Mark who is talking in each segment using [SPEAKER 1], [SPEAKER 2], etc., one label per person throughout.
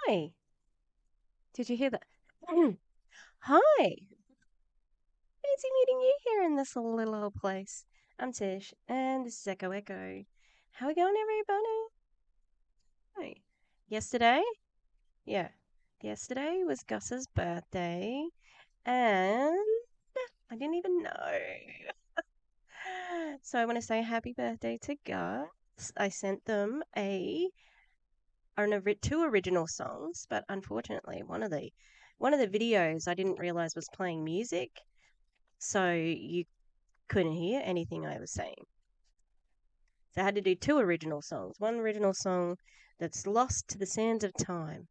[SPEAKER 1] Hi. Did you hear that? Hi. Fancy meeting you here in this little old place. I'm Tish, and this is Echo Echo. How we going, everybody? Hi. Yesterday? Yeah. Yesterday was Gus's birthday, and I didn't even know. So I want to say happy birthday to Gus. I sent them two original songs, but unfortunately, one of the videos I didn't realize was playing music, so you couldn't hear anything I was saying. So I had to do two original songs. One original song that's lost to the sands of time.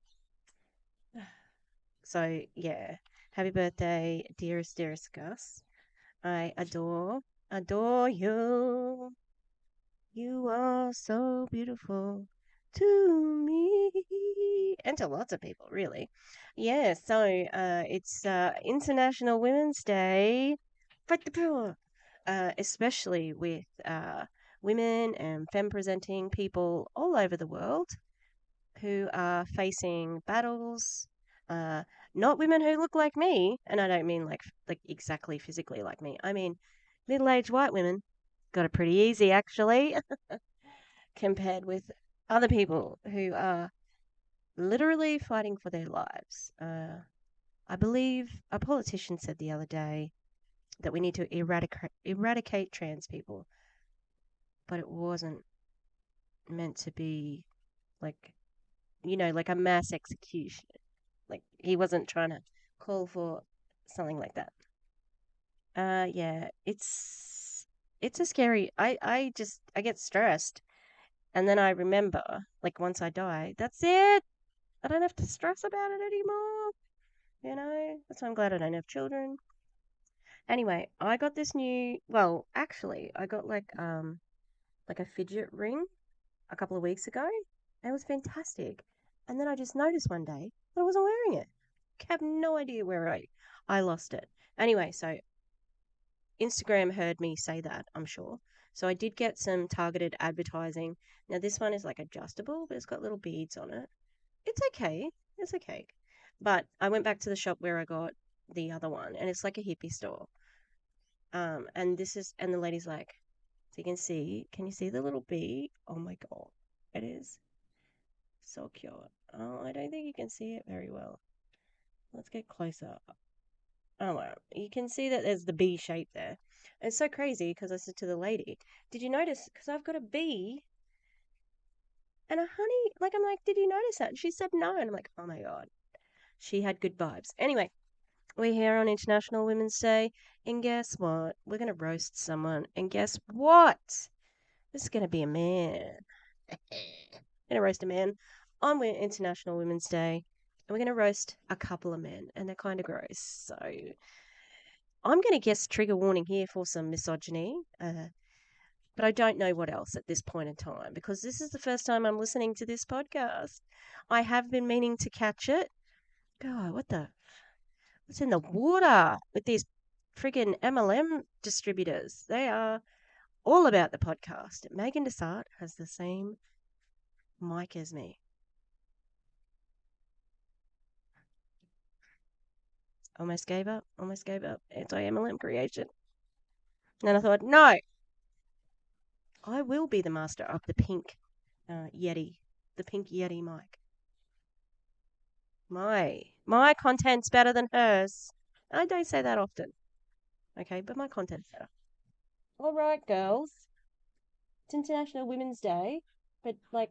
[SPEAKER 1] So yeah, happy birthday, dearest Gus. I adore you. You are so beautiful to me and to lots of people, really. Yeah, so it's International Women's Day. Fight the power, especially with women and femme presenting people all over the world who are facing battles. Uh, Not women who look like me, and I don't mean like exactly physically like me. I mean middle-aged white women. Got it pretty easy, actually, compared with other people who are literally fighting for their lives. I believe a politician said the other day that we need to eradicate trans people, but it wasn't meant to be like like a mass execution. Like he wasn't trying to call for something like that. Yeah, it's a scary. I get stressed, and then I remember like once I die, that's it. I don't have to stress about it anymore. That's why I'm glad I don't have children. Anyway, I got this new. Well, actually, I got like a fidget ring a couple of weeks ago. It was fantastic. And then I just noticed one day that I wasn't wearing it. I have no idea where I lost it. Anyway, so Instagram heard me say that, I'm sure. So I did get some targeted advertising. Now this one is like adjustable, but it's got little beads on it. It's okay. It's okay. But I went back to the shop where I got the other one, and it's like a hippie store. And the lady's like, so you can see, can you see the little bee? Oh my god, it is so cute. Oh, I don't think you can see it very well. Let's get closer. Oh, wow. You can see that there's the bee shape there. It's so crazy because I said to the lady, did you notice? Because I've got a bee and a honey. Like, I'm like, did you notice that? And she said no. And I'm like, oh my God. She had good vibes. Anyway, we're here on International Women's Day. And guess what? We're going to roast someone. And guess what? This is going to be a man. Going to roast a man on International Women's Day. And we're going to roast a couple of men. And they're kind of gross. So I'm going to guess trigger warning here for some misogyny, but I don't know what else at this point in time because this is the first time I'm listening to this podcast. I have been meaning to catch it. God, what's in the water with these friggin' MLM distributors? They are all about the podcast. Megan Desart has the same mic as me. Almost gave up. Almost gave up. Anti-MLM creation. And I thought, no, I will be the master of the pink Yeti, the pink Yeti mic. My content's better than hers. I don't say that often, okay, but my content's better. All right, girls. It's International Women's Day, but like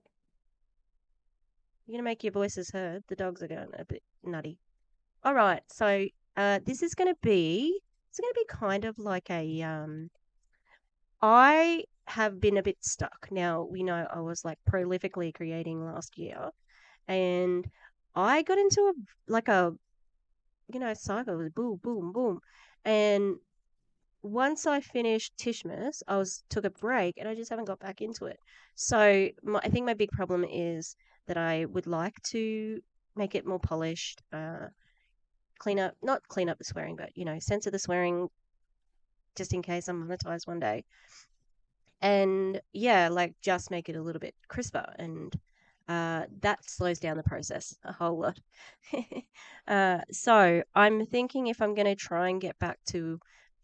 [SPEAKER 1] you're gonna make your voices heard. The dogs are going a bit nutty. All right, so this is gonna be kind of like a I have been a bit stuck. Now we know I was like prolifically creating last year, and I got into a cycle was boom, boom, boom. And once I finished Tishmas, took a break and I just haven't got back into it. So I think my big problem is that I would like to make it more polished, not clean up the swearing, but censor the swearing just in case I'm monetized one day. And yeah, like just make it a little bit crisper and that slows down the process a whole lot. So I'm thinking if I'm going to try and get back to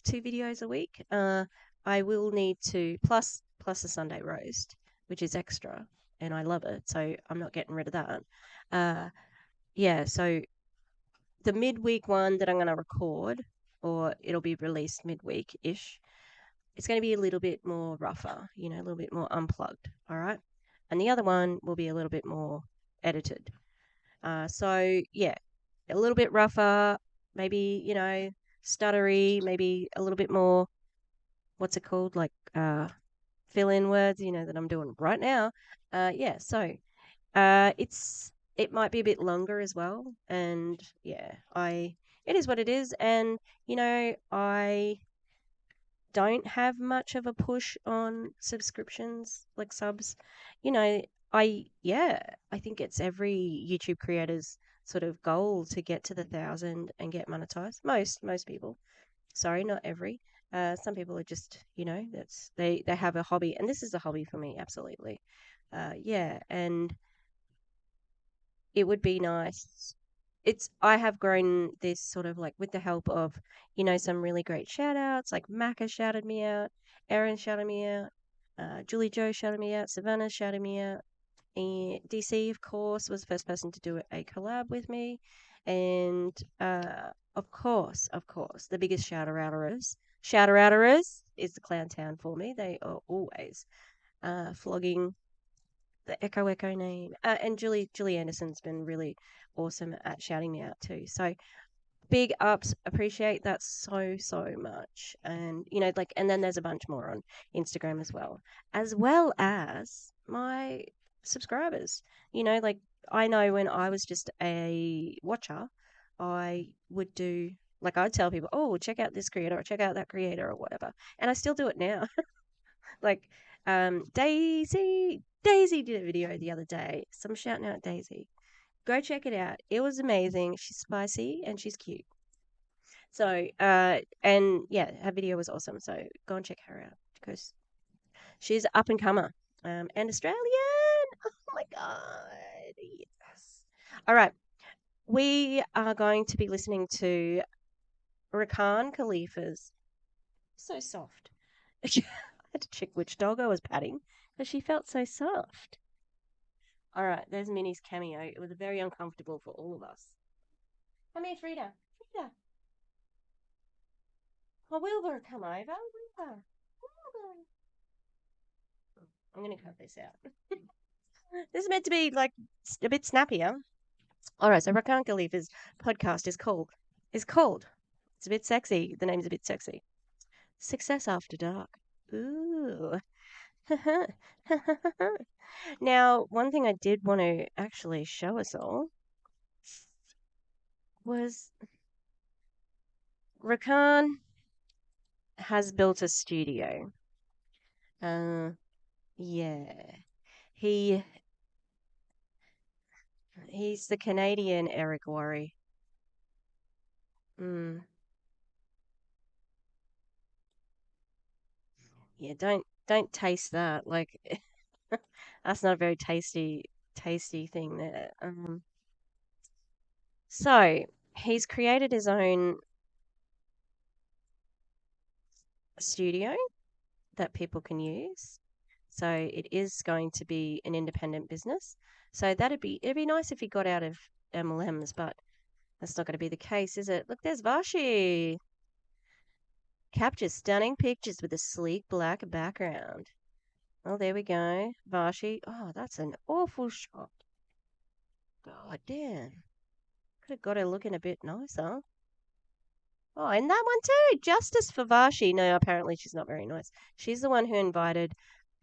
[SPEAKER 1] 2 videos a week, I will need to plus a Sunday roast, which is extra, and I love it. So I'm not getting rid of that. Yeah. So the midweek one that I'm going to record, or it'll be released midweek ish, it's going to be a little bit more rougher, a little bit more unplugged. All right. And the other one will be a little bit more edited. So, yeah, a little bit rougher, maybe, stuttery, maybe a little bit more, what's it called? Like fill in words, that I'm doing right now. Yeah. So it might be a bit longer as well. And yeah, it is what it is. And, I don't have much of a push on subscriptions, like subs. You know, yeah, I think it's every YouTube creator's sort of goal to get to the 1,000 and get monetized. Most people. Sorry, not every. Some people are just, they have a hobby, and this is a hobby for me, absolutely. Yeah, and it would be nice. I have grown this sort of like with the help of, some really great shout outs, like Macca shouted me out, Erin shouted me out, Julie Joe shouted me out, Savannah shouted me out, and DC, of course, was the first person to do a collab with me. And of course, the biggest shouter-outers is the Clown Town for me. They are always flogging the Echo name. And Julie Anderson's been really awesome at shouting me out too. So big ups, appreciate that so much. And and then there's a bunch more on Instagram as well as my subscribers. I know when I was just a watcher, I would do like I'd tell people, oh, check out this creator or check out that creator or whatever. And I still do it now. Like Daisy did a video the other day. So I'm shouting out Daisy. Go check it out. It was amazing. She's spicy and she's cute. So and yeah, her video was awesome. So go and check her out because she's up and comer. And Australian. Oh my god. Yes. All right. We are going to be listening to Rakan Khalifa's So Soft. I had to check which dog I was patting because she felt so soft. All right, there's Minnie's cameo. It was very uncomfortable for all of us. Come here, Frida. Frida. Oh, Wilbur, come over. Wilbur. Wilbur. I'm going to cut this out. This is meant to be like a bit snappier. All right, so Rakan Khalifa's podcast is called. It's a bit sexy. The name's a bit sexy. Success After Dark. Ooh. Now, one thing I did want to actually show us all was Rakan has built a studio. Yeah. He he's the Canadian Eric Worre. Mm. Yeah, don't taste that. Like that's not a very tasty thing there. So he's created his own studio that people can use. So it is going to be an independent business. So it'd be nice if he got out of MLMs, but that's not going to be the case, is it? Look, there's Vashi. Captures stunning pictures with a sleek black background. Oh, there we go. Vashi. Oh, that's an awful shot. God damn. Could have got her looking a bit nicer. Oh, and that one too. Justice for Vashi. No, apparently she's not very nice. She's the one who invited,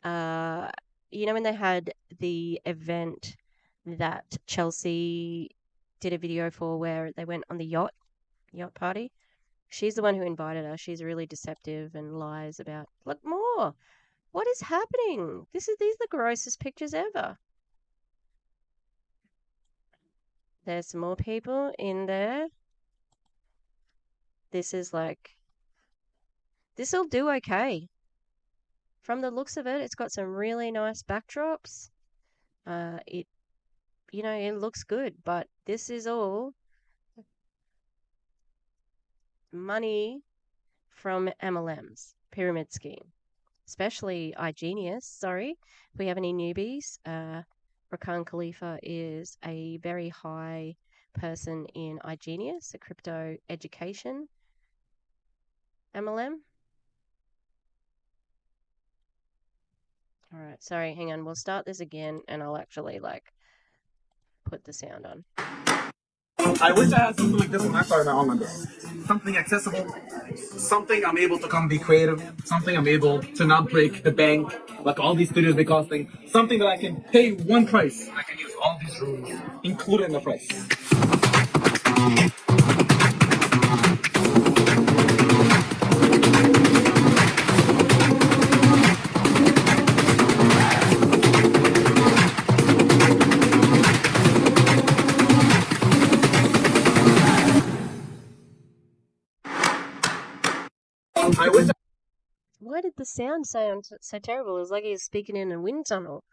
[SPEAKER 1] uh, when they had the event that Chelsea did a video for where they went on the yacht party. She's the one who invited her. She's really deceptive and lies about. Look more. What is happening? These are the grossest pictures ever. There's some more people in there. This'll do okay. From the looks of it, it's got some really nice backdrops. it looks good, but this is all money from MLMs, pyramid scheme, especially iGenius. Sorry, if we have any newbies, Rakan Khalifa is a very high person in iGenius, a crypto education MLM. All right, sorry, hang on. We'll start this again, and I'll actually put the sound on.
[SPEAKER 2] I wish I had something like this when I started my online business. Something accessible, something I'm able to come be creative, something I'm able to not break the bank, like all these studios be costing, something that I can pay one price. I can use all these rooms included in the price. I wish.
[SPEAKER 1] Why did the sound sound so terrible? It was like he was speaking in a wind tunnel.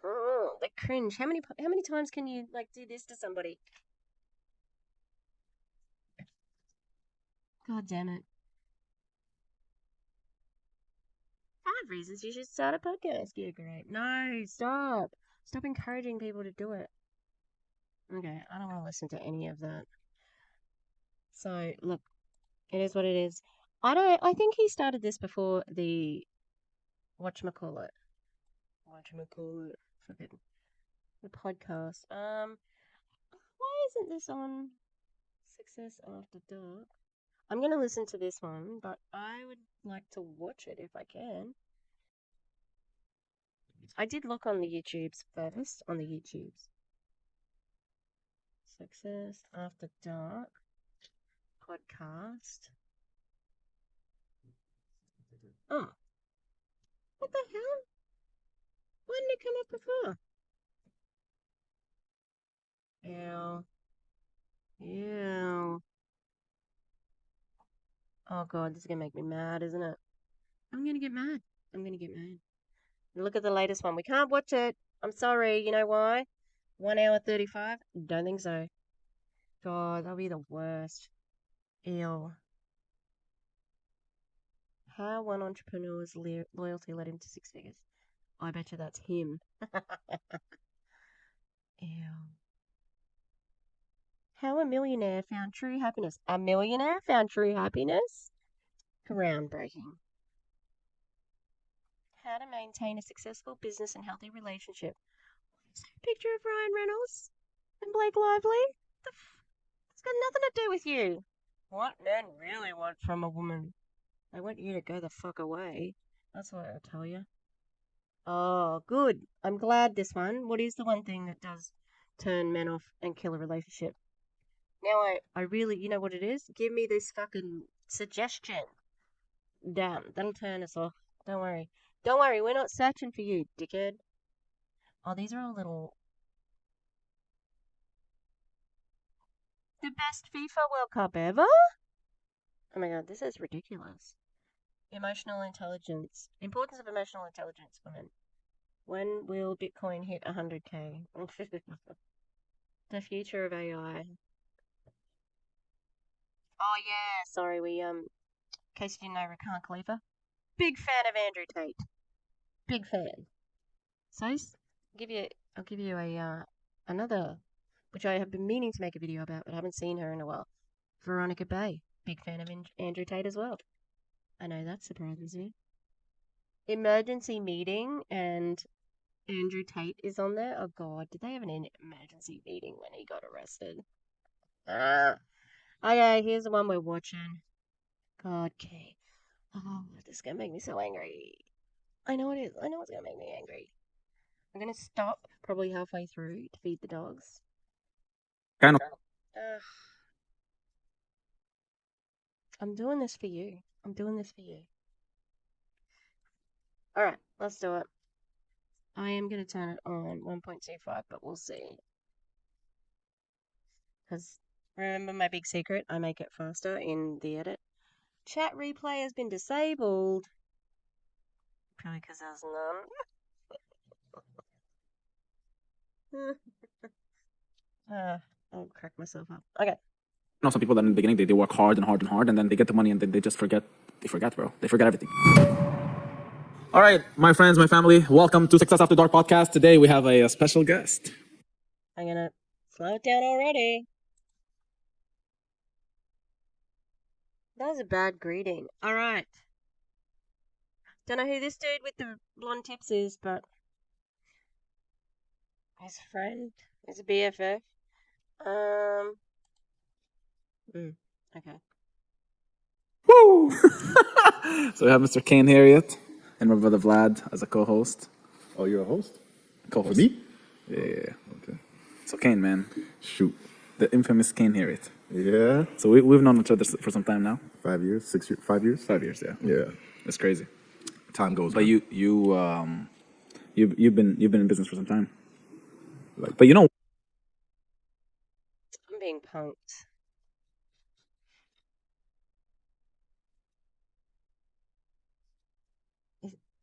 [SPEAKER 1] Oh, the cringe. How many times can you do this to somebody? God damn it. 5 reasons you should start a podcast. Yeah, great. No, stop. Stop encouraging people to do it. Okay, I don't want to listen to any of that. So, look, it is what it is. I think he started this before the whatchamacallit. Fucking the podcast. Why isn't this on Success After Dark? I'm gonna listen to this one, but I would like to watch it if I can. I did look on the YouTubes first, on the YouTubes. Success After Dark podcast. Oh, what the hell? Why didn't it come up before? Ew. Ew. Oh god, this is gonna make me mad, isn't it? I'm gonna get mad. I'm gonna get mad. Look at the latest one. We can't watch it. I'm sorry. You know why? 1 hour 35? Don't think so. God, that'll be the worst. Ew. How one entrepreneur's loyalty led him to 6 figures. I bet you that's him. Ew. How a millionaire found true happiness. A millionaire found true happiness? Groundbreaking. How to maintain a successful business and healthy relationship. Picture of Ryan Reynolds and Blake Lively. It's got nothing to do with you. What men really want from a woman. They want you to go the fuck away. That's what I'll tell you. Oh, good. I'm glad this one. What is the one thing that does turn men off and kill a relationship? Now I really, you know what it is? Give me this fucking suggestion. Damn, that'll turn us off. Don't worry. Don't worry, we're not searching for you, dickhead. Oh, these are all little. The best FIFA World Cup ever? Oh my god, this is ridiculous. Emotional intelligence. Importance of emotional intelligence, women. When will Bitcoin hit 100K? The future of AI. Oh yeah, sorry, in case you didn't know, Rakan Khalifa. Big fan of Andrew Tate. Big fan. So I'll give you a another, which I have been meaning to make a video about, but I haven't seen her in a while. Veronica Bay. Big fan of Andrew Tate as well. I know that surprises you. Emergency meeting and Andrew Tate is on there. Oh god, did they have an emergency meeting when he got arrested? Okay, here's the one we're watching. God, Kay. Oh, this is gonna make me so angry. I know it is. I know it's gonna make me angry. I'm gonna stop probably halfway through to feed the dogs.
[SPEAKER 2] Kind of.
[SPEAKER 1] Ugh. I'm doing this for you. I'm doing this for you. Alright, let's do it. I am gonna turn it on 1.25, but we'll see. Because remember my big secret? I make it faster in the edit. Chat replay has been disabled. Probably because there's none. I'll crack myself up. Okay.
[SPEAKER 2] know some people that in the beginning they work hard and hard and hard, and then they get the money and then they just forget. They forget, bro. They forget everything. All right, my friends, my family, welcome to Success After Dark podcast. Today we have a special guest.
[SPEAKER 1] I'm gonna slow it down already. That was a bad greeting. All right. Don't know who this dude with the blonde tips is, but his friend, his BFF. Okay.
[SPEAKER 2] Woo! So we have Mr. Kaine Harriet and my brother Vlad as a co-host.
[SPEAKER 3] Oh, you're a host?
[SPEAKER 2] Co-host.
[SPEAKER 3] For me?
[SPEAKER 2] Yeah.
[SPEAKER 3] Okay.
[SPEAKER 2] So Kaine, man,
[SPEAKER 3] Shoot.
[SPEAKER 2] the infamous Kaine Harriet.
[SPEAKER 3] Yeah.
[SPEAKER 2] So we've known each other for some time now.
[SPEAKER 3] 5 years, 6 years, 5 years?
[SPEAKER 2] 5 years, yeah.
[SPEAKER 3] Yeah.
[SPEAKER 2] That's crazy.
[SPEAKER 3] Time goes.
[SPEAKER 2] But
[SPEAKER 3] man.
[SPEAKER 2] you've been in business for some time. But you know,
[SPEAKER 1] I'm being punked.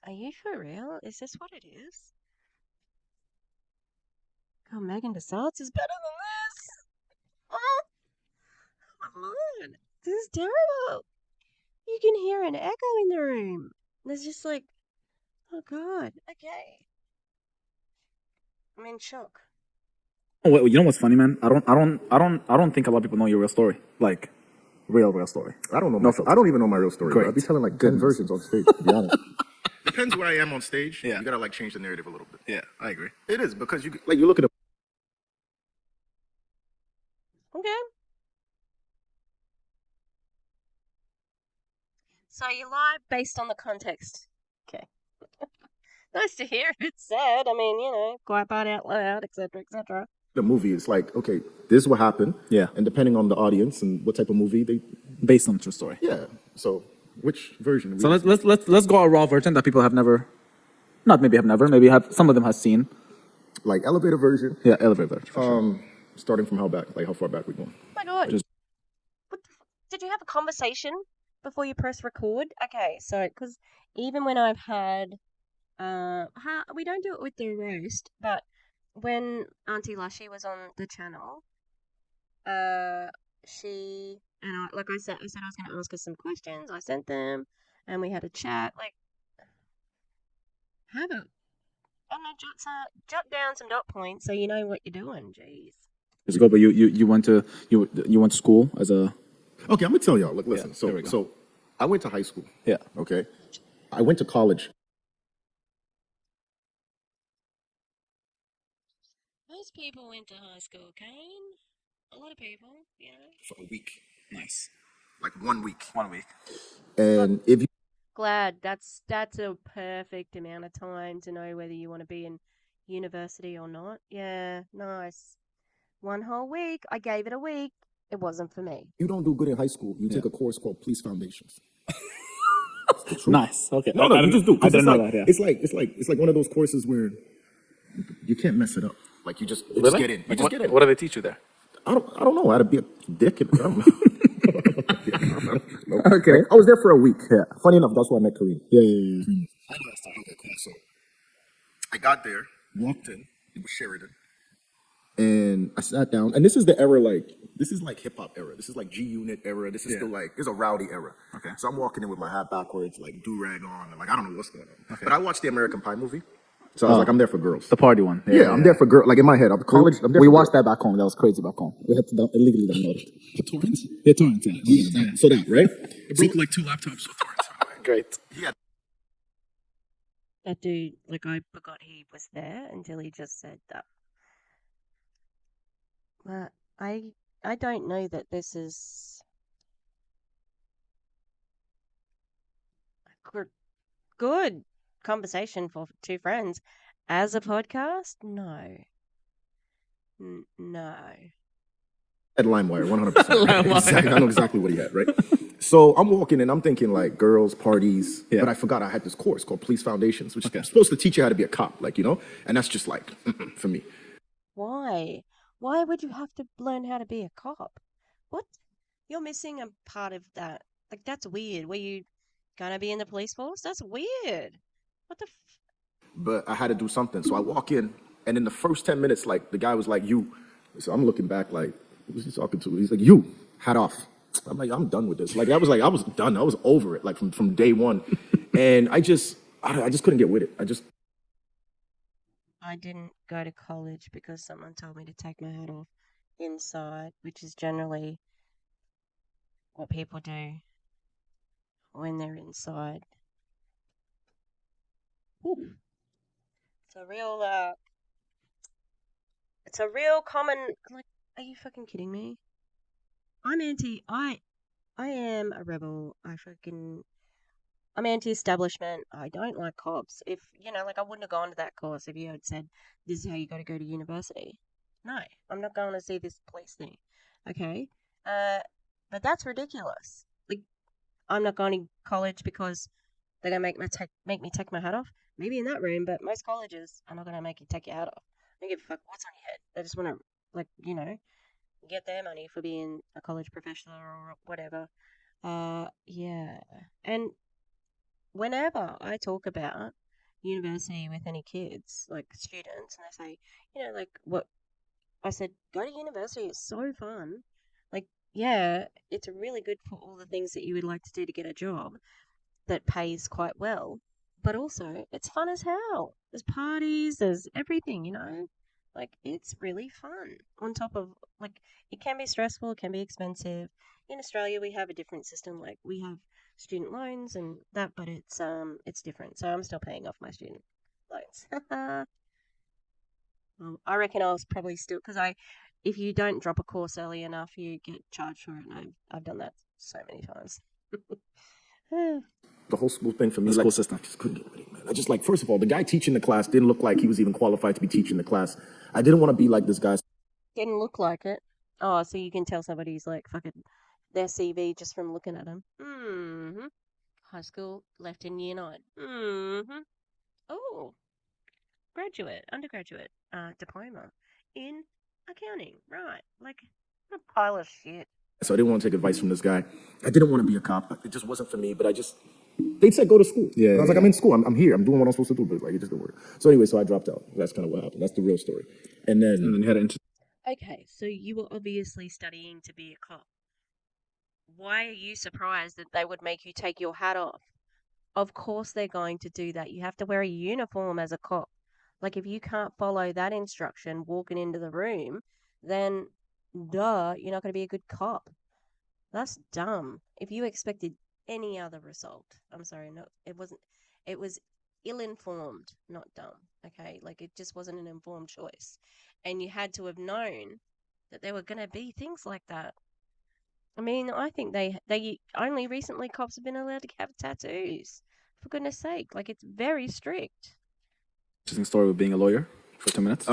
[SPEAKER 1] Are you for real? Is this what it is? Oh, Megan DeSalts is better than this. Oh, my lord. This is terrible. You can hear an echo in the room. There's just like, oh god. Okay. I'm in shock.
[SPEAKER 2] you know what's funny, man? I don't think a lot of people know your real story. Like, real story.
[SPEAKER 3] I don't know.
[SPEAKER 2] No
[SPEAKER 3] I
[SPEAKER 2] filter.
[SPEAKER 3] don't even know my real story.
[SPEAKER 2] Great.
[SPEAKER 3] I'll be telling like 10 versions on stage, to be honest. Depends where I am on stage.
[SPEAKER 2] Yeah.
[SPEAKER 3] You gotta like change the narrative a little bit.
[SPEAKER 2] Yeah, I agree.
[SPEAKER 3] It is because you look at a
[SPEAKER 1] Okay. So you lie based on the context. Okay. Nice to hear it said. I mean, you know, quiet part out loud, etc., etc.
[SPEAKER 3] the movie. It's like, okay, this is what happened.
[SPEAKER 2] Yeah.
[SPEAKER 3] And depending on the audience and what type of movie they.
[SPEAKER 2] Based on true story.
[SPEAKER 3] Yeah. So which version?
[SPEAKER 2] So let's go a raw version that people have never, not maybe have never, maybe have some of them have seen.
[SPEAKER 3] Like elevator version.
[SPEAKER 2] Yeah, elevator version. For sure.
[SPEAKER 3] Starting from how far back we going?
[SPEAKER 1] Oh my god. What the did you have a conversation before you press record? Okay, so because even when I've had, we don't do it with the roast, but when Auntie Lushy was on the channel, she and I, like I said I was going to ask her some questions. I sent them, and we had a chat. Like, have a, I don't know, jot down some dot points so you know what you're doing. Jeez.
[SPEAKER 2] Years ago, but you went to school as a.
[SPEAKER 3] Okay, I'm gonna tell y'all. Look, listen.
[SPEAKER 2] Yeah, there we go.
[SPEAKER 3] So I went to high school.
[SPEAKER 2] Yeah.
[SPEAKER 3] Okay. I went to college.
[SPEAKER 1] Most people went to high school, Kane. A lot of people, you know.
[SPEAKER 3] For a week.
[SPEAKER 2] Nice.
[SPEAKER 3] Like 1 week.
[SPEAKER 2] 1 week.
[SPEAKER 3] And if you
[SPEAKER 1] Glad that's a perfect amount of time to know whether you want to be in university or not. Yeah, nice. 1 whole week. I gave it a week. It wasn't for me.
[SPEAKER 3] don't do good in high school, you take a course called Police Foundations.
[SPEAKER 2] Nice. Okay.
[SPEAKER 3] No, you just do.
[SPEAKER 2] I didn't know
[SPEAKER 3] like,
[SPEAKER 2] that. Yeah.
[SPEAKER 3] It's like one of those courses where you can't mess it up. Like you just get in. You just get in.
[SPEAKER 2] What do they teach you there?
[SPEAKER 3] I don't know how to be a dick. I don't know.
[SPEAKER 2] Okay.
[SPEAKER 3] Like, I was there for a week. Yeah. Funny enough, that's where I met Kareem.
[SPEAKER 2] Yeah.
[SPEAKER 3] I know that stuff. Okay, cool. So I got there, walked in. It was Sheridan, and I sat down. And this is the era, this is like hip hop era. This is like G Unit era. This is still like it's a rowdy era.
[SPEAKER 2] Okay.
[SPEAKER 3] So I'm walking in with my hat backwards, like do rag on, and like I don't know what's going on. Okay. But I watched the American Pie movie, so I was like, I'm there for girls.
[SPEAKER 2] The party one.
[SPEAKER 3] Yeah, I'm there for girls. Like in my head, I'm college. I'm there.
[SPEAKER 2] We
[SPEAKER 3] for
[SPEAKER 2] watched
[SPEAKER 3] girls.
[SPEAKER 2] that back home. That was crazy back home. We had to illegally download it.
[SPEAKER 4] Torrents?
[SPEAKER 2] Yeah, torrents.
[SPEAKER 4] Yeah.
[SPEAKER 3] So that right?
[SPEAKER 4] It broke like 2 laptops with torrents.
[SPEAKER 2] Great.
[SPEAKER 3] Yeah.
[SPEAKER 1] That dude, like, I forgot he was there until he just said that. But I don't know that this is a good conversation for two friends. As a podcast, no. No.
[SPEAKER 3] At LimeWire, 100%. Exactly. I know exactly what he had, right? So I'm walking in, I'm thinking like girls, parties, but I forgot I had this course called Police Foundations, which is supposed to teach you how to be a cop, like, you know? And that's just like, for me.
[SPEAKER 1] Why? Why would you have to learn how to be a cop? What? You're missing a part of that. Like, that's weird. Were you gonna be in the police force? That's weird. What the
[SPEAKER 3] But I had to do something. So I walk in, And in the first 10 minutes, like the guy was like, you. So I'm looking back like, who's he talking to? He's like, you, hat off. I'm like, I'm done with this. Like, I was done. I was over it, like from day one. And I just couldn't get with it.
[SPEAKER 1] I didn't go to college because someone told me to take my hat off inside, which is generally what people do when they're inside. Ooh. It's a real common, like, are you fucking kidding me? I am a rebel. I'm anti-establishment. I don't like cops. If, like I wouldn't have gone to that course if you had said, this is how you got to go to university. No, I'm not going to see this police thing. Okay? But that's ridiculous. Like, I'm not going to college because they're going to make me take my hat off. Maybe in that room, but most colleges are not going to make you take your hat off. They don't give a fuck what's on your head. They just want to, like, get their money for being a college professional or whatever. Yeah. And whenever I talk about university with any kids, like students, and they say, like what I said, go to university, it's so fun. Like, yeah, it's really good for all the things that you would like to do to get a job that pays quite well, but also it's fun as hell. There's parties, there's everything, Like, it's really fun. On top of, like, it can be stressful, it can be expensive. In Australia, we have a different system. Like, we have student loans and that, but it's different. So I'm still paying off my student loans. Well, I reckon I was probably still, because if you don't drop a course early enough, you get charged for it, and I've done that so many times.
[SPEAKER 3] The whole school thing for me, school system, I just couldn't get with it, man. I just, like, first of all, the guy teaching the class didn't look like he was even qualified to be teaching the class. I didn't want to be like this guy.
[SPEAKER 1] Didn't look like it. Oh, so you can tell somebody's like fucking their CV just from looking at them. Mm-hmm. High school, left in year 9. Mm-hmm. Oh, undergraduate, diploma in accounting. Right. Like, what a pile of shit.
[SPEAKER 3] So I didn't want to take advice from this guy. I didn't want to be a cop. It just wasn't for me, but they said go to school. Yeah. And I was like, I'm in school. I'm here. I'm doing what I'm supposed to do, but like, it just didn't work. So anyway, so I dropped out. That's kind of what happened. That's the real story. And then
[SPEAKER 4] you had into.
[SPEAKER 1] Okay, so you were obviously studying to be a cop. Why are you surprised that they would make you take your hat off? Of course they're going to do that. You have to wear a uniform as a cop. Like, if you can't follow that instruction walking into the room, then duh, you're not going to be a good cop. That's dumb. If you expected any other result, I'm sorry, no, it wasn't. It was ill-informed, not dumb. Okay, like, it just wasn't an informed choice, and you had to have known that there were going to be things like that. I mean, I think they only recently cops have been allowed to have tattoos. For goodness sake, like, it's very strict.
[SPEAKER 4] Interesting story with being a lawyer for 2 minutes.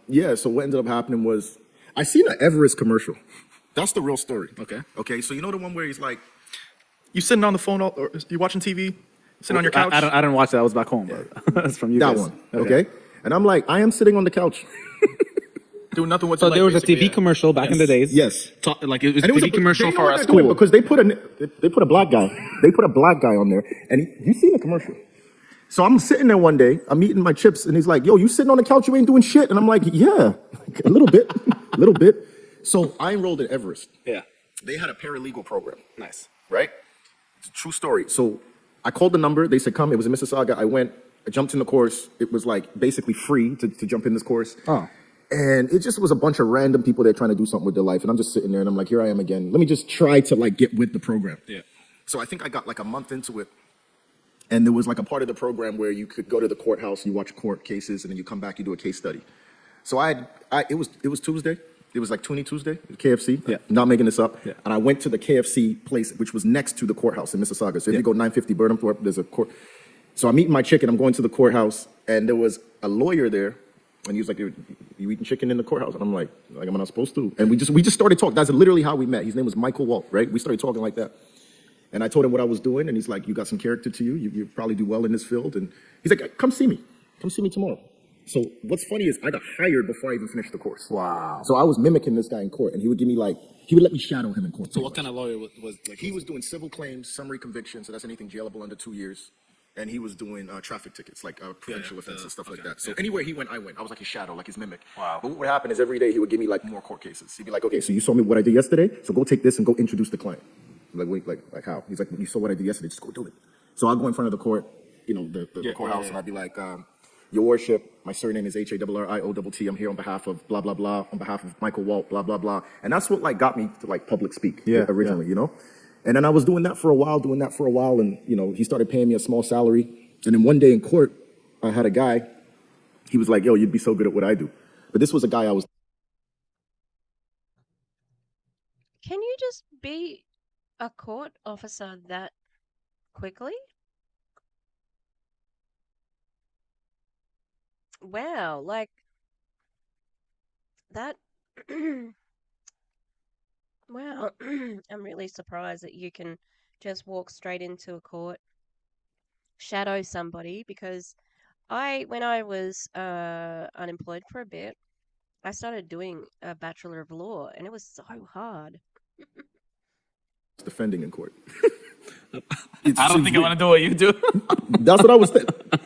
[SPEAKER 3] Yeah. So what ended up happening was I seen an Everest commercial. That's the real story.
[SPEAKER 4] Okay.
[SPEAKER 3] Okay. So you know the one where he's like,
[SPEAKER 4] You sitting on the phone or you watching TV? Sitting on your couch?
[SPEAKER 5] I didn't watch that. I was back home. But that's from you
[SPEAKER 3] that
[SPEAKER 5] guys.
[SPEAKER 3] one. Okay. And I'm like, I am sitting on the couch.
[SPEAKER 4] Doing nothing with
[SPEAKER 5] So there was a TV commercial back in the days.
[SPEAKER 3] Yes.
[SPEAKER 4] Like it was a
[SPEAKER 3] And
[SPEAKER 4] TV commercial
[SPEAKER 3] they
[SPEAKER 4] for
[SPEAKER 3] know
[SPEAKER 4] our
[SPEAKER 3] they're doing it
[SPEAKER 4] school.
[SPEAKER 3] because they put a black guy. They put a black guy on there, and you seen the commercial. So I'm sitting there one day, I'm eating my chips, and he's like, "Yo, you sitting on the couch? You ain't doing shit." And I'm like, "Yeah, a little bit, a little bit." So I enrolled at Everest.
[SPEAKER 4] Yeah.
[SPEAKER 3] They had a paralegal program,
[SPEAKER 4] Nice.
[SPEAKER 3] right? It's a true story. So I called the number. They said, "Come." It was in Mississauga. I went. I jumped in the course. It was like basically free to jump in this course.
[SPEAKER 4] Oh.
[SPEAKER 3] And it just was a bunch of random people that are trying to do something with their life. And I'm just sitting there and I'm like, here I am again. Let me just try to like get with the program.
[SPEAKER 4] Yeah.
[SPEAKER 3] So I think I got like a month into it. And there was like a part of the program where you could go to the courthouse, you watch court cases, and then you come back, you do a case study. So it was Tuesday. It was like Toonie Tuesday, KFC.
[SPEAKER 4] Yeah.
[SPEAKER 3] I'm not making this up.
[SPEAKER 4] Yeah.
[SPEAKER 3] And I went to the KFC place, which was next to the courthouse in Mississauga. So if you go 950 Burnham Thorpe, there's a court. So I'm eating my chicken. I'm going to the courthouse, and there was a lawyer there. And he was like, you eating chicken in the courthouse? And I'm like, am I not supposed to? And we just started talking. That's literally how we met. His name was Michael Walt, right? We started talking like that. And I told him what I was doing. And he's like, you got some character to you. You probably do well in this field. And he's like, come see me. Come see me tomorrow. So what's funny is I got hired before I even finished the course.
[SPEAKER 4] Wow.
[SPEAKER 3] So I was mimicking this guy in court. And he would give me he would let me shadow him in court.
[SPEAKER 4] So what kind of lawyer was like?
[SPEAKER 3] He was doing civil claims, summary convictions. So that's anything jailable under 2 years. and he was doing traffic tickets, like provincial offenses, stuff like that. So anywhere he went, I went. I was like his shadow, like his mimic.
[SPEAKER 2] Wow.
[SPEAKER 3] But what would happen is every day he would give me like more court cases. He'd be like, okay, so you saw me what I did yesterday, so go take this and go introduce the client. I'm like, wait, like how? He's like, you saw what I did yesterday, just go do it. So I'll go in front of the court, you know, the courthouse, and I'd be like, Your Worship, my surname is HARRIOTT. I'm here on behalf of blah, blah, blah, on behalf of Michael Walt, blah, blah, blah. And that's what like got me to like public speak originally, you know? And then I was doing that for a while, and, you know, he started paying me a small salary. And then one day in court, I had a guy, he was like, yo, you'd be so good at what I do. But this was a guy I was.
[SPEAKER 1] Can you just be a court officer that quickly? Wow, like that. Wow, I'm really surprised that you can just walk straight into a court, shadow somebody, because when I was unemployed for a bit, I started doing a Bachelor of Law, and it was so hard.
[SPEAKER 3] Defending in court.
[SPEAKER 2] I don't think I want to do what you do.
[SPEAKER 3] That's what I was.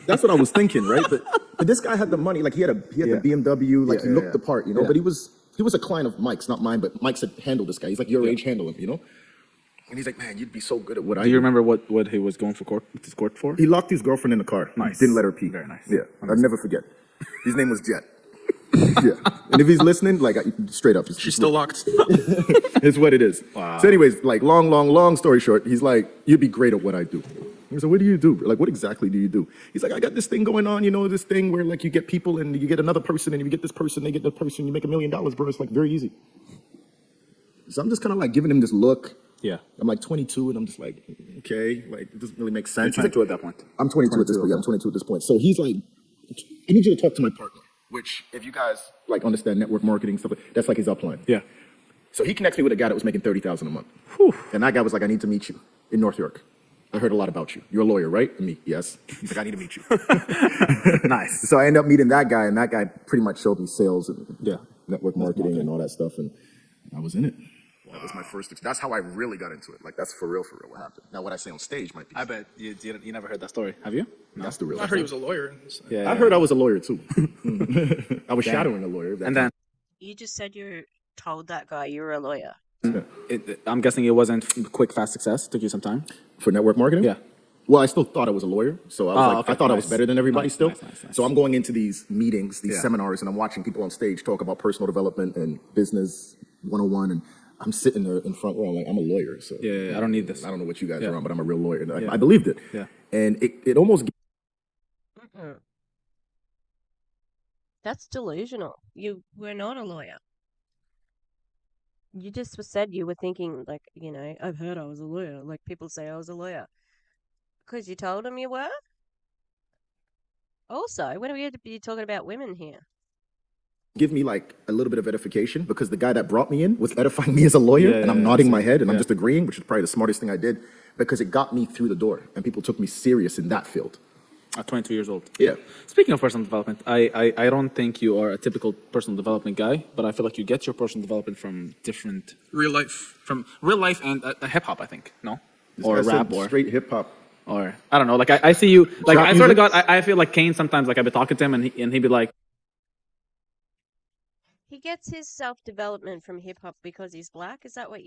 [SPEAKER 3] That's what I was thinking, right? But this guy had the money. Like he had the BMW. Like he looked the part, you know. But he was a client of Mike's, not mine. But Mike said, handle this guy. He's like your age, handle him, you know. And he's like, man, you'd be so good at what I do.
[SPEAKER 5] Do you remember what he was going for court for?
[SPEAKER 3] He locked his girlfriend in the car.
[SPEAKER 5] Nice.
[SPEAKER 3] Didn't let her pee.
[SPEAKER 5] Very nice.
[SPEAKER 3] Yeah, I'll never forget. His name was Jet. Yeah. And if he's listening, like straight up,
[SPEAKER 4] She's still locked.
[SPEAKER 3] it's what it is.
[SPEAKER 5] Wow.
[SPEAKER 3] So anyways, like long story short, he's like, you'd be great at what I do. I said, what do you do? Like, what exactly do you do? He's like, I got this thing going on, you know, this thing where like you get people and you get another person and you get this person, they get that person, you make $1 million, bro. It's like very easy. So I'm just kind of like giving him this look.
[SPEAKER 5] Yeah.
[SPEAKER 3] I'm like 22 and I'm just like, okay, like it doesn't really make sense.
[SPEAKER 5] You're 22 at that point.
[SPEAKER 3] I'm 22 at this point. Yeah, I'm 22 at this point. So he's like, I need you to talk to my partner, which if you guys like understand network marketing stuff, that's like his upline.
[SPEAKER 5] Yeah.
[SPEAKER 3] So he connects me with a guy that was making $30,000 a month.
[SPEAKER 5] Whew.
[SPEAKER 3] And that guy was like, I need to meet you in North York. I heard a lot about you. You're a lawyer, right? And me, yes. He's like, I need to meet you.
[SPEAKER 5] Nice.
[SPEAKER 3] So I ended up meeting that guy, and that guy pretty much showed me sales and
[SPEAKER 5] Yeah.
[SPEAKER 3] network marketing and all that stuff, and I was in it. Wow. That was my first. That's how I really got into it. Like that's for real what happened. Now what I say on stage might be.
[SPEAKER 5] I bet you never heard that story, have you?
[SPEAKER 3] No. That's the real.
[SPEAKER 4] I heard he was a lawyer.
[SPEAKER 5] Yeah.
[SPEAKER 3] I heard I was a lawyer too. I was shadowing a lawyer.
[SPEAKER 5] And then
[SPEAKER 1] You just said you told that guy you were a lawyer.
[SPEAKER 5] I'm guessing it wasn't quick, fast success. Took you some time.
[SPEAKER 3] for network marketing.
[SPEAKER 5] Yeah.
[SPEAKER 3] Well, I still thought I was a lawyer, so I was I thought I was better than everybody
[SPEAKER 5] Nice,
[SPEAKER 3] still.
[SPEAKER 5] nice.
[SPEAKER 3] So I'm going into these meetings, these seminars, and I'm watching people on stage talk about personal development and business 101, and I'm sitting there in front row. I'm like, I'm a lawyer, so
[SPEAKER 5] Yeah, I don't need this.
[SPEAKER 3] I don't know what you guys are on, but I'm a real lawyer. And I believed it.
[SPEAKER 5] Yeah.
[SPEAKER 3] And it almost.
[SPEAKER 1] That's delusional. You were not a lawyer. You just said you were thinking, like, you know, I've heard I was a lawyer. Like, people say I was a lawyer. Because you told them you were? Also, when are we going to be talking about women here?
[SPEAKER 3] Give me like a little bit of edification, because the guy that brought me in was edifying me as a lawyer, and I'm nodding my head and I'm just agreeing, which is probably the smartest thing I did, because it got me through the door and people took me serious in that field.
[SPEAKER 5] At 22 years old.
[SPEAKER 3] Yeah.
[SPEAKER 5] Speaking of personal development, I don't think you are a typical personal development guy, but I feel like you get your personal development from different
[SPEAKER 4] Real life.
[SPEAKER 5] from real life and hip hop. I think no,
[SPEAKER 3] This
[SPEAKER 5] or
[SPEAKER 3] guy said
[SPEAKER 5] rap, or
[SPEAKER 3] straight hip hop.
[SPEAKER 5] or I don't know. Like I see you. Like
[SPEAKER 3] Trap
[SPEAKER 5] I swear to
[SPEAKER 3] music?
[SPEAKER 5] God, I feel like Kane sometimes. Like I've been talking to him and he'd be like,
[SPEAKER 1] He gets his self-development from hip-hop because he's black? Is that what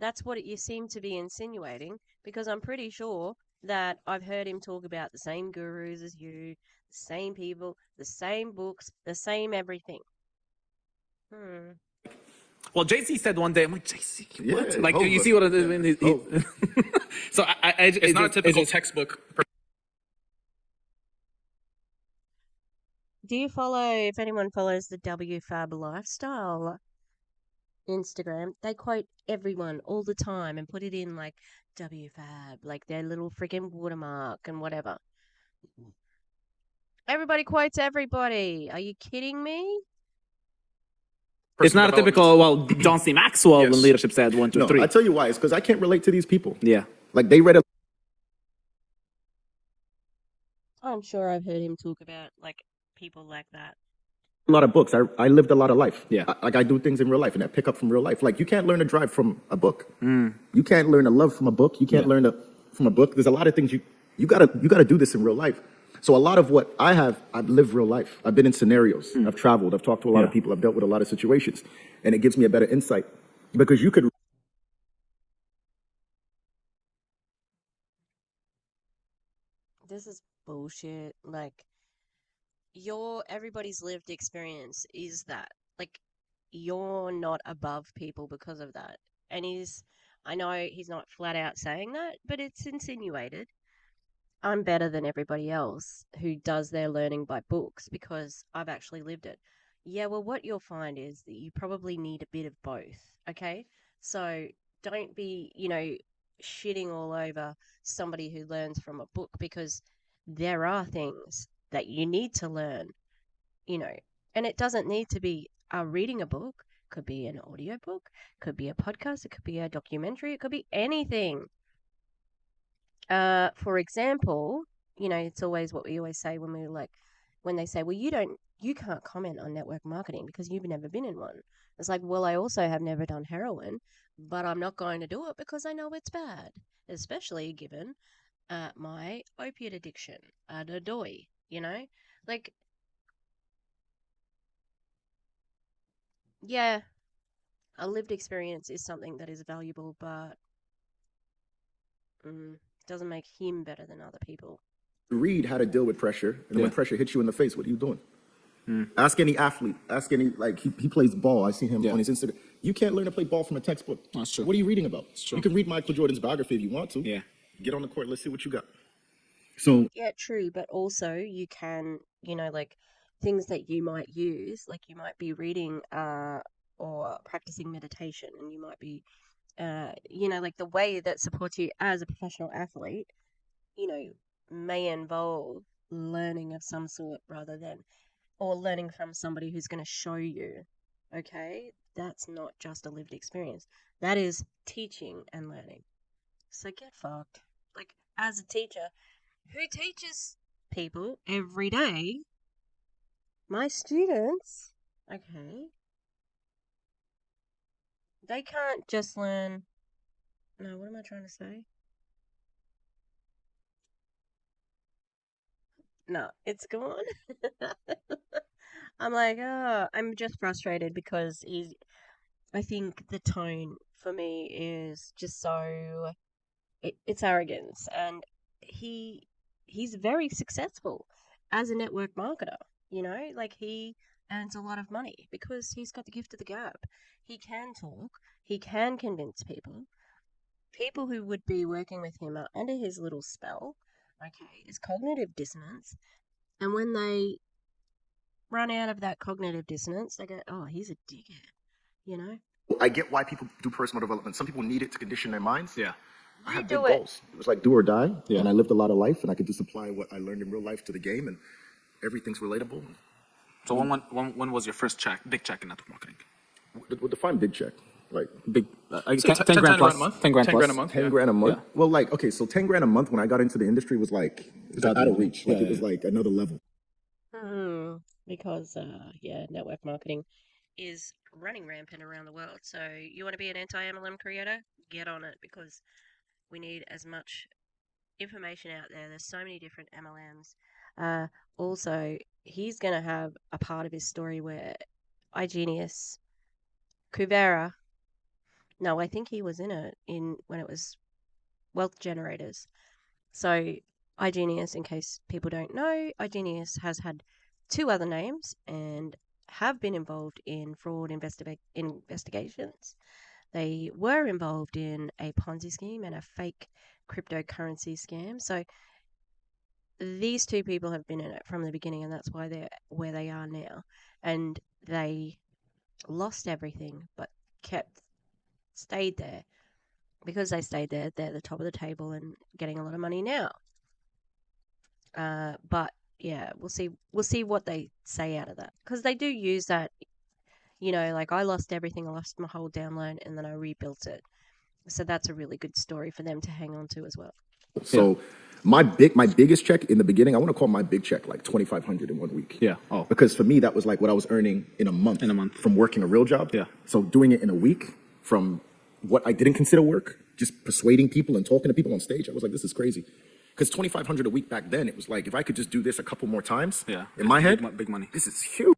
[SPEAKER 1] that's what you seem to be insinuating? Because I'm pretty sure that I've heard him talk about the same gurus as you, the same people, the same books, the same everything.
[SPEAKER 5] well, JC said one day. I'm like, JC, what?
[SPEAKER 3] Yeah,
[SPEAKER 5] Like
[SPEAKER 3] Hova.
[SPEAKER 5] you see what? So
[SPEAKER 4] It's not a typical textbook.
[SPEAKER 1] Do you follow, if anyone follows the WFAB lifestyle Instagram, they quote everyone all the time and put it in like WFAB, like their little freaking watermark and whatever. Everybody quotes everybody. Are you kidding me?
[SPEAKER 5] It's not a typical. Well, John C. Maxwell when leadership said 1, 2,
[SPEAKER 3] No,
[SPEAKER 5] 3.
[SPEAKER 3] I tell you why. It's because I can't relate to these people.
[SPEAKER 5] Yeah.
[SPEAKER 3] Like they read a
[SPEAKER 1] I'm sure I've heard him talk about like people like that.
[SPEAKER 3] lot of books. I lived a lot of life.
[SPEAKER 5] Yeah.
[SPEAKER 3] I do things in real life, and I pick up from real life. Like you can't learn to drive from a book. You can't learn to love from a book. You can't learn from a book. There's a lot of things You gotta do this in real life. So a lot of what I've lived real life. I've been in scenarios. I've traveled. I've talked to a lot of people. I've dealt with a lot of situations, and it gives me a better insight because you could.
[SPEAKER 1] This is bullshit. Like, everybody's lived experience is that. Like, you're not above people because of that. And I know he's not flat out saying that, but it's insinuated. I'm better than everybody else who does their learning by books because I've actually lived it. Yeah, well, what you'll find is that you probably need a bit of both, okay? So don't be, shitting all over somebody who learns from a book because there are things that you need to learn, you know, and it doesn't need to be reading a book, could be an audio book, could be a podcast, it could be a documentary, it could be anything. For example, it's always what we always say when they say, well, you can't comment on network marketing because you've never been in one. It's like, well, I also have never done heroin, but I'm not going to do it because I know it's bad, especially given my opiate addiction, the doy, like, yeah, a lived experience is something that is valuable, but doesn't make him better than other people.
[SPEAKER 3] Read how to deal with pressure, and when pressure hits you in the face, what are you doing? Ask any athlete. Ask any he plays ball. I see him on his Instagram. You can't learn to play ball from a textbook.
[SPEAKER 5] That's true.
[SPEAKER 3] What are you reading about?
[SPEAKER 5] That's true.
[SPEAKER 3] You can read Michael Jordan's biography if you want to.
[SPEAKER 5] Yeah.
[SPEAKER 3] Get on the court. Let's see what you got. So
[SPEAKER 1] Yeah, true, but also you can, like things that you might use, like you might be reading or practicing meditation, and you might be like the way that supports you as a professional athlete, may involve learning of some sort rather than or learning from somebody who's going to show you. Okay? That's not just a lived experience. That is teaching and learning. So get fucked. Like, as a teacher who teaches people every day, my students, okay, they can't just learn. No, what am I trying to say? No, it's gone. I'm like, I'm just frustrated because I think the tone for me is just so, it's arrogance, and he's very successful as a network marketer. Like he earns a lot of money because he's got the gift of the gab. He can talk. He can convince people. People who would be working with him are under his little spell. Okay, it's cognitive dissonance, and when they run out of that cognitive dissonance, they go, "Oh, he's a dickhead," you know.
[SPEAKER 3] I get why people do personal development. Some people need it to condition their minds.
[SPEAKER 5] Yeah.
[SPEAKER 3] I
[SPEAKER 1] You
[SPEAKER 3] had
[SPEAKER 1] do
[SPEAKER 3] big
[SPEAKER 1] it.
[SPEAKER 3] goals. It was like do or die, and I lived a lot of life, and I could just apply what I learned in real life to the game, and everything's relatable.
[SPEAKER 5] So when was your first big check in network marketing?
[SPEAKER 3] What define big check? Like
[SPEAKER 5] Big,
[SPEAKER 4] So
[SPEAKER 5] 10 grand plus.
[SPEAKER 4] a month.
[SPEAKER 5] 10 grand
[SPEAKER 4] 10
[SPEAKER 5] plus.
[SPEAKER 4] grand a month.
[SPEAKER 3] 10 grand a month. Well, like, okay, so 10 grand a month when I got into the industry was like, it was like out of reach. Like it was like another level.
[SPEAKER 1] Because network marketing is running rampant around the world. So you want to be an anti-MLM creator? Get on it because we need as much information out there. There's so many different MLMs. Also, he's going to have a part of his story where iGenius, Kuvera, no, I think he was in it when it was wealth generators. So iGenius, in case people don't know, iGenius has had two other names and have been involved in fraud investigations. They were involved in a Ponzi scheme and a fake cryptocurrency scam. So these two people have been in it from the beginning, and that's why they're where they are now. And they lost everything, but stayed there. Because they stayed there, they're the top of the table and getting a lot of money now. But yeah, we'll see what they say out of that, because they do use that. Like I lost everything, I lost my whole download, and then I rebuilt it. So that's a really good story for them to hang on to as well.
[SPEAKER 3] So my biggest check in the beginning, I want to call my big check like 2,500 in 1 week.
[SPEAKER 5] Yeah. Oh.
[SPEAKER 3] Because for me, that was like what I was earning in a month. From working a real job.
[SPEAKER 5] Yeah.
[SPEAKER 3] So doing it in a week from what I didn't consider work, just persuading people and talking to people on stage, I was like, this is crazy. Because 2,500 a week back then, it was like, if I could just do this a couple more times,
[SPEAKER 5] Yeah.
[SPEAKER 3] in my head,
[SPEAKER 5] Big money.
[SPEAKER 3] this is huge.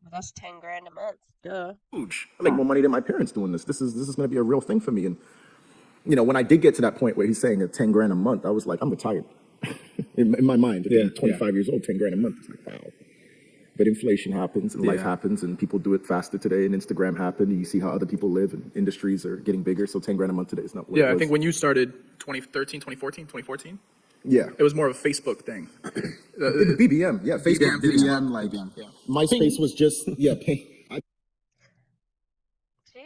[SPEAKER 1] Well, that's 10 grand a month. Duh.
[SPEAKER 3] I make more money than my parents doing this. This is going to be a real thing for me. And you know, when I did get to that point where he's saying 10 grand a month, I was like, I'm retired. in my mind, being 25 years old, 10 grand a month. It's like, wow. But inflation happens and life happens and people do it faster today and Instagram happened and you see how other people live and industries are getting bigger. So 10 grand a month today is not what it was.
[SPEAKER 4] I think when you started 2013, 2014,
[SPEAKER 3] yeah,
[SPEAKER 4] it was more of a Facebook thing.
[SPEAKER 3] the BBM, Facebook, BBM, like MySpace was just,
[SPEAKER 1] Did you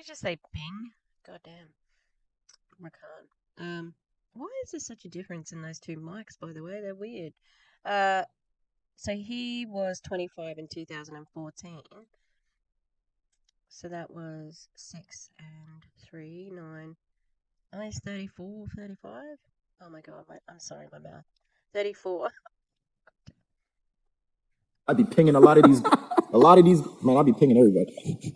[SPEAKER 1] just say Bing? Goddamn. Rakan. Why is there such a difference in those two mics, by the way? They're weird. So he was 25 in 2014. So that was 6 and 3, 9. Oh, he's 34, 35? Oh my god, I'm sorry, my mouth. 34.
[SPEAKER 3] I'd be pinging a lot of these, man, I'd be pinging everybody.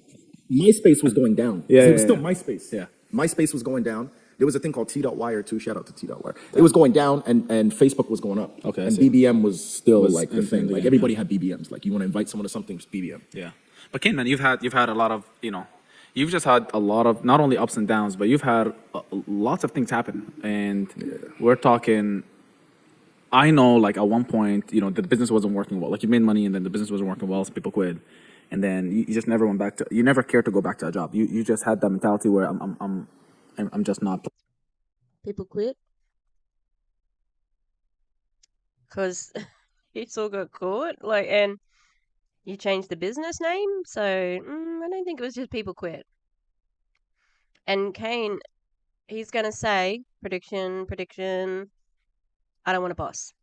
[SPEAKER 3] MySpace was going down. It was still MySpace.
[SPEAKER 5] Yeah.
[SPEAKER 3] MySpace was going down. There was a thing called T.Wire too. Shout out to T.Wire. It was going down and Facebook was going up.
[SPEAKER 5] Okay, I
[SPEAKER 3] and
[SPEAKER 5] see.
[SPEAKER 3] BBM was still like the
[SPEAKER 5] in
[SPEAKER 3] thing.
[SPEAKER 5] the
[SPEAKER 3] Like
[SPEAKER 5] game,
[SPEAKER 3] everybody had BBMs. Like you want to invite someone to something, it's BBM.
[SPEAKER 5] Yeah. But Kaine, man, you've had a lot of, you've just had a lot of not only ups and downs, but you've had lots of things happen. And we're talking, I know like at one point, the business wasn't working well. Like you made money and then the business wasn't working well, so people quit. And then you just never went back to, you never cared to go back to a job. You just had that mentality where I'm just not.
[SPEAKER 1] People quit? Because it's all got caught? And you changed the business name? So, I don't think it was just people quit. And Kaine, he's going to say, prediction, I don't want a boss.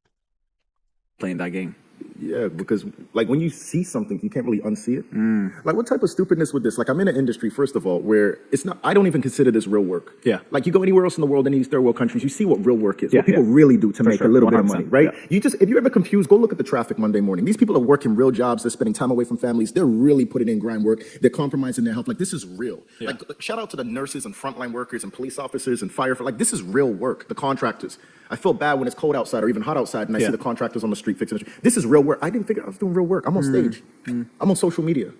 [SPEAKER 5] Playing that game.
[SPEAKER 3] Yeah, because like when you see something, you can't really unsee it. Like what type of stupidness with this? Like I'm in an industry, first of all, where it's not, I don't even consider this real work.
[SPEAKER 5] Yeah.
[SPEAKER 3] Like you go anywhere else in the world, any of these third world countries, you see what real work is, what people
[SPEAKER 5] yeah.
[SPEAKER 3] really do to make
[SPEAKER 5] sure.
[SPEAKER 3] a little bit of money,
[SPEAKER 5] 100%,
[SPEAKER 3] right?
[SPEAKER 5] yeah.
[SPEAKER 3] You just, if you're ever confused, go look at the traffic Monday morning. These people are working real jobs. They're spending time away from families. They're really putting in grind work. They're compromising their health. Like this is real.
[SPEAKER 5] Yeah.
[SPEAKER 3] Like shout out to the nurses and frontline workers and police officers and firefighters. Like this is real work. The contractors. I feel bad when it's cold outside or even hot outside and I see the contractors on the street fixing the street. This is real work. I didn't figure I was doing real work. I'm on stage. I'm on social media.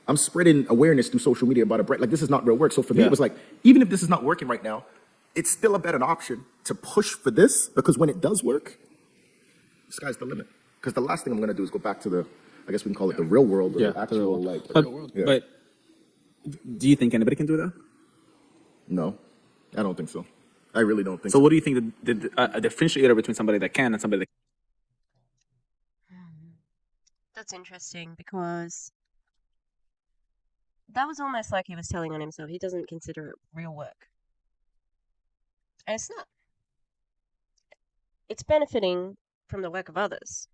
[SPEAKER 3] I'm spreading awareness through social media about a break. Like this is not real work. So for me, it was like, even if this is not working right now, it's still a better option to push for this because when it does work, the sky's the limit. Because the last thing I'm going to do is go back to the, I guess we can call it the real world, or the actual like.
[SPEAKER 5] But do you think anybody can do that?
[SPEAKER 3] No, I don't think so. I really don't think
[SPEAKER 5] so. What do you think the differentiator between somebody that can and somebody that
[SPEAKER 1] That's interesting because that was almost like he was telling on himself. He doesn't consider it real work. And it's not. It's benefiting from the work of others.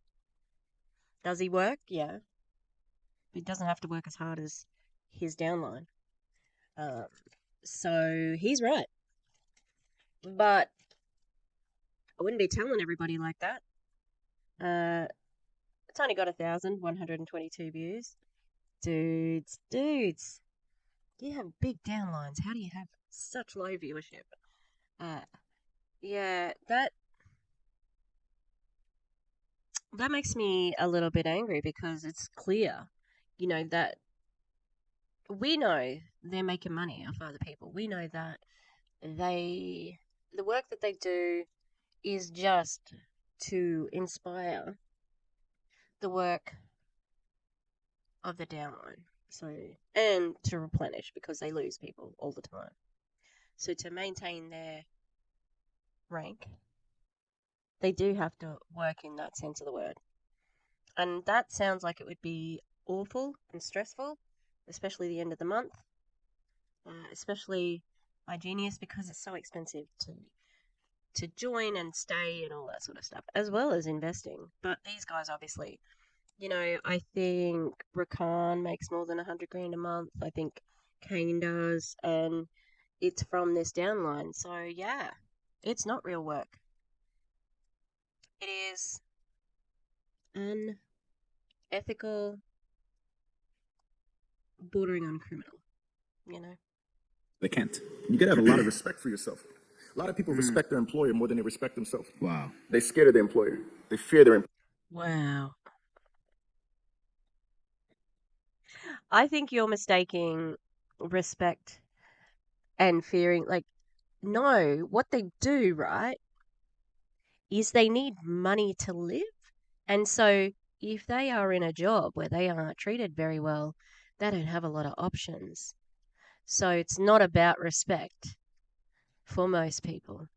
[SPEAKER 1] Does he work? Yeah. He doesn't have to work as hard as his downline. So he's right. But I wouldn't be telling everybody like that. It's only got 1,122 views. Dudes. You have big downlines. How do you have such low viewership? Yeah, that makes me a little bit angry because it's clear, that we know they're making money off other people. We know that the work that they do is just to inspire the work of the downline. So, and to replenish because they lose people all the time. So to maintain their rank, they do have to work in that sense of the word. And that sounds like it would be awful and stressful, especially the end of the month, especially iGenius because it's so expensive to join and stay and all that sort of stuff, as well as investing. But these guys obviously, I think Rakan makes more than 100 grand a month. I think Kaine does, and it's from this downline. So yeah, it's not real work. It is unethical, bordering on criminal.
[SPEAKER 5] they can't?
[SPEAKER 3] You gotta have a lot of respect for yourself. A lot of people respect their employer more than they respect themselves.
[SPEAKER 5] Wow.
[SPEAKER 3] They're scared of their employer. They fear their employer.
[SPEAKER 1] Wow. I think you're mistaking respect and fearing. Like, no, what they do, right, is they need money to live. And so if they are in a job where they aren't treated very well, they don't have a lot of options. So it's not about respect for most people,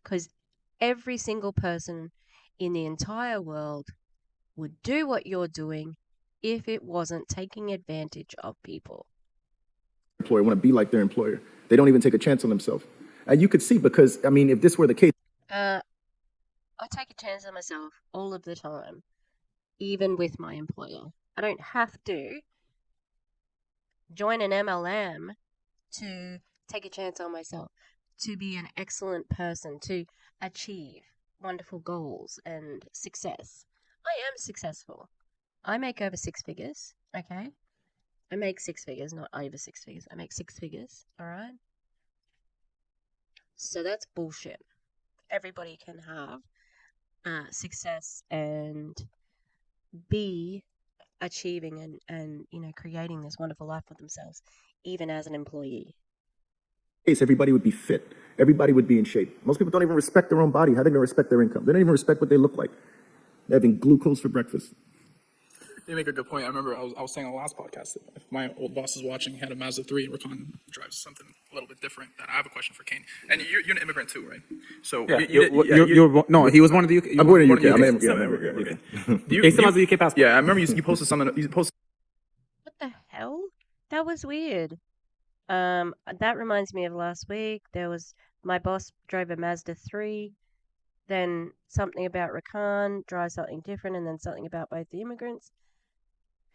[SPEAKER 1] because every single person in the entire world would do what you're doing if it wasn't taking advantage of people.
[SPEAKER 3] Employer want to be like their employer. They don't even take a chance on themselves. And you could see, because I mean, if this were the case,
[SPEAKER 1] I take a chance on myself all of the time, even with my employer. I don't have to join an MLM to take a chance on myself, to be an excellent person, to achieve wonderful goals and success. I am successful. I make over 6 figures, okay? I make 6 figures, not over 6 figures. I make 6 figures, all right? So that's bullshit. Everybody can have success and be achieving and creating this wonderful life for themselves, even as an employee.
[SPEAKER 3] Everybody would be fit. Everybody would be in shape. Most people don't even respect their own body. How are they going to respect their income? They don't even respect what they look like. They're having glucose for breakfast.
[SPEAKER 4] You make a good point. I remember I was saying on the last podcast that if my old boss is watching, he had a Mazda 3, and Rakan drives something a little bit different. That I have a question for Kaine. And you're an immigrant too, right? So
[SPEAKER 5] No, he was born in the UK.
[SPEAKER 3] I'm born in the UK.
[SPEAKER 4] UK.
[SPEAKER 3] I'm an
[SPEAKER 4] Still
[SPEAKER 3] immigrant.
[SPEAKER 4] immigrant,
[SPEAKER 3] Okay.
[SPEAKER 4] okay.
[SPEAKER 5] He still has the UK passport.
[SPEAKER 4] Yeah, I remember you posted something. You posted.
[SPEAKER 1] What the hell? That was weird. That reminds me of last week. There was my boss drove a Mazda 3, then something about Rakan drives something different, and then something about both the immigrants.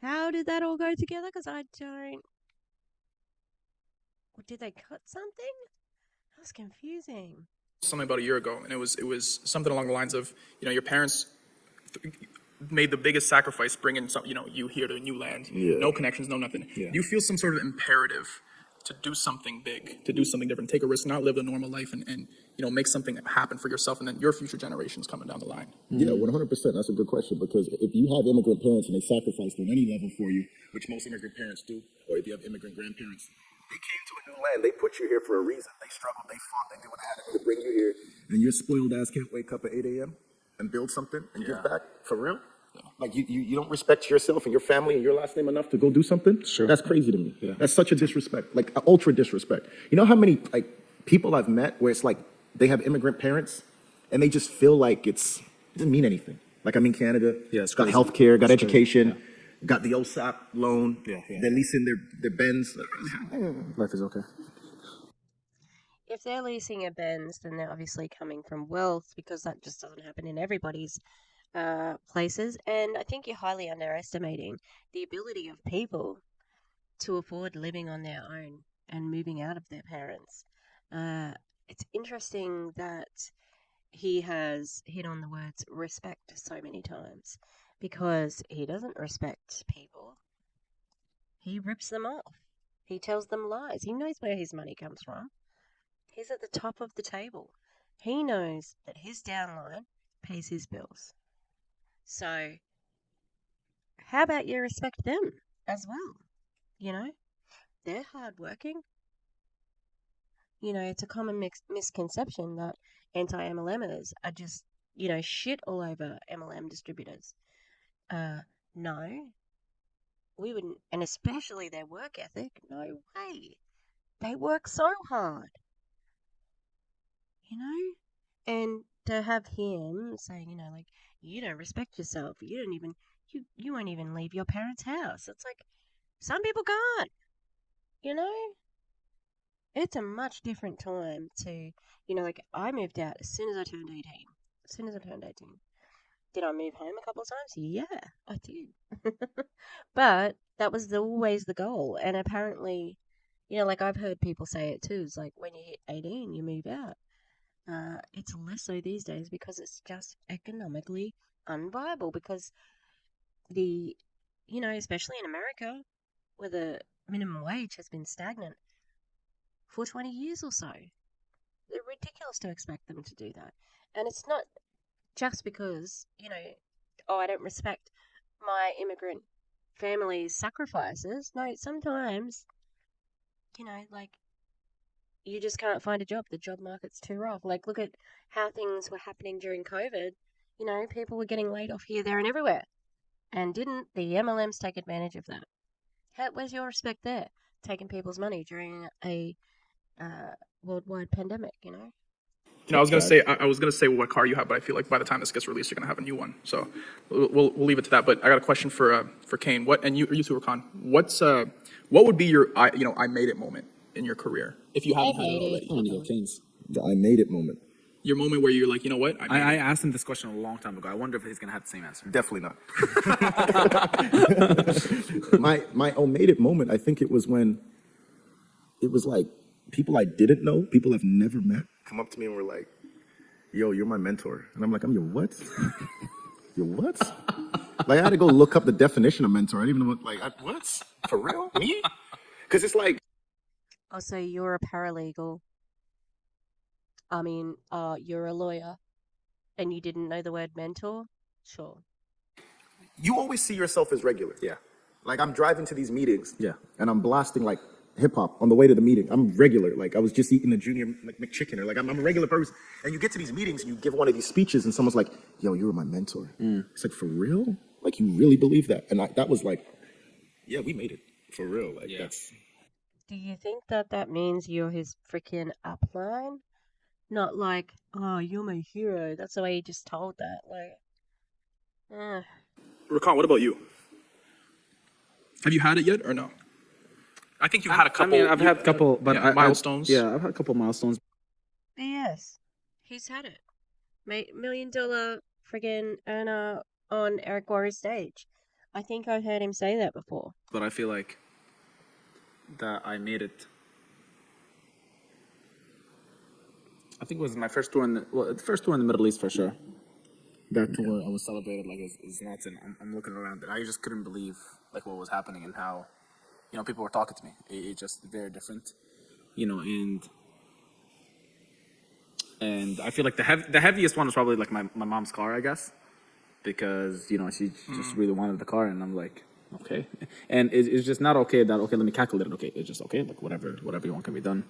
[SPEAKER 1] How did that all go together? Because I don't. Did they cut something? That was confusing.
[SPEAKER 4] Something about a year ago, and it was something along the lines of, your parents made the biggest sacrifice bringing you here to a new land, no connections, no nothing. Do you feel some sort of imperative to do something big, to do something different, take a risk, not live a normal life, and make something happen for yourself and then your future generations coming down the line?
[SPEAKER 3] Yeah, 100%. That's a good question, because if you have immigrant parents and they sacrificed on any level for you, which most immigrant parents do, or if you have immigrant grandparents, they came to a new land. They put you here for a reason. They struggled, they fought, they did what they had to do to bring you here. And your spoiled ass can't wake up at 8 a.m. and build something and give back? For real? Like you don't respect yourself and your family and your last name enough to go do something? Sure. That's crazy to me. Yeah. That's such a disrespect, like ultra disrespect. You know how many people I've met where it's like they have immigrant parents and they just feel like it doesn't mean anything. Like I'm in Canada, it's got healthcare, got education, got the OSAP loan, they're leasing their Benz.
[SPEAKER 5] Life is okay.
[SPEAKER 1] If they're leasing a Benz, then they're obviously coming from wealth, because that just doesn't happen in everybody's places. And I think you're highly underestimating the ability of people to afford living on their own and moving out of their parents. It's interesting that he has hit on the words respect so many times, because he doesn't respect people. He rips them off. He tells them lies. He knows where his money comes from. He's at the top of the table. He knows that his downline pays his bills. So, how about you respect them as well? They're hardworking. It's a common misconception that anti-MLMers are just, shit all over MLM distributors. No, we wouldn't, and especially their work ethic. No way. They work so hard, and to have him saying, like, you don't respect yourself. You won't even leave your parents' house. It's like, some people can't, you know? It's a much different time to, like, I moved out as soon as I turned 18. As soon as I turned 18. Did I move home a couple of times? Yeah, I did. But that was always the goal. And apparently, like, I've heard people say it too. It's like, when you hit 18, you move out. It's less so these days because it's just economically unviable, because especially in America, where the minimum wage has been stagnant for 20 years or so. The ridiculous to expect them to do that. And it's not just because, oh, I don't respect my immigrant family's sacrifices. No, sometimes, like, you just can't find a job. The job market's too rough. Like, look at how things were happening during COVID. People were getting laid off here, there, and everywhere. And didn't the MLMs take advantage of that? Where's your respect there? Taking people's money during a worldwide pandemic,
[SPEAKER 4] I was gonna say what car you have, but I feel like by the time this gets released, you're gonna have a new one. So we'll leave it to that. But I got a question for Kaine. What, and you too, Rakan. What would be your I made it moment in your career if you haven't had it already?
[SPEAKER 5] I'm gonna go Keynes.
[SPEAKER 3] The I made it moment.
[SPEAKER 4] Your moment where you're like, you know what?
[SPEAKER 5] I asked him this question a long time ago. I wonder if he's gonna have the same answer.
[SPEAKER 3] Definitely not. my oh made it moment, I think it was when it was like people I didn't know, people I've never met, come up to me and were like, yo, you're my mentor. And I'm like, I'm your what? Your what? Like, I had to go look up the definition of mentor. I didn't even know what? For real? Me? Because it's like,
[SPEAKER 1] Oh, so you're a paralegal. I mean, you're a lawyer, and you didn't know the word mentor? Sure.
[SPEAKER 3] you always see yourself as regular.
[SPEAKER 5] Yeah.
[SPEAKER 3] Like, I'm driving to these meetings.
[SPEAKER 5] Yeah.
[SPEAKER 3] And I'm blasting like hip hop on the way to the meeting. I'm regular. Like, I was just eating a junior McChicken, or like I'm a regular person. And you get to these meetings and you give one of these speeches and someone's like, yo, you were my mentor. It's like, for real? Like, you really believe that? And that was like, yeah, we made it. For real. Like, that's...
[SPEAKER 1] Do you think that means you're his freaking upline? Not like, oh, you're my hero. That's the way he just told that. Like,
[SPEAKER 4] Rakan, what about you? Have you had it yet or no? I think you've had a couple.
[SPEAKER 5] I mean, I've had a couple, but
[SPEAKER 4] milestones.
[SPEAKER 5] I've had a couple milestones.
[SPEAKER 1] yes, he's had it. $1 million friggin' earner on Eric Warren's stage. I think I've heard him say that before.
[SPEAKER 5] But I feel like that I made it. I think it was my first tour the first tour in the Middle East for sure. That tour, I was celebrated like it's nuts, and I'm looking around and I just couldn't believe like what was happening and how, people were talking to me. It's just very different, and I feel like the heaviest one was probably like my mom's car, I guess, because she just really wanted the car, and I'm like, okay, and it's just not okay that let me calculate it. Okay, it's just okay, like whatever you want can be done.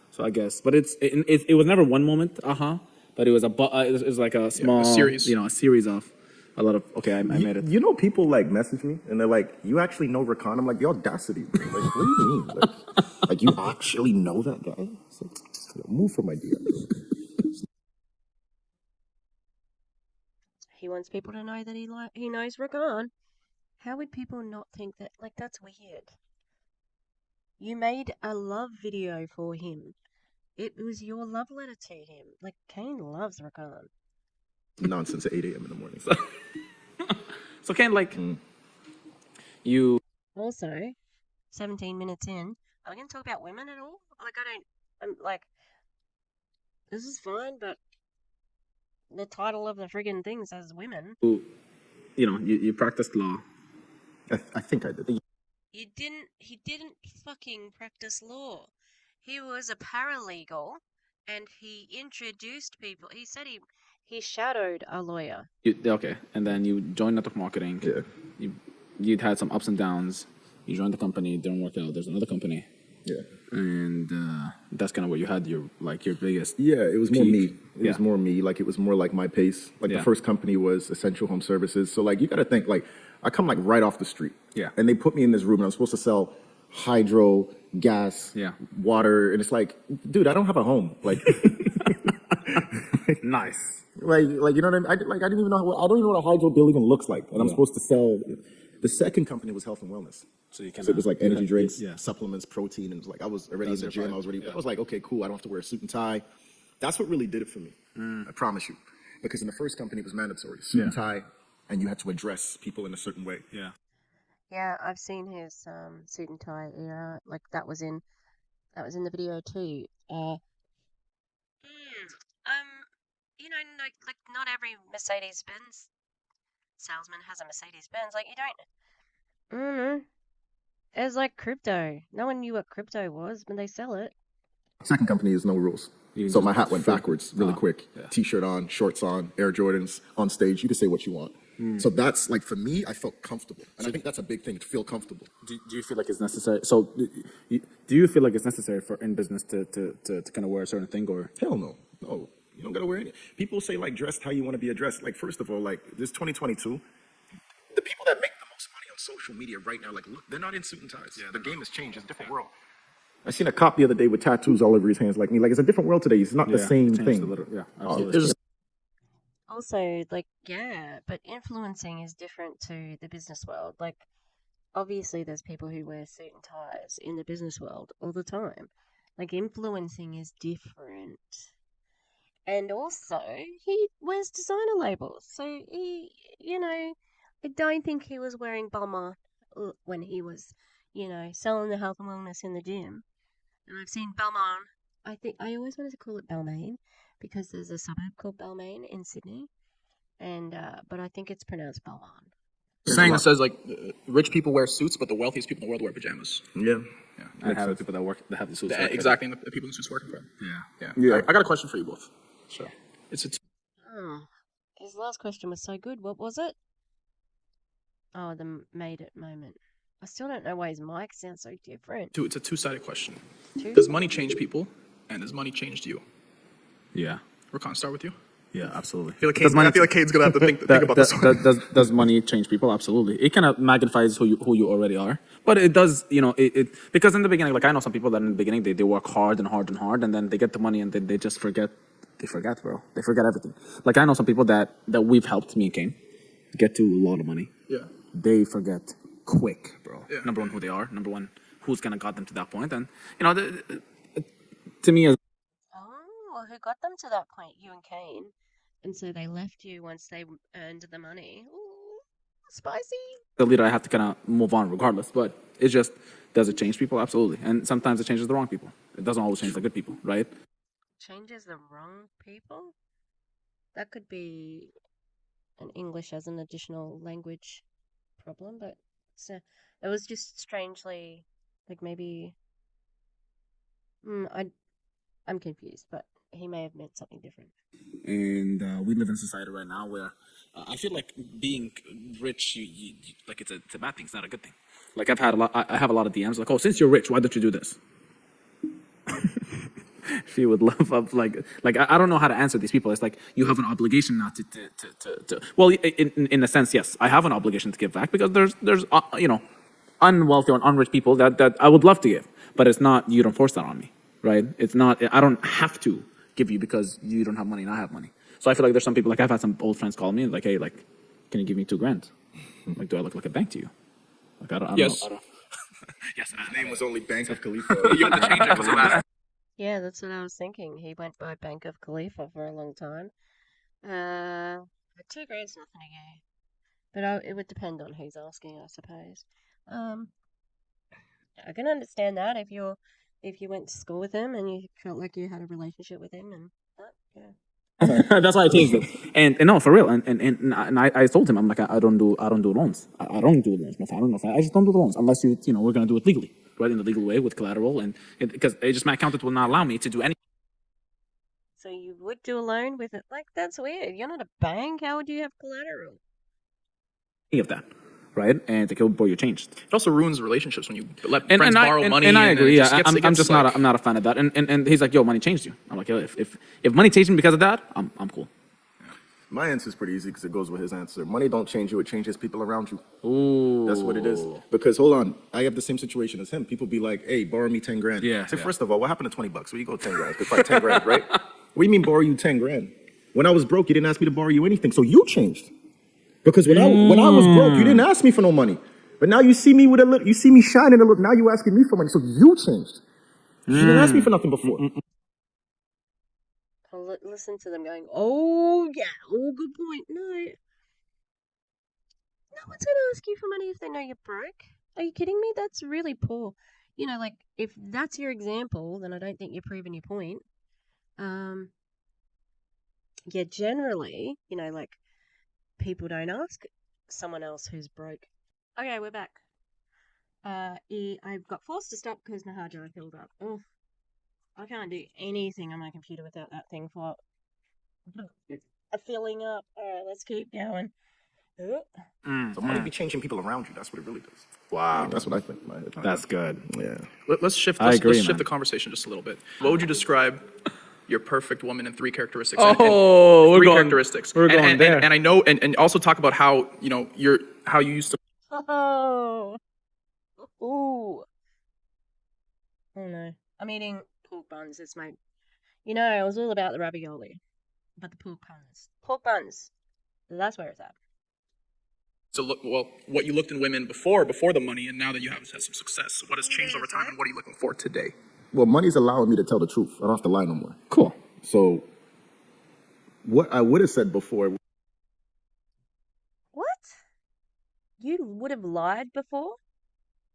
[SPEAKER 5] So I guess, but it was never one moment, but it was it was like a small
[SPEAKER 4] series,
[SPEAKER 5] a series of a lot of I made it.
[SPEAKER 3] People like message me and they're like, you actually know Rakan? I'm like, the audacity, bro. Like, what do you mean? Like you actually know that guy? It's like, move from my DM.
[SPEAKER 1] He wants people to know that he knows Rakan. How would people not think that? Like, that's weird. You made a love video for him. It was your love letter to him. Like, Kaine loves Rakan.
[SPEAKER 3] Nonsense at 8 a.m. in the morning.
[SPEAKER 5] So Kaine, you...
[SPEAKER 1] Also, 17 minutes in, are we going to talk about women at all? Like, I'm like, this is fine, but the title of the friggin' thing says women.
[SPEAKER 5] You practiced law.
[SPEAKER 3] I think I did.
[SPEAKER 1] He didn't fucking practice law. He was a paralegal, and he introduced people. He said he shadowed a lawyer.
[SPEAKER 5] Okay, and then you joined network marketing.
[SPEAKER 3] Yeah.
[SPEAKER 5] You'd had some ups and downs. You joined the company, didn't work out. There's another company.
[SPEAKER 3] Yeah.
[SPEAKER 5] And that's kind of what you had your biggest.
[SPEAKER 3] Yeah, it was more
[SPEAKER 5] peak.
[SPEAKER 3] me. It was more me. Like, it was more like my pace. Like, the first company was Essential Home Services. So, like, you got to think, like, I come, like, right off the street.
[SPEAKER 5] Yeah.
[SPEAKER 3] And they put me in this room, and I'm supposed to sell hydro, gas, water. And it's like, dude, I don't have a home. Like,
[SPEAKER 5] nice.
[SPEAKER 3] Like, you know what I mean? I don't even know what a hydro bill even looks like. And I'm supposed to sell. The second company was health and wellness. So it was like energy drinks, supplements, protein, and it was like I was already in the gym. I was like, okay, cool. I don't have to wear a suit and tie. That's what really did it for me. I promise you, because in the first company it was mandatory suit and tie, and you had to address people in a certain way.
[SPEAKER 5] Yeah.
[SPEAKER 1] Yeah, I've seen his suit and tie era. Like, that was in the video too. Like not every Mercedes Benz salesman has a Mercedes Benz. Like, you don't. I don't know. It's like crypto. No one knew what crypto was, but they sell it.
[SPEAKER 3] Second company is no rules. So my hat went backwards really quick. T-shirt on, shorts on, Air Jordans on stage. You can say what you want. So that's like, for me, I felt comfortable. And I think that's a big thing, to feel comfortable.
[SPEAKER 5] Do you feel like it's necessary? So, do you feel like it's necessary for in business to kind of wear a certain thing, or?
[SPEAKER 3] Hell no. No, you don't gotta wear any. People say like dress how you want to be addressed. Like, first of all, like this 2022, the people that make the most money on social media right now, like look, they're not in suit and ties. The game has changed. It's a different world. I seen a cop the other day with tattoos all over his hands like me. Like, it's a different world today. It's not the same thing.
[SPEAKER 5] Absolutely.
[SPEAKER 1] Also, like, yeah, but influencing is different to the business world. Like, obviously, there's people who wear suit and ties in the business world all the time. Like, influencing is different. And also, he wears designer labels. So, I don't think he was wearing Balmain when he was, selling the health and wellness in the gym. And I've seen Balmain. I always wanted to call it Balmain because there's a suburb called Balmain in Sydney. And, but I think it's pronounced Balmain.
[SPEAKER 4] Saying that says like rich people wear suits, but the wealthiest people in the world wear pajamas.
[SPEAKER 3] Yeah.
[SPEAKER 5] I have people that have the suits.
[SPEAKER 4] Exactly, and the people in suits working for them.
[SPEAKER 5] Yeah.
[SPEAKER 4] I got a question for you both.
[SPEAKER 5] Sure.
[SPEAKER 1] Oh, his last question was so good. What was it? Oh, the made it moment. I still don't know why his mic sounds so different.
[SPEAKER 4] It's a two-sided question.
[SPEAKER 1] Two?
[SPEAKER 4] Does money change people, and has money changed you?
[SPEAKER 5] Yeah.
[SPEAKER 4] Rakan, start with you.
[SPEAKER 5] Yeah, absolutely.
[SPEAKER 4] I feel like Kane's gonna have to think about this one.
[SPEAKER 5] Does money change people? Absolutely. It kind of magnifies who you already are. But it does, because in the beginning, like I know some people that in the beginning they work hard and hard and hard, and then they get the money and then they just forget. They forget, bro. They forget everything. Like I know some people that we've helped, me and Kane, get to a lot of money.
[SPEAKER 4] Yeah.
[SPEAKER 5] They forget quick, bro.
[SPEAKER 4] Yeah.
[SPEAKER 5] Number one, who they are. Number one, who's gonna got them to that point. And to me, as
[SPEAKER 1] Oh, who got them to that point? You and Kane. And so they left you once they earned the money. Ooh, spicy.
[SPEAKER 5] the leader, I have to kind of move on regardless. But it's just, does it change people? Absolutely. And sometimes it changes the wrong people. It doesn't always change the good people, right?
[SPEAKER 1] Changes the wrong people? That could be an English as an additional language problem, but it was just strangely, like maybe, I'm confused, but he may have meant something different.
[SPEAKER 5] And we live in a society right now where I feel like being rich, like it's a bad thing. It's not a good thing. Like I have a lot of DMs like, oh, since you're rich, why don't you do this? She would love up like I don't know how to answer these people. It's like you have an obligation not to well, in a sense, yes, I have an obligation to give back because there's unwealthy or unrich people that I would love to give, but it's not, you don't force that on me, right? It's not, I don't have to give you because you don't have money and I have money. So I feel like there's some people, like I've had some old friends call me like, hey, like, can you give me $2,000? Like, do I look like a bank to you? Like, I don't
[SPEAKER 4] Yes.
[SPEAKER 5] know.
[SPEAKER 3] Yes, his name was only Bank of Khalifa.
[SPEAKER 4] You have to change it because of that.
[SPEAKER 1] Yeah, that's what I was thinking. He went by Bank of Khalifa for a long time. But $2,000's nothing to go. But it would depend on who's asking, I suppose. I can understand that if you went to school with him and you felt like you had a relationship with him and that, yeah.
[SPEAKER 5] That's why I changed it. And no, for real. And I told him, I'm like, I don't do loans. I don't do loans. No family. I just don't do the loans unless we're gonna do it legally, right, in the legal way with collateral, and because my accountant will not allow me to do any
[SPEAKER 1] So you would do a loan with it? Like, that's weird. You're not a bank. How would you have collateral?
[SPEAKER 5] of that, right? And the boy, you changed.
[SPEAKER 4] It also ruins relationships when you let friends borrow money.
[SPEAKER 5] And I agree.
[SPEAKER 4] It
[SPEAKER 5] Yeah, I'm just not. I'm not a fan of that. And he's like, yo, money changed you. I'm like, yo, if money changed me because of that, I'm cool.
[SPEAKER 3] My answer is pretty easy because it goes with his answer. Money don't change you; it changes people around you.
[SPEAKER 5] Ooh,
[SPEAKER 3] That's what it is. Because hold on, I have the same situation as him. People be like, "Hey, borrow me 10 grand."
[SPEAKER 5] Yeah.
[SPEAKER 3] So first of all, what happened to $20? Where you go 10 grand? It's like 10 grand, right? What do you mean borrow you 10 grand? When I was broke, you didn't ask me to borrow you anything, so you changed. Because when I was broke, you didn't ask me for no money. But now you see me with you see me shining a little. Now you asking me for money, so you changed. You didn't ask me for nothing before.
[SPEAKER 1] I'll listen to them going, oh, yeah, oh, good point. No. No one's going to ask you for money if they know you're broke. Are you kidding me? That's really poor. Like, if that's your example, then I don't think you're proving your point. Yeah, generally, like, people don't ask someone else who's broke. Okay, we're back. I got forced to stop because my hard drive filled up. Oh. I can't do anything on my computer without that thing for filling up. All right, let's keep going.
[SPEAKER 3] So money be changing people around you. That's what it really does.
[SPEAKER 5] Wow.
[SPEAKER 3] That's what I think in my head.
[SPEAKER 5] That's good.
[SPEAKER 3] Yeah.
[SPEAKER 4] Let's shift.
[SPEAKER 5] I
[SPEAKER 4] Let's,
[SPEAKER 5] agree,
[SPEAKER 4] let's shift
[SPEAKER 5] man.
[SPEAKER 4] the conversation just a little bit. What would you describe your perfect woman in 3 characteristics?
[SPEAKER 5] Oh, we're
[SPEAKER 4] three
[SPEAKER 5] going-
[SPEAKER 4] characteristics.
[SPEAKER 5] we're going there.
[SPEAKER 4] And I know, and also talk about how how you used to.
[SPEAKER 1] Oh, ooh. Oh no, I'm eating pork buns. It's my, I was all about the ravioli, but the pork buns. Pork buns. That's where it's at.
[SPEAKER 4] So look, well, what you looked in women before the money, and now that you have had some success, what has changed over time, and what are you looking for today?
[SPEAKER 3] Well, money's allowing me to tell the truth. I don't have to lie no more.
[SPEAKER 5] Cool.
[SPEAKER 3] So what I would have said before.
[SPEAKER 1] What? You would have lied before?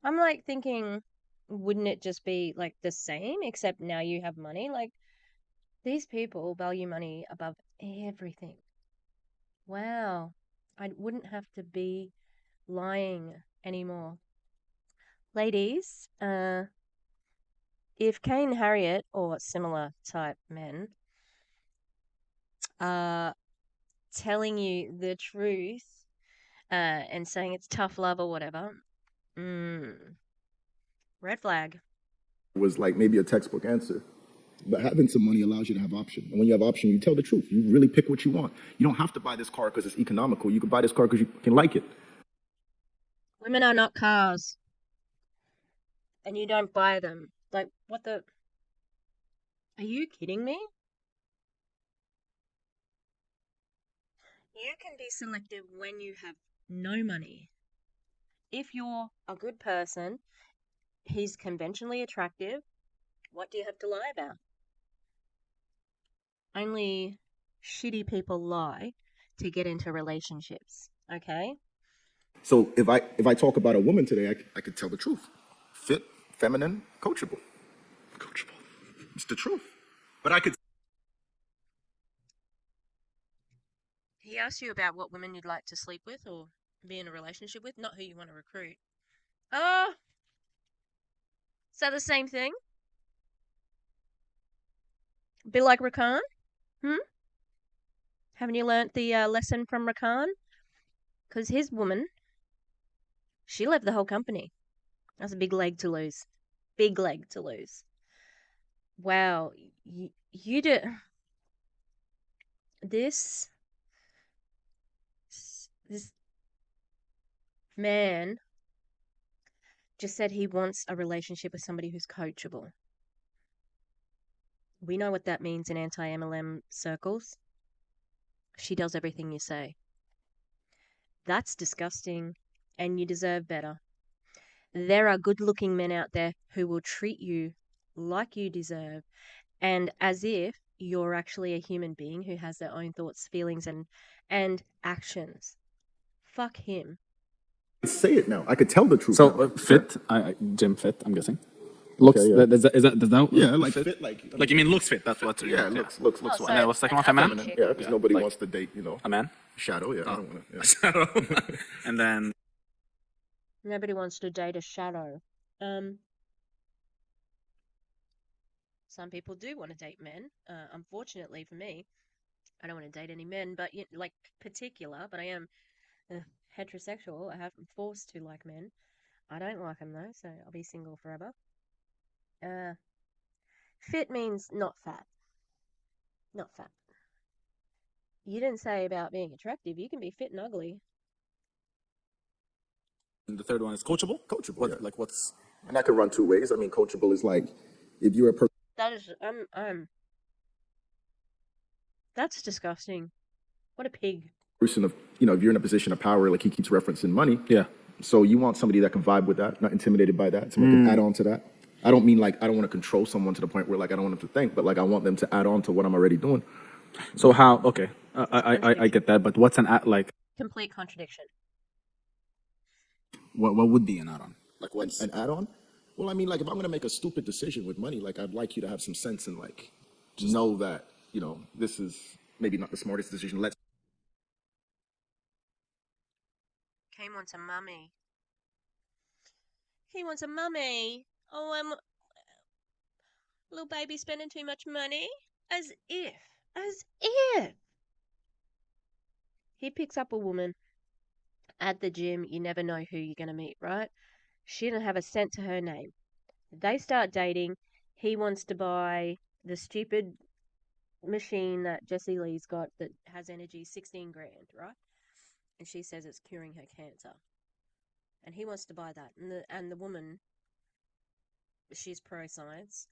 [SPEAKER 1] I'm like thinking, wouldn't it just be like the same, except now you have money? Like, these people value money above everything. Wow. I wouldn't have to be lying anymore. Ladies, if Kane Harriet or similar type men are telling you the truth and saying it's tough love or whatever, red flag.
[SPEAKER 3] Was like maybe a textbook answer. But having some money allows you to have option. And when you have option, you tell the truth. You really pick what you want. You don't have to buy this car because it's economical. You can buy this car because you can like it.
[SPEAKER 1] Women are not cars. And you don't buy them. Like, what the? Are you kidding me? You can be selective when you have no money. If you're a good person, he's conventionally attractive, what do you have to lie about? Only shitty people lie to get into relationships, okay?
[SPEAKER 3] So if I talk about a woman today, I could tell the truth. Fit, feminine, coachable. Coachable. It's the truth. But I could.
[SPEAKER 1] He asked you about what women you'd like to sleep with or be in a relationship with, not who you want to recruit. Oh, is that the same thing? Be like Rakan? Haven't you learnt the lesson from Rakan? Because his woman, she left the whole company. That's a big leg to lose. Big leg to lose. Wow, you do this. This man just said he wants a relationship with somebody who's coachable. We know what that means in anti-MLM circles. She does everything you say. That's disgusting, and you deserve better. There are good-looking men out there who will treat you like you deserve, and as if you're actually a human being who has their own thoughts, feelings, and actions. Fuck him.
[SPEAKER 3] Say it now. I could tell the truth.
[SPEAKER 5] So
[SPEAKER 3] now.
[SPEAKER 5] fit, Gym fit. I'm guessing. Looks.
[SPEAKER 3] Okay, yeah.
[SPEAKER 5] Does that?
[SPEAKER 3] Yeah, like fit, like
[SPEAKER 5] You mean looks fit? That's what.
[SPEAKER 3] yeah, looks.
[SPEAKER 1] Oh,
[SPEAKER 3] Like,
[SPEAKER 1] so
[SPEAKER 5] And then what's the second one? Feminine.
[SPEAKER 1] feminine.
[SPEAKER 3] yeah, because nobody
[SPEAKER 5] like-
[SPEAKER 3] wants to date,
[SPEAKER 5] A man.
[SPEAKER 3] shadow. Yeah, I don't want to. Yeah.
[SPEAKER 5] And then
[SPEAKER 1] Nobody wants to date a shadow. Some people do want to date men. Unfortunately for me, I don't want to date any men, but like particular. But I am heterosexual. I haven't forced to like men. I don't like them though, so I'll be single forever. Fit means not fat. Not fat. You didn't say about being attractive. You can be fit and ugly.
[SPEAKER 5] the third one is coachable.
[SPEAKER 3] Coachable,
[SPEAKER 5] What,
[SPEAKER 3] yeah.
[SPEAKER 5] Like what's?
[SPEAKER 3] And that could run two ways. I mean, coachable is like if you're a person
[SPEAKER 1] That is that's disgusting. What a pig.
[SPEAKER 3] of, if you're in a position of power, like he keeps referencing money.
[SPEAKER 5] Yeah.
[SPEAKER 3] So you want somebody that can vibe with that, not intimidated by that, someone can add on to that. I don't mean like I don't want to control someone to the point where like I don't want them to think, but like I want them to add on to what I'm already doing.
[SPEAKER 5] So how? Okay, I get that, but what's an like?
[SPEAKER 1] Complete contradiction.
[SPEAKER 5] What would be an add-on? Like what's?
[SPEAKER 3] An add on? Well, I mean, like if I'm gonna make a stupid decision with money, like I'd like you to have some sense and like just know that this is maybe not the smartest decision. Let's.
[SPEAKER 1] Kane wants a mummy. He wants a mummy. Oh, Little baby spending too much money? As if. He picks up a woman at the gym. You never know who you're going to meet, right? She didn't have a cent to her name. They start dating. He wants to buy the stupid machine that Jessie Lee's got that has energy, 16 grand, right? And she says it's curing her cancer. And he wants to buy that. And the woman, she's pro-science.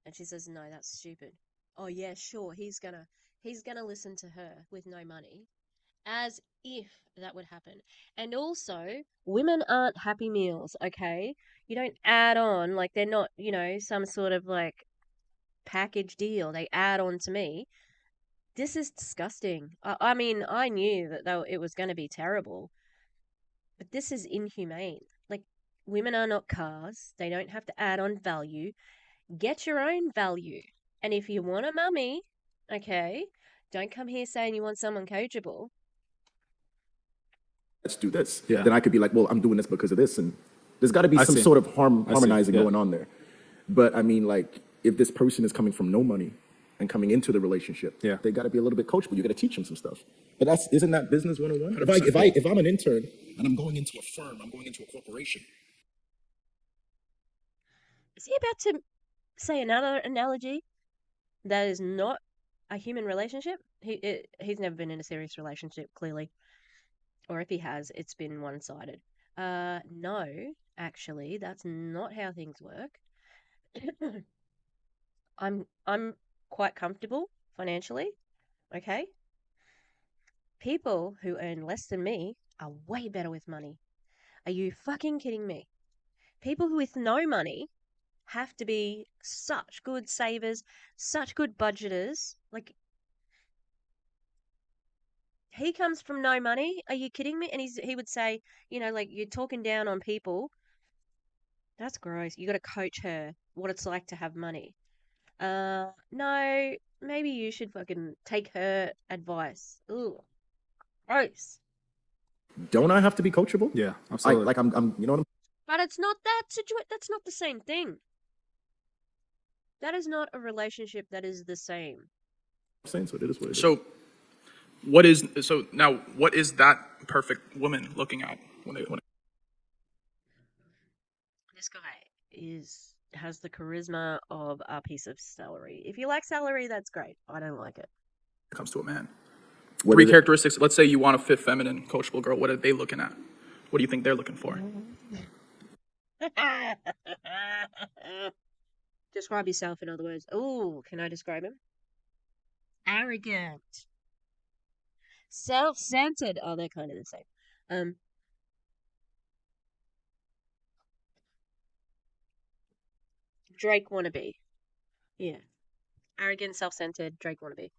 [SPEAKER 1] And she says, no, that's stupid. Oh, yeah, sure. He's gonna listen to her with no money. As if that would happen. And also, women aren't Happy Meals, okay? You don't add on, like, they're not, some sort of, like, package deal. They add on to me. This is disgusting. I mean, I knew that it was going to be terrible, but this is inhumane. Like, women are not cars. They don't have to add on value. Get your own value. And if you want a mummy, okay, don't come here saying you want someone coachable.
[SPEAKER 3] Let's do this. Then I could be like, well, I'm doing this because of this, and there's got to be some sort of harmonizing going on there. But I mean, like, if this person is coming from no money and coming into the relationship, they got to be a little bit coachable. You got to teach them some stuff. But isn't that business 101? If I'm an intern and I'm going into a firm, I'm going into a corporation.
[SPEAKER 1] Is he about to say another analogy that is not a human relationship? He's never been in a serious relationship, clearly. Or if he has, it's been one-sided. No, actually, that's not how things work. I'm quite comfortable financially, okay? People who earn less than me are way better with money. Are you fucking kidding me? People who with no money have to be such good savers, such good budgeters. Like, he comes from no money. Are you kidding me? And he would say, like, you're talking down on people. That's gross. You got to coach her what it's like to have money. No, maybe you should fucking take her advice. Ooh, gross.
[SPEAKER 3] Don't I have to be coachable?
[SPEAKER 5] Yeah, absolutely.
[SPEAKER 3] I'm, you know what I'm
[SPEAKER 1] But it's not that situation. That's not the same thing. That is not a relationship that is the same.
[SPEAKER 3] saying? So it is what it is.
[SPEAKER 4] So what is that perfect woman looking at when
[SPEAKER 1] This guy has the charisma of a piece of celery. If you like celery, that's great. I don't like it.
[SPEAKER 4] it comes to a man?
[SPEAKER 3] What
[SPEAKER 4] Three
[SPEAKER 3] is it?
[SPEAKER 4] characteristics. Let's say you want a fit, feminine, coachable girl. What are they looking at? What do you think they're looking for?
[SPEAKER 1] Describe yourself, in other words. Ooh, can I describe him? Arrogant. Self-centered. Oh, they're kind of the same. Drake Wannabe. Yeah. Arrogant, self-centered, Drake Wannabe.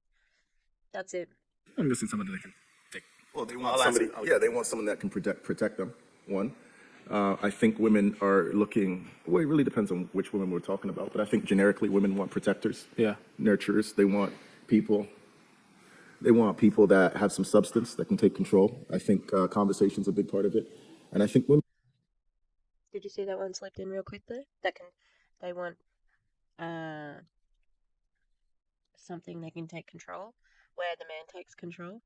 [SPEAKER 1] That's it.
[SPEAKER 5] I'm missing somebody that can take.
[SPEAKER 3] Well, they want somebody. Yeah, they want someone that can protect them. One. I think women are looking. Well, it really depends on which women we're talking about. But I think generically, women want protectors.
[SPEAKER 5] Yeah.
[SPEAKER 3] Nurturers. They want people. They want people that have some substance that can take control. I think conversation's a big part of it, and I think women.
[SPEAKER 1] Did you see that one slipped in real quick there? They want something they can take control, where the man takes control.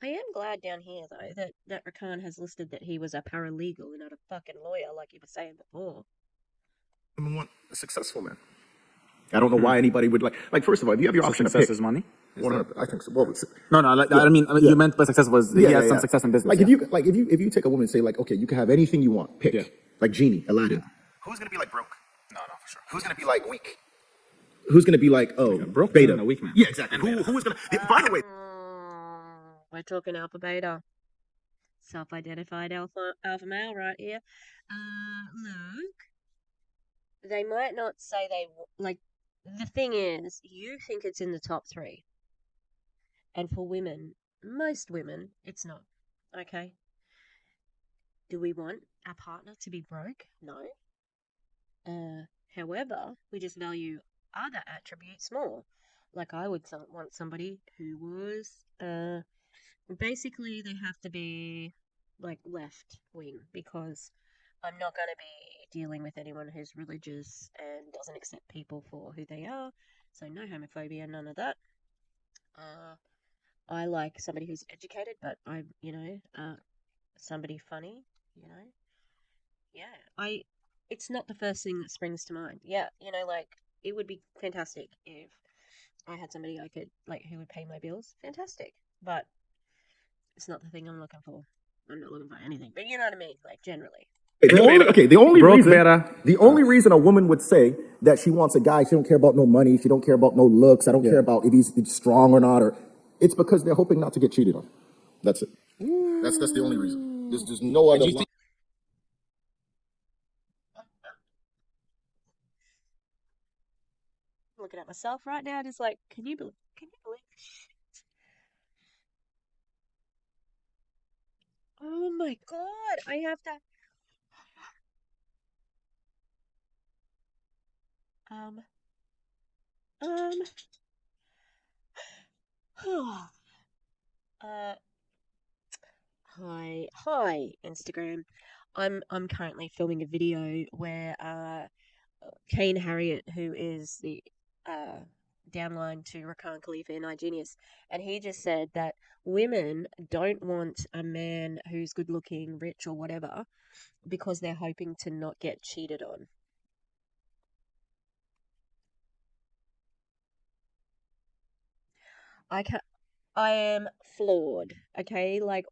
[SPEAKER 1] I am glad down here though that Rakan has listed that he was a paralegal and not a fucking lawyer like you were saying before.
[SPEAKER 3] Women want a successful man. I don't know why anybody would like. First of all, if you have your option to
[SPEAKER 5] Success
[SPEAKER 3] pick,
[SPEAKER 5] is money.
[SPEAKER 3] 100. I think so. Well,
[SPEAKER 5] No, I mean, you meant by success was he has some success in business.
[SPEAKER 3] Like if you take a woman and say like, okay, you can have anything you want, pick. Like Genie, Aladdin. Who's gonna be like broke?
[SPEAKER 5] No, for sure.
[SPEAKER 3] Who's gonna be like weak? Who's gonna be like
[SPEAKER 5] broke
[SPEAKER 3] beta?
[SPEAKER 5] and a weak man.
[SPEAKER 3] Yeah, exactly. Who is gonna? By the way,
[SPEAKER 1] We're talking alpha beta. Self-identified alpha male right here. Look. They might not say like, the thing is, you think it's in the top 3. And for women, most women, it's not. Okay? Do we want our partner to be broke? No. However, we just value other attributes more. Like, I would want somebody who was, basically they have to be like left wing, because I'm not going to be dealing with anyone who's religious and doesn't accept people for who they are. So no homophobia, none of that. I like somebody who's educated, but somebody funny, you know. Yeah, it's not the first thing that springs to mind. Yeah, like it would be fantastic if I had somebody I could like who would pay my bills. Fantastic, but it's not the thing I'm looking for. I'm not looking for anything, but you know what I mean, like generally.
[SPEAKER 3] The only reason a woman would say that she wants a guy, she don't care about no money, she don't care about no looks, I don't care about if he's strong or not, or it's because they're hoping not to get cheated on. That's it. That's the only reason. There's no other.
[SPEAKER 1] I'm looking at myself right now, just like, can you believe this shit? Oh my god, I have to. Um. uh. Hi, Instagram. I'm currently filming a video where Kane Harriet, who is the uh downline to Rakan Khalifa in iGenius, and he just said that women don't want a man who's good looking, rich, or whatever because they're hoping to not get cheated on. I am floored. Okay, like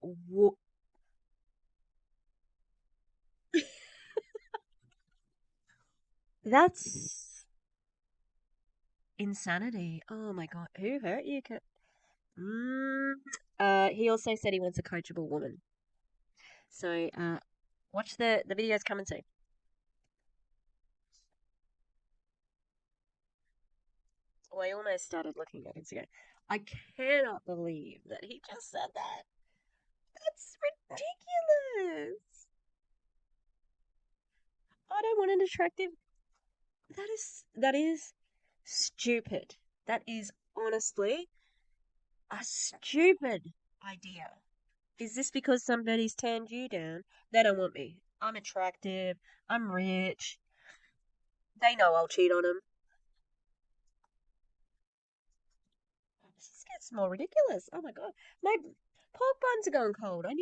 [SPEAKER 1] that's insanity. Oh my god, who hurt you? He also said he wants a coachable woman. So, watch the videos coming soon. Oh, I almost started looking at Instagram. I cannot believe that he just said that. That's ridiculous. I don't want an attractive. That is stupid. That is honestly a stupid idea. Is this because somebody's turned you down? They don't want me. I'm attractive. I'm rich. They know I'll cheat on them. This gets more ridiculous. Oh my god. My pork buns are going cold. I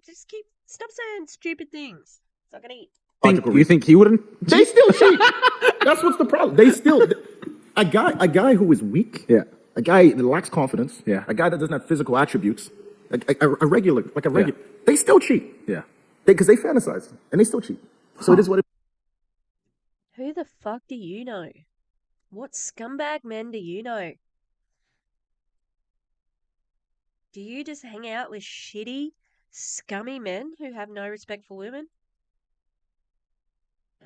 [SPEAKER 1] just keep, stop saying stupid things. So I can eat.
[SPEAKER 5] You think he wouldn't?
[SPEAKER 3] They still cheat. That's what's the problem. They still a guy who is weak.
[SPEAKER 5] Yeah.
[SPEAKER 3] A guy that lacks confidence.
[SPEAKER 5] Yeah.
[SPEAKER 3] A guy that doesn't have physical attributes. A regular. They still cheat.
[SPEAKER 5] Yeah.
[SPEAKER 3] Because they fantasize and they still cheat. So it is what it.
[SPEAKER 1] Who the fuck do you know? What scumbag men do you know? Do you just hang out with shitty, scummy men who have no respect for women?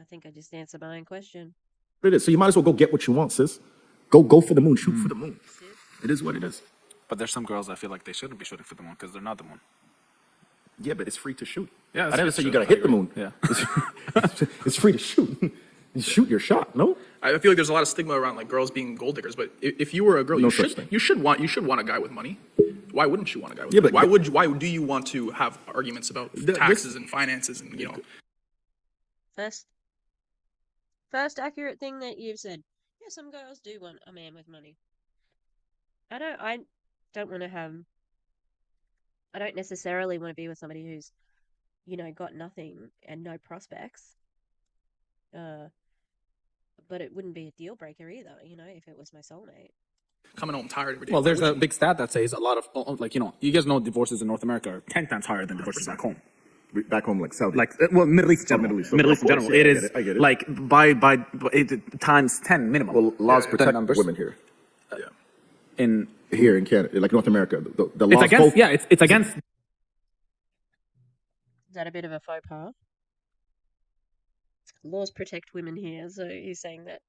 [SPEAKER 1] I think I just answered my own question.
[SPEAKER 3] It is. So you might as well go get what you want, sis. Go for the moon. Shoot for the moon. It is what it is.
[SPEAKER 5] But there's some girls I feel like they shouldn't be shooting for the moon because they're not the moon.
[SPEAKER 3] Yeah, but it's free to shoot.
[SPEAKER 5] Yeah,
[SPEAKER 3] I never said you gotta hit the moon.
[SPEAKER 5] Yeah.
[SPEAKER 3] It's free to shoot. You shoot your shot, no?
[SPEAKER 4] I feel like there's a lot of stigma around like girls being gold diggers, but if you were a girl,
[SPEAKER 3] No
[SPEAKER 4] you
[SPEAKER 3] such thing.
[SPEAKER 4] should want a guy with money. Why wouldn't you want a guy with
[SPEAKER 3] Yeah,
[SPEAKER 4] money?
[SPEAKER 3] but
[SPEAKER 4] Why do you want to have arguments about taxes and finances and
[SPEAKER 1] First accurate thing that you've said. Yeah, some girls do want a man with money. I don't necessarily want to be with somebody who's, got nothing and no prospects. But it wouldn't be a deal breaker either, if it was my soulmate.
[SPEAKER 4] coming home tired every day?
[SPEAKER 5] Well, there's a big stat that says a lot of you guys know divorces in North America are 10 times higher than divorces back home.
[SPEAKER 3] Back home, like Saudi.
[SPEAKER 5] Middle East in general. Middle East in general.
[SPEAKER 3] Yeah,
[SPEAKER 5] It is
[SPEAKER 3] I get it.
[SPEAKER 5] like by times 10 minimum.
[SPEAKER 3] Well, laws protect
[SPEAKER 5] numbers.
[SPEAKER 3] women here.
[SPEAKER 5] Here
[SPEAKER 3] in Canada, like North America, the
[SPEAKER 5] it's
[SPEAKER 3] laws.
[SPEAKER 5] against it's against.
[SPEAKER 1] Is that a bit of a faux pas? Laws protect women here, so he's saying that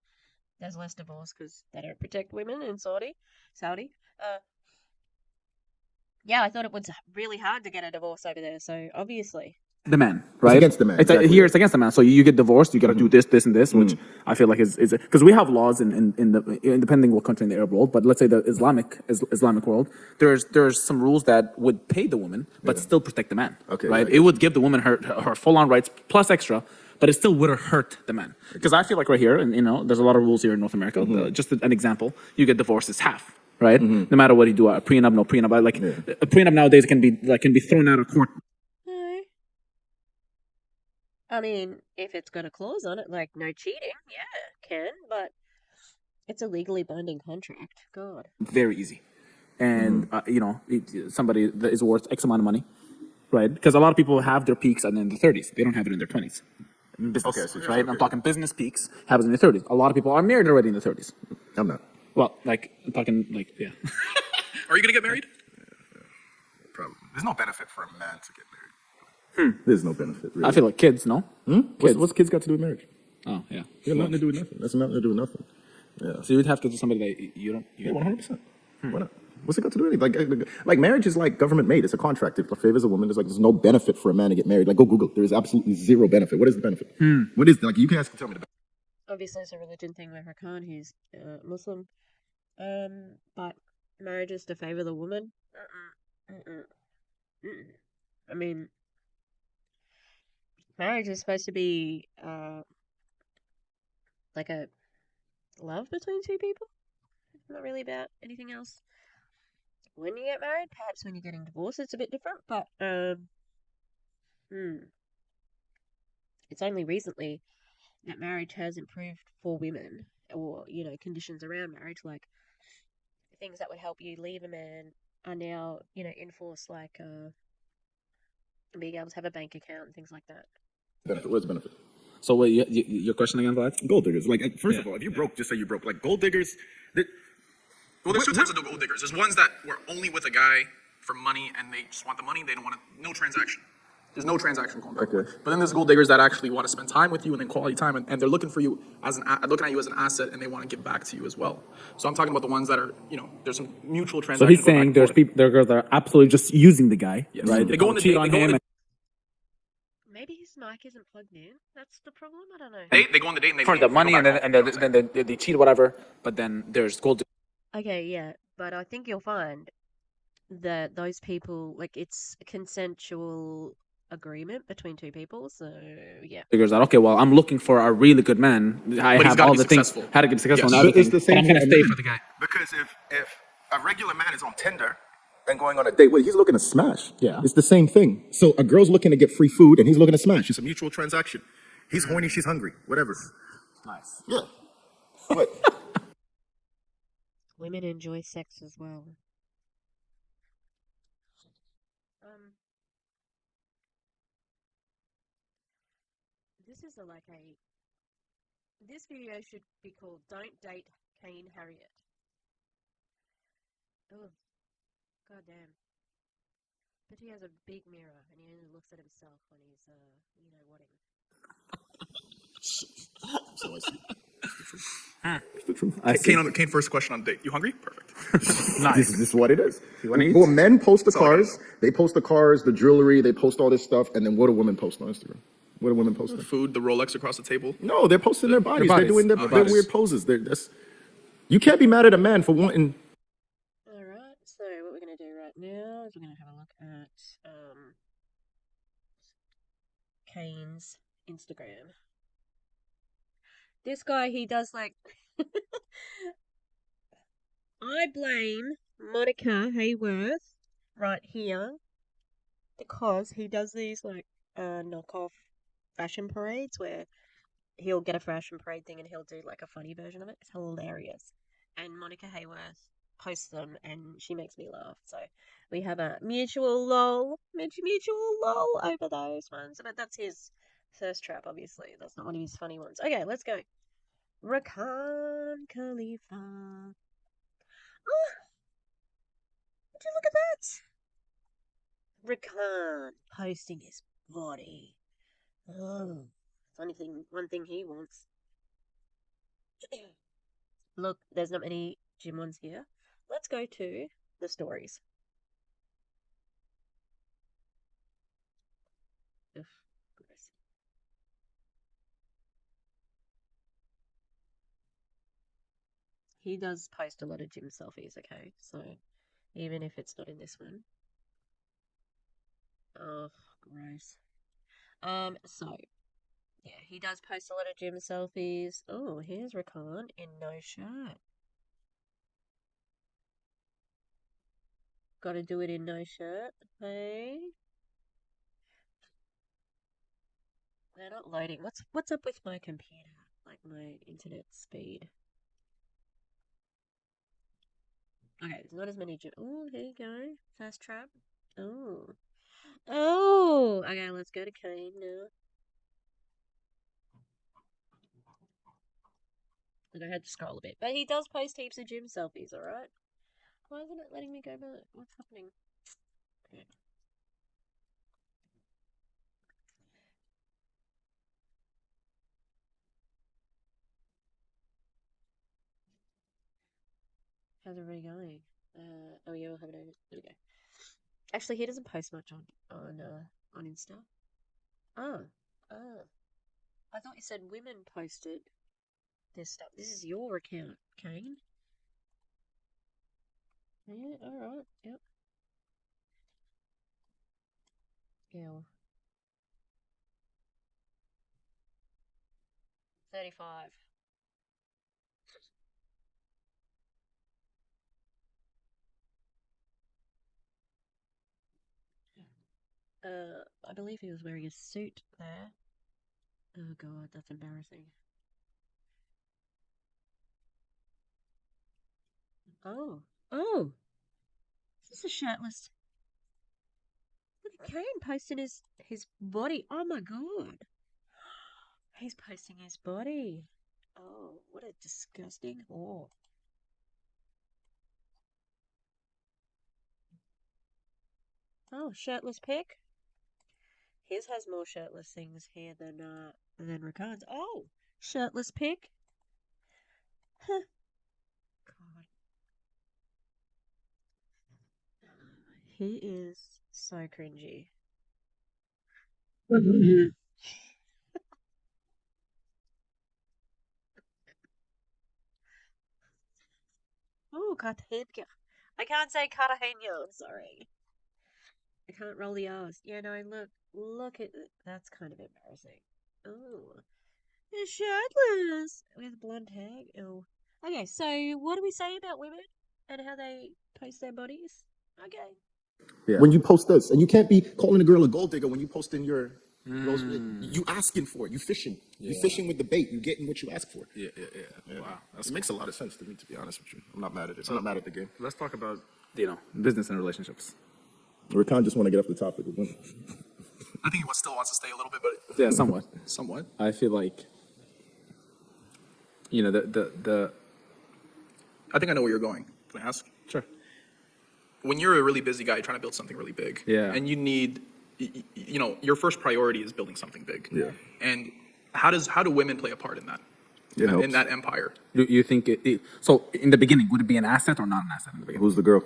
[SPEAKER 1] there's less divorce because they don't protect women in Saudi. Yeah, I thought it was really hard to get a divorce over there, so obviously.
[SPEAKER 5] The man, right?
[SPEAKER 3] It's against the man. Exactly.
[SPEAKER 5] Here, it's against the man. So you get divorced, you got to do this, and this, which I feel like is because we have laws in depending what country in the Arab world, but let's say the Islamic world, there's some rules that would pay the woman, but still protect the man.
[SPEAKER 3] Okay,
[SPEAKER 5] right?
[SPEAKER 3] yeah,
[SPEAKER 5] It would give the woman her full on rights plus extra, but it still would have hurt the man. Because I feel like right here, and there's a lot of rules here in North America. Just an example, you get divorced, it's half, right? No matter what you do, a prenup, no prenup. A prenup nowadays can be thrown out of court.
[SPEAKER 1] No. I mean, if it's got a clause on it, like no cheating, yeah, it can, but it's a legally binding contract. God.
[SPEAKER 5] Very easy. And, somebody that is worth X amount of money, right? Because a lot of people have their peaks in their 30s. They don't have it in their 20s. Business, right? I'm talking business peaks, have it in their 30s. A lot of people are married already in their 30s.
[SPEAKER 3] I'm not.
[SPEAKER 5] Well, I'm talking, yeah.
[SPEAKER 4] Are you gonna get married?
[SPEAKER 3] Probably. There's no benefit for a man to get married. There's no benefit, really.
[SPEAKER 5] I feel like kids, no?
[SPEAKER 3] What's kids got to do with marriage?
[SPEAKER 5] Oh, yeah.
[SPEAKER 3] It got nothing to do with nothing. That's nothing to do with nothing. Yeah.
[SPEAKER 5] So you'd have to do somebody that you don't...
[SPEAKER 3] Yeah, 100%. Why not? What's it got to do with anything? Like marriage is like government made. It's a contract. If a favors a woman, there's no benefit for a man to get married. Like, go Google. There is absolutely zero benefit. What is the benefit? What is, like, you can ask, tell me the benefit.
[SPEAKER 1] Obviously, it's a religion thing with Rakan, who's Muslim. But marriage is to favor the woman. I mean, marriage is supposed to be like a love between two people. Not really about anything else. When you get married, perhaps when you're getting divorced, it's a bit different. But it's only recently that marriage has improved for women, or conditions around marriage, like things that would help you leave a man are now enforced, like being able to have a bank account and things like that.
[SPEAKER 3] Benefit. What's the benefit?
[SPEAKER 5] So wait, your question again, Vlad?
[SPEAKER 3] Gold diggers. Like, first of all, if you're broke, just say you're broke. Like, gold diggers.
[SPEAKER 4] Well, there's two types of gold diggers. There's ones that were only with a guy for money and they just want the money. They don't want no transaction. There's no transaction going back.
[SPEAKER 3] Okay.
[SPEAKER 4] But then there's gold diggers that actually want to spend time with you and then quality time, and they're looking for you looking at you as an asset, and they want to give back to you as well. So I'm talking about the ones that are, there's some mutual
[SPEAKER 5] So
[SPEAKER 4] transaction.
[SPEAKER 5] he's saying there are girls that are absolutely just using the guy,
[SPEAKER 4] Yes.
[SPEAKER 5] right?
[SPEAKER 4] They go on the
[SPEAKER 5] cheat
[SPEAKER 4] date.
[SPEAKER 5] on
[SPEAKER 4] They go on
[SPEAKER 5] him.
[SPEAKER 1] Maybe his mic isn't plugged in. That's the problem. I don't know.
[SPEAKER 4] They go on the date and they
[SPEAKER 5] For
[SPEAKER 4] leave,
[SPEAKER 5] the
[SPEAKER 4] they go
[SPEAKER 5] money,
[SPEAKER 4] back
[SPEAKER 5] and
[SPEAKER 4] home.
[SPEAKER 5] then they cheat, whatever. But then there's gold.
[SPEAKER 1] Okay, yeah, but I think you'll find that those people, like, it's a consensual agreement between two people. So yeah.
[SPEAKER 5] Figures out, okay, well, I'm looking for a really good man. I
[SPEAKER 4] But he's
[SPEAKER 5] have
[SPEAKER 4] gotta
[SPEAKER 5] all
[SPEAKER 4] be
[SPEAKER 5] the things.
[SPEAKER 4] successful.
[SPEAKER 5] How to get successful
[SPEAKER 4] Yes.
[SPEAKER 5] and
[SPEAKER 3] But
[SPEAKER 5] everything.
[SPEAKER 3] it's the same
[SPEAKER 5] But I'm gonna
[SPEAKER 3] for a
[SPEAKER 5] stay
[SPEAKER 3] man.
[SPEAKER 5] for the guy.
[SPEAKER 3] Because if a regular man is on Tinder and going on a date, well, he's looking to smash.
[SPEAKER 5] Yeah.
[SPEAKER 3] It's the same thing. So a girl's looking to get free food and he's looking to smash. It's a mutual transaction. He's horny, she's hungry. Whatever.
[SPEAKER 5] Nice.
[SPEAKER 3] Yeah. What?
[SPEAKER 1] Women enjoy sex as well. This is this video should be called "Don't Date Kane Harriet." Oh, goddamn. But he has a big mirror and he only looks at himself when he's, whatever.
[SPEAKER 3] So I see. It's the truth.
[SPEAKER 5] I see.
[SPEAKER 4] Kane, first question on date. You hungry? Perfect.
[SPEAKER 3] This is what it is.
[SPEAKER 5] wanna eat?
[SPEAKER 3] Well, men post the cars. They post the cars, the jewelry. They post all this stuff. And then what do women post on Instagram? What do women post?
[SPEAKER 4] Food, the Rolex across the table.
[SPEAKER 3] No, they're posting their bodies. They're
[SPEAKER 5] bodies.
[SPEAKER 3] doing their
[SPEAKER 5] Bodies.
[SPEAKER 3] weird poses. You can't be mad at a man for wanting.
[SPEAKER 1] Alright, so what we're going to do right now is we're going to have a look at Kane's Instagram. This guy, he does like... I blame Monica Hayworth right here because he does these like knockoff fashion parades where he'll get a fashion parade thing and he'll do like a funny version of it. It's hilarious. And Monica Hayworth posts them and she makes me laugh. So we have a mutual lol over those ones. But that's his thirst trap, obviously. That's not one of his funny ones. Okay, let's go. Rakan Khalifa. Oh, would you look at that? Rakan posting his body. Oh, it's one thing he wants. Look, there's not many gym ones here. Let's go to the stories. Ugh, gross. He does post a lot of gym selfies, okay? So, even if it's not in this one. Oh, gross. So, Yeah, he does post a lot of gym selfies. Oh, here's Rakan in no shirt. Gotta do it in no shirt. Hey. They're not loading. What's up with my computer? Like my internet speed. Okay, there's not as many gym. Oh, here you go. First trap. Oh. Oh! Okay, let's go to Kaine now. Like, I had to scroll a bit. But he does post heaps of gym selfies, alright? Why isn't it letting me go back? What's happening? Okay. How's everybody going? Oh yeah, we'll have it over. There we go. Actually, he doesn't post much on Insta. Oh, oh. I thought you said women posted this stuff. This is your account, Kaine. Yeah, alright, yep. Yeah. 35. I believe he was wearing a suit there. Oh god, that's embarrassing. Oh, oh, is this a shirtless? Look at Kaine posting his body. Oh my god, he's posting his body. Oh, what a disgusting whore. Oh, shirtless pic. His has more shirtless things here than Rakan's. Oh, shirtless pic. Huh. God, he is so cringy. Oh, Cartagena. I can't say Cartagena. I'm sorry. I can't roll the R's. Yeah, no, look at that's kind of embarrassing. Oh, he's shirtless with blonde hair. Oh, okay. So, what do we say about women and how they post their bodies? Okay.
[SPEAKER 3] Yeah. When you post this, and you can't be calling a girl a gold digger when you post in your rose. You asking for it. You fishing. You fishing with the bait. You getting what you ask for.
[SPEAKER 5] Yeah. Wow.
[SPEAKER 3] It makes a lot of sense to me, to be honest with you. I'm not mad at it. I'm not mad at the game.
[SPEAKER 5] Let's talk about, business and relationships.
[SPEAKER 3] Rakan just want to get off the topic of women.
[SPEAKER 4] I think he still wants to stay a little bit, but
[SPEAKER 5] Yeah, somewhat.
[SPEAKER 4] somewhat.
[SPEAKER 5] I feel like, the
[SPEAKER 4] I think I know where you're going. Can I ask?
[SPEAKER 5] sure.
[SPEAKER 4] When you're a really busy guy trying to build something really big,
[SPEAKER 5] Yeah.
[SPEAKER 4] and you need, your first priority is building something big.
[SPEAKER 3] Yeah.
[SPEAKER 4] And how do women play a part in that?
[SPEAKER 3] It helps.
[SPEAKER 4] In that empire?
[SPEAKER 5] You think so in the beginning, would it be an asset or not an asset in the beginning?
[SPEAKER 3] Who's the girl?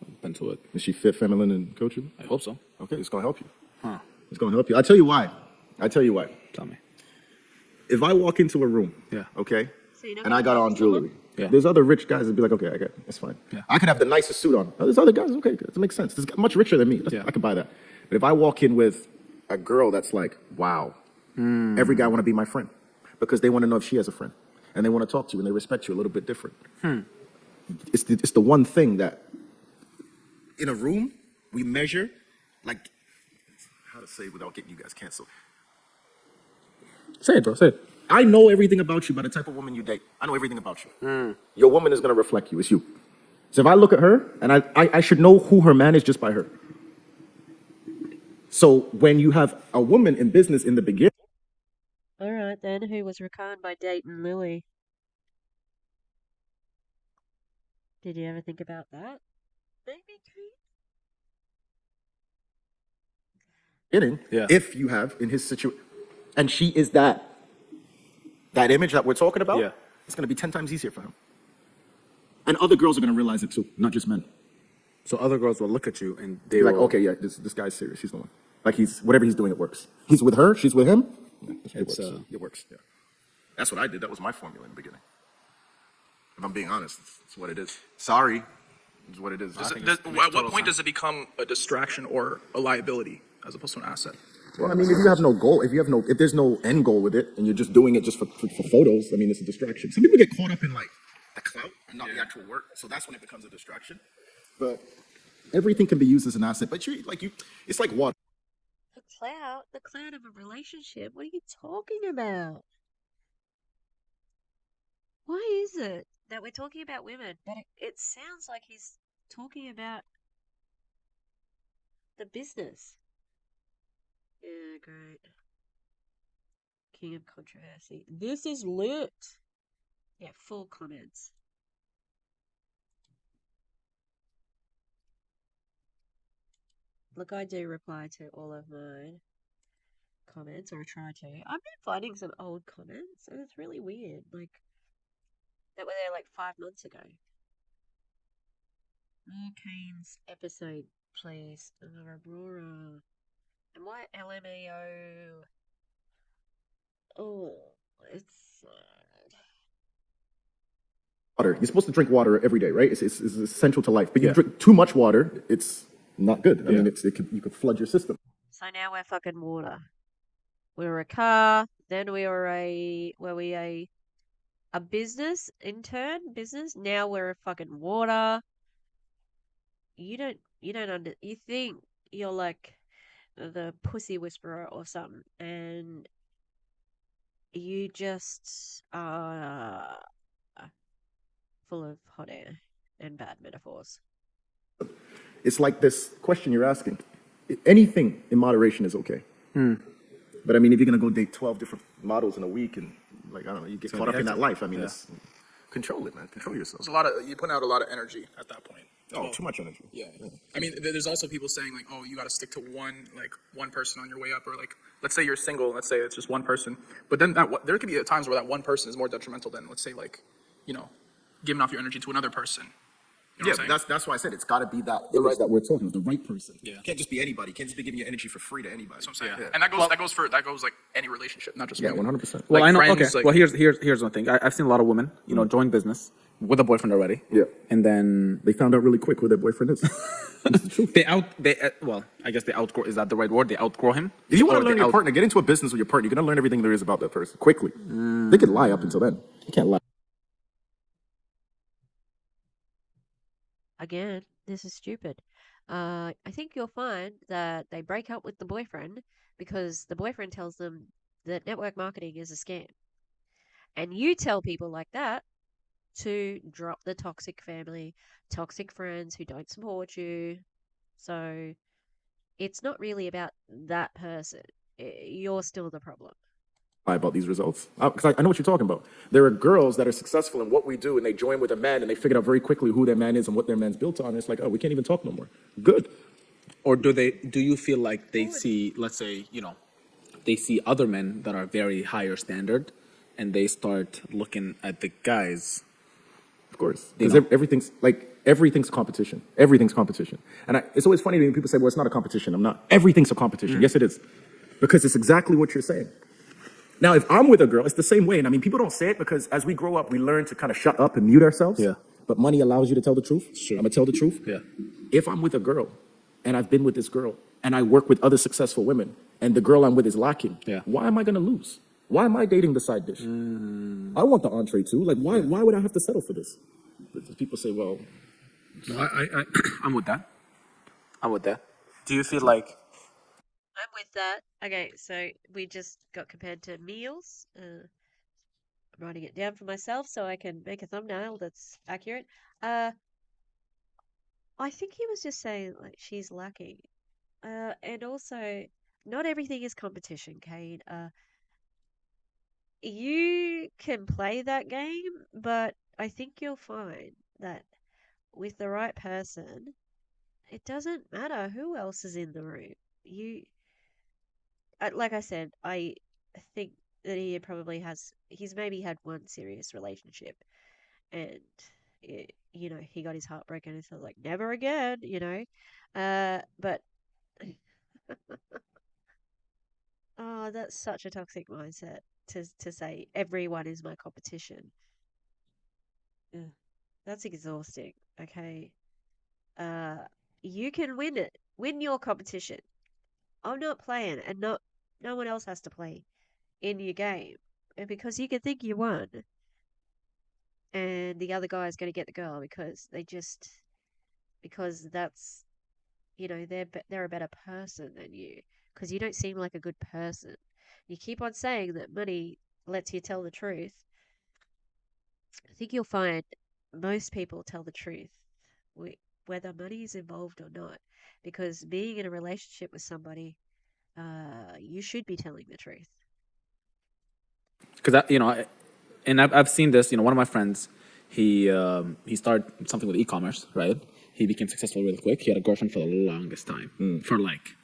[SPEAKER 5] Depends on what.
[SPEAKER 3] Is she fit, feminine, and coachable?
[SPEAKER 5] I hope so.
[SPEAKER 3] Okay, it's gonna help you.
[SPEAKER 5] Huh.
[SPEAKER 3] It's gonna help you. I tell you why.
[SPEAKER 5] Tell me.
[SPEAKER 3] If I walk into a room,
[SPEAKER 5] Yeah.
[SPEAKER 3] okay,
[SPEAKER 1] So you know
[SPEAKER 3] and
[SPEAKER 1] how
[SPEAKER 3] I got
[SPEAKER 1] to
[SPEAKER 3] on
[SPEAKER 1] talk to them?
[SPEAKER 3] jewelry,
[SPEAKER 5] Yeah.
[SPEAKER 3] there's other rich guys that be like, okay, I got it. That's fine.
[SPEAKER 5] Yeah.
[SPEAKER 3] I could have the nicest suit on. There's other guys, okay, that makes sense. This guy's much richer than me.
[SPEAKER 5] Yeah.
[SPEAKER 3] I could buy that. But if I walk in with a girl that's like, wow, every guy want to be my friend because they want to know if she has a friend and they want to talk to you and they respect you a little bit different. It's the one thing that in a room we measure, like, how to say it without getting you guys canceled.
[SPEAKER 5] Say it, bro. Say it.
[SPEAKER 3] I know everything about you by the type of woman you date. I know everything about you. Your woman is going to reflect you. It's you. So if I look at her, and I should know who her man is just by her. So when you have a woman in business in the beginning.
[SPEAKER 1] All right, then. Who was Rakan by Dayton Louis? Did you ever think about that? Maybe
[SPEAKER 3] beginning,
[SPEAKER 5] Yeah.
[SPEAKER 3] if you have in his situation, and she is that image that we're talking about,
[SPEAKER 5] Yeah.
[SPEAKER 3] it's going to be 10 times easier for him. And other girls are going to realize it too, not just men.
[SPEAKER 5] So other girls will look at you and they
[SPEAKER 3] They're like,
[SPEAKER 5] will.
[SPEAKER 3] okay, yeah, this guy's serious. He's the one. Like whatever he's doing, it works. He's with her, she's with him. It works. It works. Yeah. That's what I did. That was my formula in the beginning. If I'm being honest, it's what it is. Sorry, it's what it is.
[SPEAKER 4] At what point does it become a distraction or a liability as opposed to an asset?
[SPEAKER 3] Well, I mean, if you have no goal, if there's no end goal with it, and you're just doing it just for photos, I mean, it's a distraction. Some people get caught up in like the clout and not the actual work, so that's when it becomes a distraction. But everything can be used as an asset. But it's like water.
[SPEAKER 1] The cloud of a relationship. What are you talking about? Why is it that we're talking about women, but it sounds like he's talking about the business? Yeah, great. King of controversy. This is lit. Yeah, full comments. Look, I do reply to all of my comments, or try to. I've been finding some old comments, and it's really weird. Like, that were there like 5 months ago. More Keynes episode, please. Aurora. And why LMAO? Oh, it's sad.
[SPEAKER 3] Water. You're supposed to drink water every day, right? It's essential to life. But you drink too much water, it's not good. I mean, you could flood your system.
[SPEAKER 1] So now we're fucking water. We were a car, then were we a business intern business? Now we're a fucking water. You think you're like the pussy whisperer or something, and you just are full of hot air and bad metaphors.
[SPEAKER 3] It's like this question you're asking. Anything in moderation is okay. But I mean, if you're gonna go date 12 different models in a week, and like I don't know, you get caught up in that life. I mean, it's control it, man. Control yourself.
[SPEAKER 4] There's you put out a lot of energy at that point.
[SPEAKER 3] Oh, too much energy.
[SPEAKER 4] Yeah. I mean, there's also people saying like, oh, you got to stick to one person on your way up, or like, let's say you're single, let's say it's just one person, but then there could be times where that one person is more detrimental than, let's say, like, giving off your energy to another person. You know what I'm saying?
[SPEAKER 3] That's why I said it's got to be that we're talking about, the right person. Yeah, can't just be anybody. Can't just be giving your energy for free to anybody.
[SPEAKER 4] That's what I'm saying. And that goes like any relationship, not just
[SPEAKER 3] 100%.
[SPEAKER 5] Well,
[SPEAKER 4] like
[SPEAKER 5] I know.
[SPEAKER 4] friends,
[SPEAKER 5] Okay.
[SPEAKER 4] like-
[SPEAKER 5] Well, here's one thing. I've seen a lot of women, join business with a boyfriend already.
[SPEAKER 3] Yeah.
[SPEAKER 5] And then
[SPEAKER 3] They found out really quick who their boyfriend is.
[SPEAKER 5] I guess they outgrow. Is that the right word? They outgrow him.
[SPEAKER 3] If you want
[SPEAKER 5] Or
[SPEAKER 3] to learn
[SPEAKER 5] they
[SPEAKER 3] your partner, get into a business with your partner. You're gonna learn everything there is about that person quickly. They could lie up until then. You can't lie.
[SPEAKER 1] Again, this is stupid. I think you'll find that they break up with the boyfriend because the boyfriend tells them that network marketing is a scam. And you tell people like that to drop the toxic family, toxic friends who don't support you. So it's not really about that person. You're still the problem.
[SPEAKER 3] About these results, because I know what you're talking about. There are girls that are successful in what we do, and they join with a man, and they figure out very quickly who their man is and what their man's built on. And it's like, oh, we can't even talk no more. Good.
[SPEAKER 5] Or do you feel like they see, let's say, they see other men that are very higher standard, and they start looking at the guys?
[SPEAKER 3] Of course, because everything's competition. Everything's competition, and it's always funny when people say, "Well, it's not a competition." I'm not. Everything's a competition. Yes, it is, because it's exactly what you're saying. Now, if I'm with a girl, it's the same way. And I mean, people don't say it because as we grow up, we learn to kind of shut up and mute ourselves.
[SPEAKER 5] Yeah.
[SPEAKER 3] But money allows you to tell the truth.
[SPEAKER 5] Sure.
[SPEAKER 3] I'm gonna tell the truth.
[SPEAKER 5] Yeah.
[SPEAKER 3] If I'm with a girl, and I've been with this girl, and I work with other successful women, and the girl I'm with is lacking, why am I gonna lose? Why am I dating the side dish? I want the entree too. Like, why would I have to settle for this? But people say, well,
[SPEAKER 5] I'm with that. I'm with that. Do you feel like
[SPEAKER 1] I'm with that. Okay, so we just got compared to meals. I'm writing it down for myself so I can make a thumbnail that's accurate. I think he was just saying like she's lacking. And also, not everything is competition, Kane. You can play that game, but I think you'll find that with the right person, it doesn't matter who else is in the room. Like I said, I think that he's maybe had one serious relationship, and he got his heart broken, and so like never again, but oh, that's such a toxic mindset to say everyone is my competition. Ugh, that's exhausting. Okay, uh, you can win your competition. I'm not playing, and no one else has to play in your game. And because you can think you won, and the other guy is going to get the girl because that's they're a better person than you because you don't seem like a good person. You keep on saying that money lets you tell the truth. I think you'll find most people tell the truth, whether money is involved or not. Because being in a relationship with somebody, you should be telling the truth.
[SPEAKER 5] Because I've seen this. One of my friends, he started something with e-commerce, right? He became successful really quick. He had a girlfriend for the longest time, for like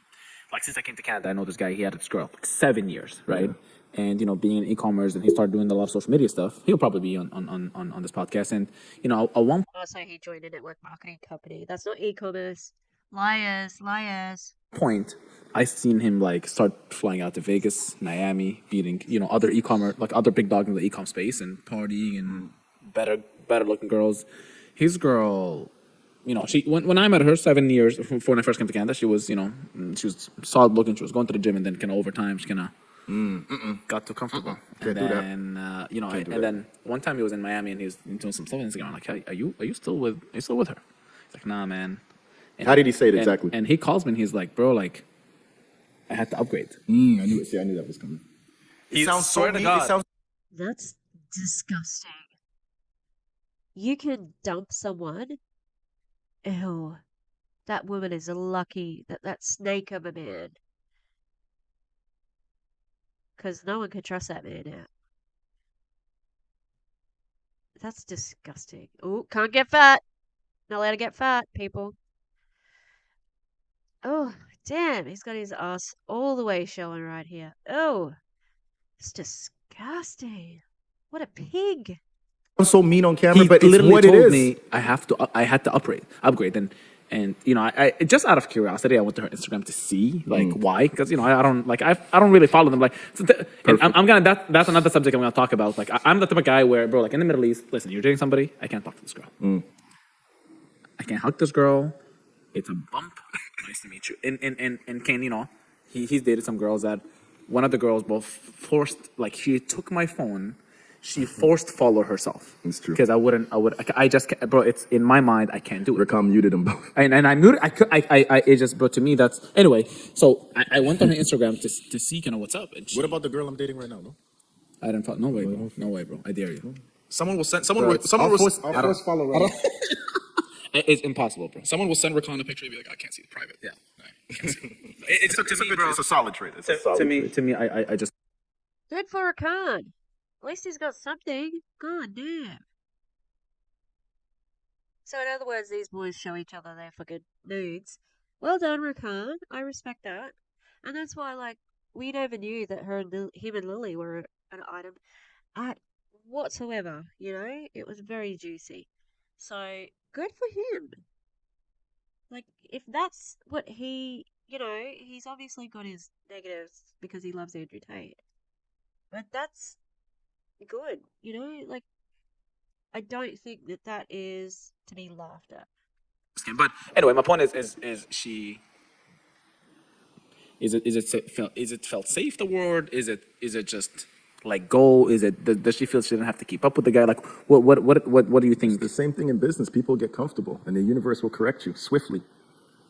[SPEAKER 5] since I came to Canada, I know this guy. He had this girl like 7 years, right? Yeah. And being in e-commerce, and he started doing a lot of social media stuff. He'll probably be on this podcast. And at one
[SPEAKER 1] Also, he joined a network marketing company. That's not e-commerce. Liars.
[SPEAKER 5] point, I seen him like start flying out to Vegas, Miami, meeting other e-commerce, like other big dogs in the e-com space, and partying and better looking girls. His girl, she when I met her 7 years before when I first came to Canada, she was she was solid looking. She was going to the gym, and then kind of over time she kind of got too comfortable.
[SPEAKER 3] Can't
[SPEAKER 5] and
[SPEAKER 3] do
[SPEAKER 5] then then one time he was in Miami and he was doing some stuff on Instagram. I'm like, hey, are you still with her? He's like, nah, man.
[SPEAKER 3] How did he say it exactly?
[SPEAKER 5] And he calls me and he's like, bro, like, I had to upgrade.
[SPEAKER 3] I knew that was coming.
[SPEAKER 2] It sounds so mean. It sounds
[SPEAKER 1] That's disgusting. You can dump someone. Ew. That woman is lucky that snake of a man. Because no one can trust that man now. That's disgusting. Oh, can't get fat. Not allowed to get fat, people. Oh, damn. He's got his ass all the way showing right here. Oh, it's disgusting. What a pig.
[SPEAKER 3] I'm so mean on camera,
[SPEAKER 5] He
[SPEAKER 3] but it's
[SPEAKER 5] literally
[SPEAKER 3] what it
[SPEAKER 5] told
[SPEAKER 3] is.
[SPEAKER 5] me I had to upgrade. And I just out of curiosity, I went to her Instagram to see like why, because I don't really follow them. Like, and that's another subject I'm gonna talk about. Like, I'm the type of guy where, bro, like in the Middle East, listen, you're dating somebody, I can't talk to this girl. I can't hug this girl. It's a bump. Nice to meet you. And Kane, he's dated some girls that one of the girls both forced, like, she took my phone. She forced follow herself.
[SPEAKER 3] It's true.
[SPEAKER 5] Because I just can't, bro. It's in my mind. I can't do it.
[SPEAKER 3] Rakan muted them both.
[SPEAKER 5] And I muted. It just, bro. To me, that's anyway. So I went on her Instagram to see kind of what's up. And
[SPEAKER 3] What about the girl I'm dating right now? No,
[SPEAKER 5] I didn't follow. No way, bro. No way, bro. I dare you.
[SPEAKER 4] Someone will send.
[SPEAKER 3] I'll force follow right.
[SPEAKER 5] It's impossible, bro.
[SPEAKER 4] Someone will send Rakan a picture and be like, I can't see the private.
[SPEAKER 5] Yeah.
[SPEAKER 4] No, I can't see it. It's a solid trait.
[SPEAKER 5] To me, I just.
[SPEAKER 1] Good for Rakan. At least he's got something. God damn. So in other words, these boys show each other their fucking nudes. Well done, Rakan. I respect that. And that's why, like, we never knew that him and Lily were an item at whatsoever. It was very juicy. So good for him. Like, if that's what he's obviously got his negatives because he loves Andrew Tate. But that's good, like, I don't think that is to be laughed at.
[SPEAKER 5] But anyway, my point is she. Is it felt safe? The word is it just like go? Is it does she feel she didn't have to keep up with the guy? Like what do you think?
[SPEAKER 3] It's the same thing in business. People get comfortable, and the universe will correct you swiftly.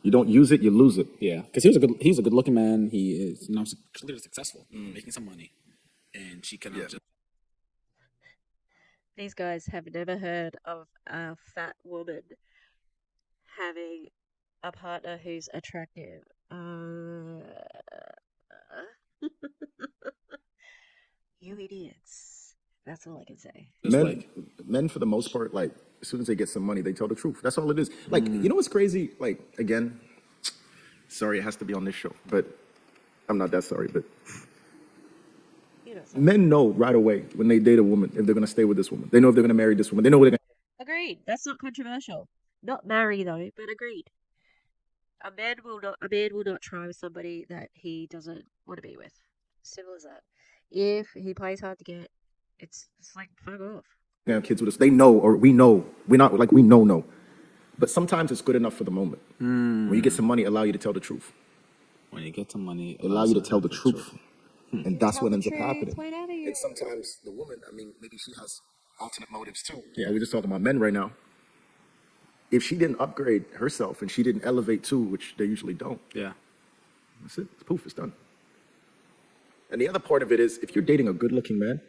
[SPEAKER 3] You don't use it, you lose it.
[SPEAKER 5] Yeah, because he was a good looking man. He is now clearly successful, making some money, and she kind of just.
[SPEAKER 1] These guys have never heard of a fat woman having a partner who's attractive. You idiots. That's all I can say.
[SPEAKER 3] Men, for the most part, like, as soon as they get some money, they tell the truth. That's all it is. Like, you know what's crazy? Like, again, sorry it has to be on this show, but I'm not that sorry, but men know right away when they date a woman if they're going to stay with this woman. They know if they're going to marry this woman. They know what they're going to.
[SPEAKER 1] Agreed. That's not controversial. Not marry, though, but agreed. A man will not try with somebody that he doesn't want to be with. Simple as that. If he plays hard to get, it's like, fuck off.
[SPEAKER 3] Have kids with us. They know, or we know. We're not like we know. But sometimes it's good enough for the moment. When you get some money, allow you to tell the truth.
[SPEAKER 5] When you get some money,
[SPEAKER 3] They allow you to tell the
[SPEAKER 5] truth.
[SPEAKER 3] truth. And that's what ends up
[SPEAKER 1] Truth
[SPEAKER 3] happening.
[SPEAKER 1] whenever you.
[SPEAKER 3] And sometimes the woman, I mean, maybe she has alternate motives too. Yeah, we're just talking about men right now. If she didn't upgrade herself and she didn't elevate too, which they usually don't,
[SPEAKER 5] Yeah.
[SPEAKER 3] that's it. It's poof, it's done. And the other part of it is, if you're dating a good-looking man,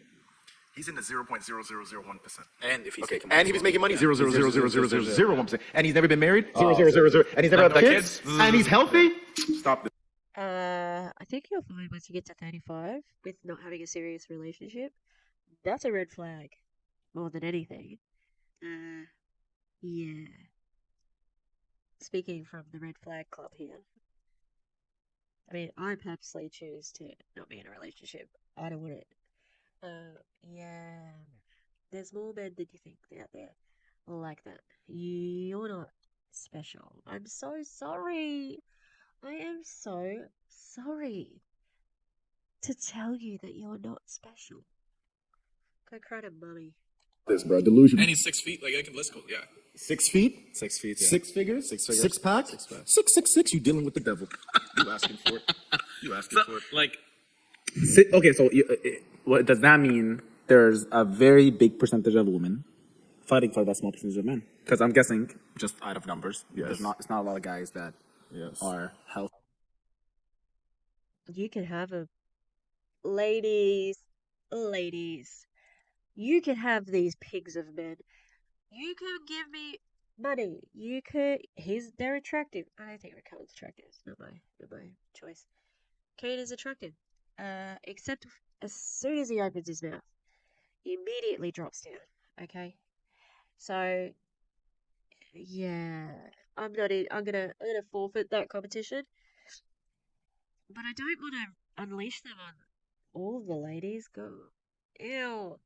[SPEAKER 3] he's in the 0.0001%.
[SPEAKER 5] And if he's
[SPEAKER 3] Okay,
[SPEAKER 5] making money,
[SPEAKER 3] and he was making money,
[SPEAKER 5] yeah.
[SPEAKER 3] 0.0000001%. And he's never been married, 0.000, and he's never had kids, and he's healthy. Stop this.
[SPEAKER 1] I think you'll find once you get to 35 with not having a serious relationship, that's a red flag more than anything. Yeah. Speaking from the red flag club here. I mean, I purposely choose to not be in a relationship. I don't want it. Yeah. There's more men than you think out there like that. You're not special. I'm so sorry. I am so sorry to tell you that you're not special. Go cry to mummy.
[SPEAKER 3] This, bro, delusion.
[SPEAKER 4] And he's 6 feet. Like, I can, let's go. Yeah.
[SPEAKER 3] 6 feet,
[SPEAKER 5] 6 feet. Yeah.
[SPEAKER 3] six figures,
[SPEAKER 5] Six figures.
[SPEAKER 3] six pack, 666. You dealing with the devil? You asking for it? You asking for it?
[SPEAKER 5] Like, okay, so what does that mean? There's a very big percentage of women fighting for that small percentage of men. Because I'm guessing, just out of numbers,
[SPEAKER 3] Yes.
[SPEAKER 5] it's not a lot of guys that
[SPEAKER 3] Yes.
[SPEAKER 5] are healthy.
[SPEAKER 1] You can have a ladies, you can have these pigs of men. You can give me money. You could. They're attractive. I don't think Rakan's attractive. It's not my choice. Kaine is attractive. Except as soon as he opens his mouth, he immediately drops down. Okay. So yeah, I'm not in. I'm gonna forfeit that competition. But I don't want to unleash them on all the ladies. Go. Ew.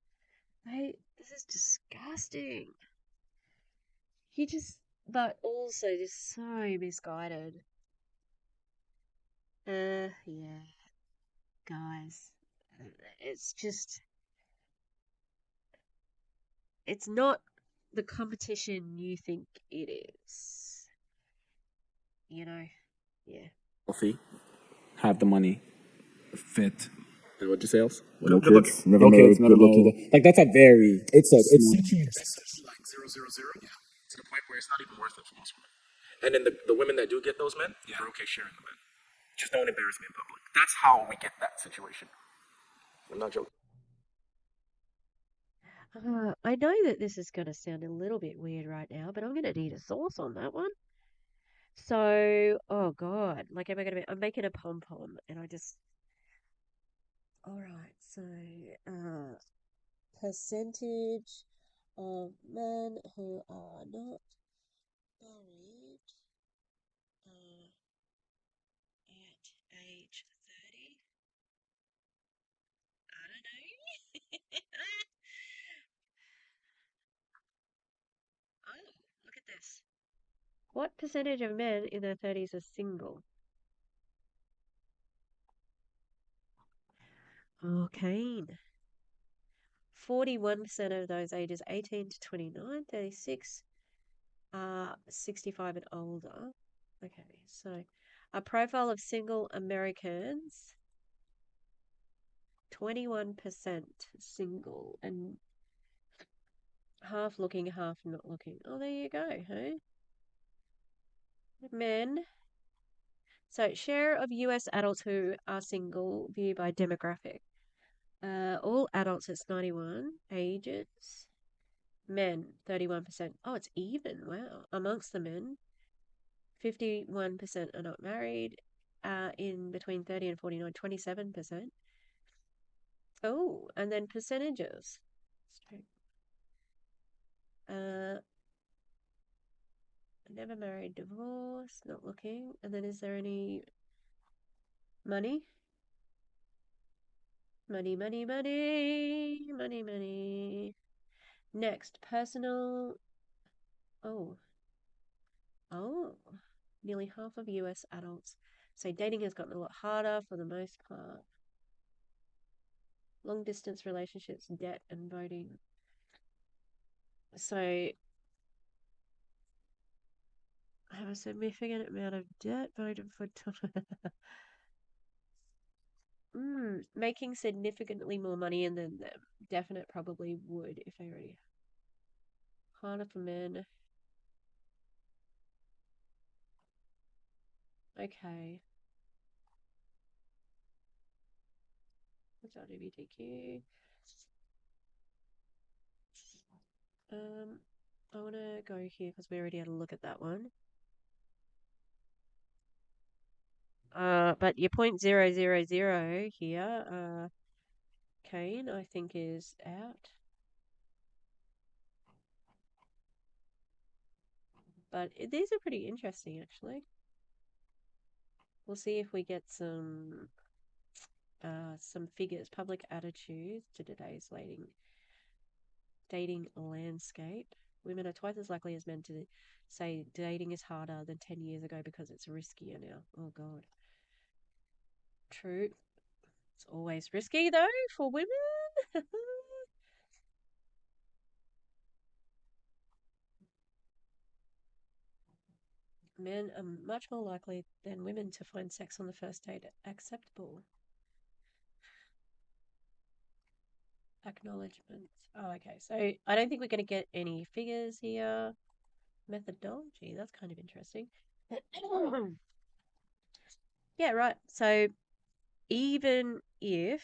[SPEAKER 1] This is disgusting. But also just so misguided. Yeah, guys, it's just, it's not the competition you think it is. You know, yeah.
[SPEAKER 5] Healthy, have the money, fit. What'd you say else?
[SPEAKER 3] No kids, never married,
[SPEAKER 5] Never
[SPEAKER 3] good looking.
[SPEAKER 5] know. Like that's a very
[SPEAKER 3] It's
[SPEAKER 5] small-
[SPEAKER 3] like 000, yeah, to the point where it's not even worth it for most women. And then the women that do get those men, they're okay sharing the men. Just don't embarrass me in public. That's how we get that situation. I'm not joking.
[SPEAKER 1] I know that this is going to sound a little bit weird right now, but I'm going to need a source on that one. So, oh God, like, I'm making a pom-pom and all right, so, percentage of men who are not married at age 30. I don't know. Oh, look at this. What percentage of men in their 30s are single? Okay. 41% of those ages 18 to 29, 36 are 65 and older. Okay, so a profile of single Americans, 21% single and half looking, half not looking. Oh, there you go, hey? Men. So, share of US adults who are single viewed by demographic. All adults, it's 91 ages. Men, 31%. Oh, it's even. Wow. Amongst the men, 51% are not married. In between 30 and 49, 27%. Oh, and then percentages. Never married, divorce, not looking. And then is there any money? Money, money, money, money, money. Next, personal. Oh, nearly half of US adults say dating has gotten a lot harder for the most part. Long distance relationships, debt, and voting. So, I have a significant amount of debt voted for. Making significantly more money than them. Definite probably would if they already. Harder for men. Okay. What's LGBTQ? I want to go here because we already had a look at that one. But your 0.000 here, Kaine, I think is out. But these are pretty interesting, actually. We'll see if we get some figures. Public attitudes to today's dating landscape. Women are twice as likely as men to say dating is harder than 10 years ago because it's riskier now. Oh, God. True. It's always risky, though, for women. Men are much more likely than women to find sex on the first date acceptable. Acknowledgements. Oh, okay. So I don't think we're going to get any figures here. Methodology. That's kind of interesting. Yeah, right. So even if,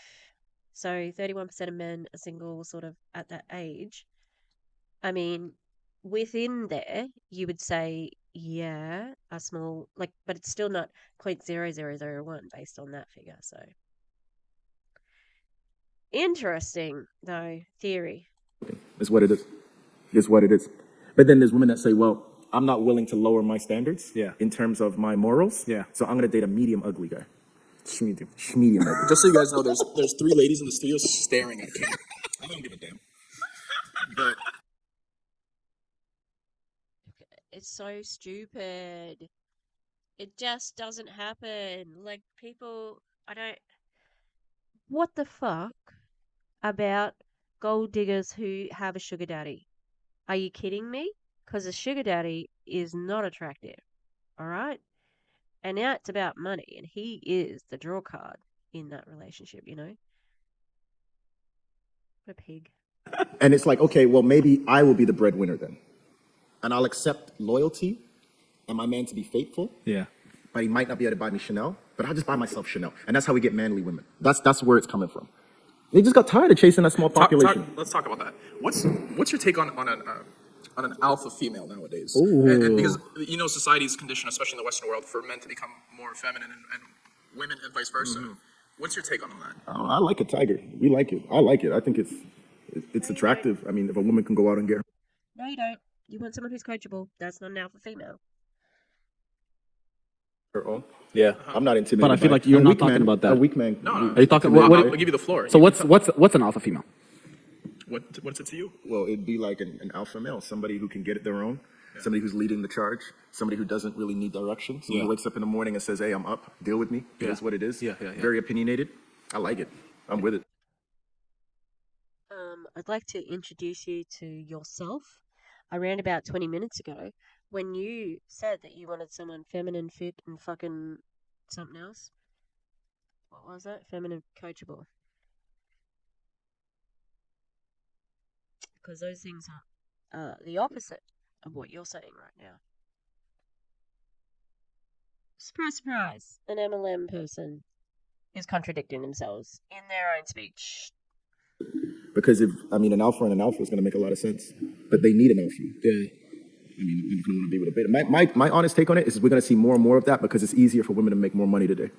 [SPEAKER 1] 31% of men are single sort of at that age, I mean, within there, you would say, yeah, a small, like, but it's still not 0.0001 based on that figure. So interesting, though, theory.
[SPEAKER 3] It's what it is. It's what it is. But then there's women that say, well, I'm not willing to lower my standards in terms of my morals.
[SPEAKER 5] Yeah.
[SPEAKER 3] So I'm going to date a medium ugly guy.
[SPEAKER 5] Schmedium.
[SPEAKER 3] Medium ugly.
[SPEAKER 4] Just so you guys know, there's 3 ladies in the studio staring at Kaine. I don't give a damn. But
[SPEAKER 1] It's so stupid. It just doesn't happen. Like, people, what the fuck about gold diggers who have a sugar daddy? Are you kidding me? Because a sugar daddy is not attractive, all right? And now it's about money, and he is the draw card in that relationship, you know? What a pig.
[SPEAKER 3] And it's like, okay, well, maybe I will be the breadwinner then. And I'll accept loyalty and my man to be faithful.
[SPEAKER 5] Yeah.
[SPEAKER 3] But he might not be able to buy me Chanel, but I'll just buy myself Chanel. And that's how we get manly women. That's where it's coming from. They just got tired of chasing that small population.
[SPEAKER 4] let's talk about that. What's your take on an alpha female nowadays? And because you know society's condition, especially in the Western world, for men to become more feminine and women and vice versa. What's your take on that?
[SPEAKER 3] Oh, I like a tiger. We like it. I like it. I think it's attractive. I mean, if a woman can go out and get.
[SPEAKER 1] No, you don't. You want someone who's coachable. That's not an alpha female.
[SPEAKER 3] Her own.
[SPEAKER 5] Yeah.
[SPEAKER 3] I'm not intimidated.
[SPEAKER 5] But I feel like you're not talking about that.
[SPEAKER 3] A weak man.
[SPEAKER 4] No, no.
[SPEAKER 5] Are you talking?
[SPEAKER 4] I'll give you the floor.
[SPEAKER 5] So what's an alpha female?
[SPEAKER 4] What's it to you?
[SPEAKER 3] Well, it'd be like an alpha male, somebody who can get it their own, somebody who's leading the charge, somebody who doesn't really need direction. Somebody who wakes up in the morning and says, hey, I'm up, deal with me. It is what it is.
[SPEAKER 5] Yeah.
[SPEAKER 3] Very opinionated. I like it. I'm with it.
[SPEAKER 1] I'd like to introduce you to yourself. Around about 20 minutes ago, when you said that you wanted someone feminine, fit, and fucking something else. What was that? Feminine, coachable. Because those things are the opposite of what you're saying right now. Surprise, surprise. An MLM person is contradicting themselves in their own speech.
[SPEAKER 3] Because an alpha and an alpha is going to make a lot of sense. But they need an alpha. Yeah. I mean, if you want to be with a beta. My honest take on it is we're going to see more and more of that because it's easier for women to make more money today.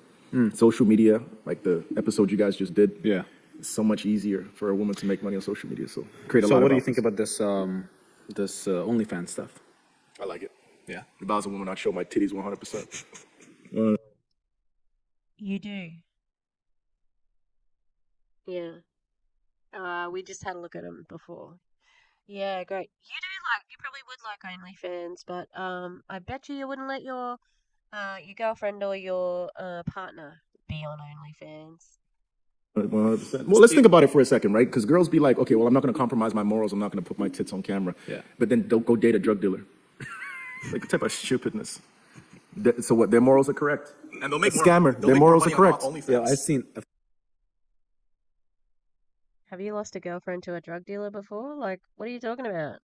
[SPEAKER 3] Social media, like the episode you guys just did.
[SPEAKER 5] Yeah.
[SPEAKER 3] It's so much easier for a woman to make money on social media. So create a lot
[SPEAKER 5] So
[SPEAKER 3] of
[SPEAKER 5] what do you
[SPEAKER 3] alphas.
[SPEAKER 5] think about this OnlyFans stuff?
[SPEAKER 3] I like it.
[SPEAKER 5] Yeah.
[SPEAKER 3] If I was a woman, I'd show my titties 100%.
[SPEAKER 1] You do. Yeah. We just had a look at them before. Yeah, great. You probably would like OnlyFans, but I bet you wouldn't let your girlfriend or your partner be on OnlyFans.
[SPEAKER 3] 100%. Well, let's think about it for a second, right? Because girls be like, okay, well, I'm not going to compromise my morals. I'm not going to put my tits on camera.
[SPEAKER 5] Yeah.
[SPEAKER 3] But then don't go date a drug dealer. Like, what type of stupidness? So what? Their morals are correct.
[SPEAKER 2] And they'll make more.
[SPEAKER 3] Scammer.
[SPEAKER 2] They'll
[SPEAKER 3] Their
[SPEAKER 2] make more
[SPEAKER 3] morals are
[SPEAKER 2] money
[SPEAKER 3] correct.
[SPEAKER 2] on OnlyFans.
[SPEAKER 5] Yeah, I've seen.
[SPEAKER 1] Have you lost a girlfriend to a drug dealer before? Like, what are you talking about?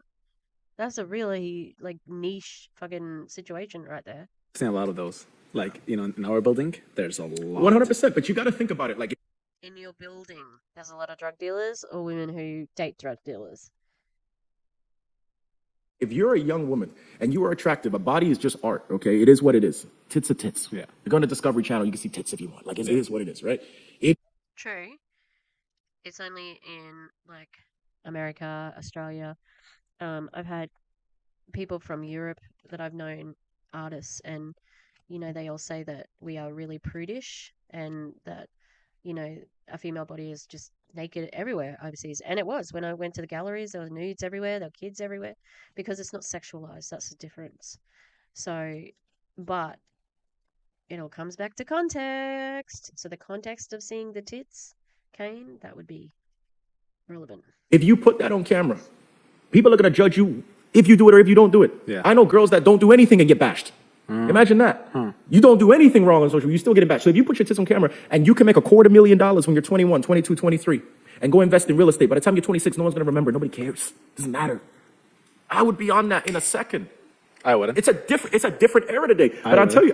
[SPEAKER 1] That's a really, like, niche fucking situation right there.
[SPEAKER 5] I've seen a lot of those. Like, you know, in our building, there's a lot.
[SPEAKER 3] 100%. But you got to think about it. Like,
[SPEAKER 1] In your building, there's a lot of drug dealers or women who date drug dealers.
[SPEAKER 3] if you're a young woman and you are attractive, a body is just art, okay? It is what it is. Tits are tits.
[SPEAKER 5] Yeah.
[SPEAKER 3] You're going to Discovery Channel, you can see tits if you want. Like, it is what it is, right?
[SPEAKER 1] True. It's only in, like, America, Australia. I've had people from Europe that I've known, artists, and, you know, they all say that we are really prudish and that, you know, a female body is just naked everywhere overseas. And it was. When I went to the galleries, there were nudes everywhere, there were kids everywhere, because it's not sexualized. That's the difference. So, but it all comes back to context. So the context of seeing the tits, Kaine, that would be relevant.
[SPEAKER 3] If you put that on camera, people are going to judge you if you do it or if you don't do it.
[SPEAKER 5] Yeah.
[SPEAKER 3] I know girls that don't do anything and get bashed. Imagine that. You don't do anything wrong on social, you still get bashed. So if you put your tits on camera and you can make $250,000 when you're 21, 22, 23, and go invest in real estate, by the time you're 26, no one's going to remember. Nobody cares. Doesn't matter. I would be on that in a second.
[SPEAKER 5] I wouldn't.
[SPEAKER 3] It's a different era today. But I'll tell you,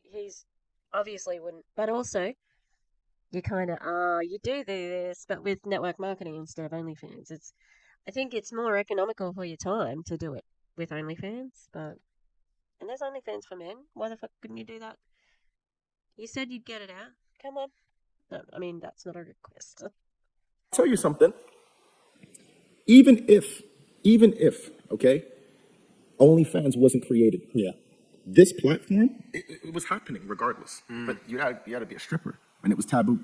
[SPEAKER 1] He's obviously wouldn't, but also you kind of you do this, but with network marketing instead of OnlyFans. I think it's more economical for your time to do it with OnlyFans, but and there's OnlyFans for men. Why the fuck couldn't you do that? You said you'd get it out. Come on. No, I mean that's not a request.
[SPEAKER 3] tell you something. Even if, okay, OnlyFans wasn't created.
[SPEAKER 5] Yeah.
[SPEAKER 3] This platform, it was happening regardless. But you had to be a stripper, and it was taboo.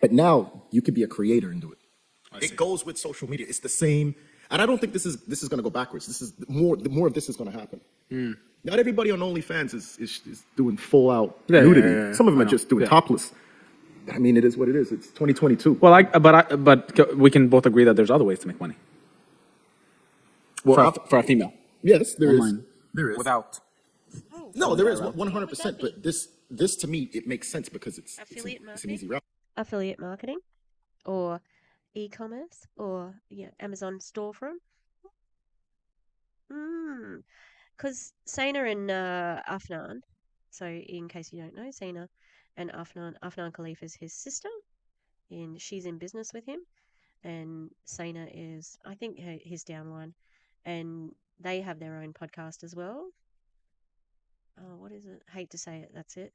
[SPEAKER 3] But now you could be a creator and do it. It goes with social media. It's the same. And I don't think this is going to go backwards. This is more of this is going to happen. Not everybody on OnlyFans is doing full out nudity. Some of them are just doing topless. I mean, it is what it is. It's 2022.
[SPEAKER 5] Well, but we can both agree that there's other ways to make money.
[SPEAKER 3] Well,
[SPEAKER 5] For a female.
[SPEAKER 3] yes, there is.
[SPEAKER 5] Online.
[SPEAKER 3] There is.
[SPEAKER 5] Without.
[SPEAKER 3] No, there is 100%. But this to me, it makes sense because it's an easy route.
[SPEAKER 1] Affiliate marketing or e-commerce or Amazon storefront. Because Saina and Afnan, so in case you don't know, Saina and Afnan Khalifa is his sister, and she's in business with him, and Saina is, I think, his downline, and they have their own podcast as well. Oh, what is it? Hate to say it, that's it.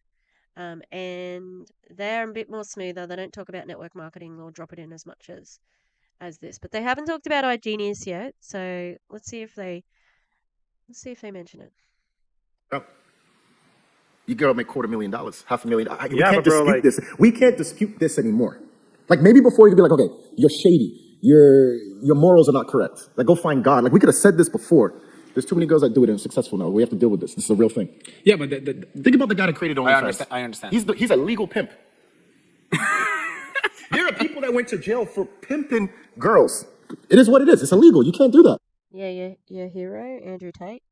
[SPEAKER 1] And they're a bit more smoother. They don't talk about network marketing or drop it in as much as this, but they haven't talked about iGenius yet. So let's see if they mention it.
[SPEAKER 3] Oh. You gotta make $250,000, $500,000. We
[SPEAKER 5] Yeah,
[SPEAKER 3] can't
[SPEAKER 5] but bro,
[SPEAKER 3] dispute
[SPEAKER 5] like-
[SPEAKER 3] this. We can't dispute this anymore. Like maybe before you could be like, okay, you're shady. Your morals are not correct. Like go find God. Like we could have said this before. There's too many girls that do it and are successful now. We have to deal with this. This is a real thing.
[SPEAKER 5] Yeah, but
[SPEAKER 3] Think about the guy that created OnlyFans.
[SPEAKER 5] I understand.
[SPEAKER 3] He's a legal pimp. There are people that went to jail for pimping girls. It is what it is. It's illegal. You can't do that.
[SPEAKER 1] Yeah, your hero, Andrew Tate.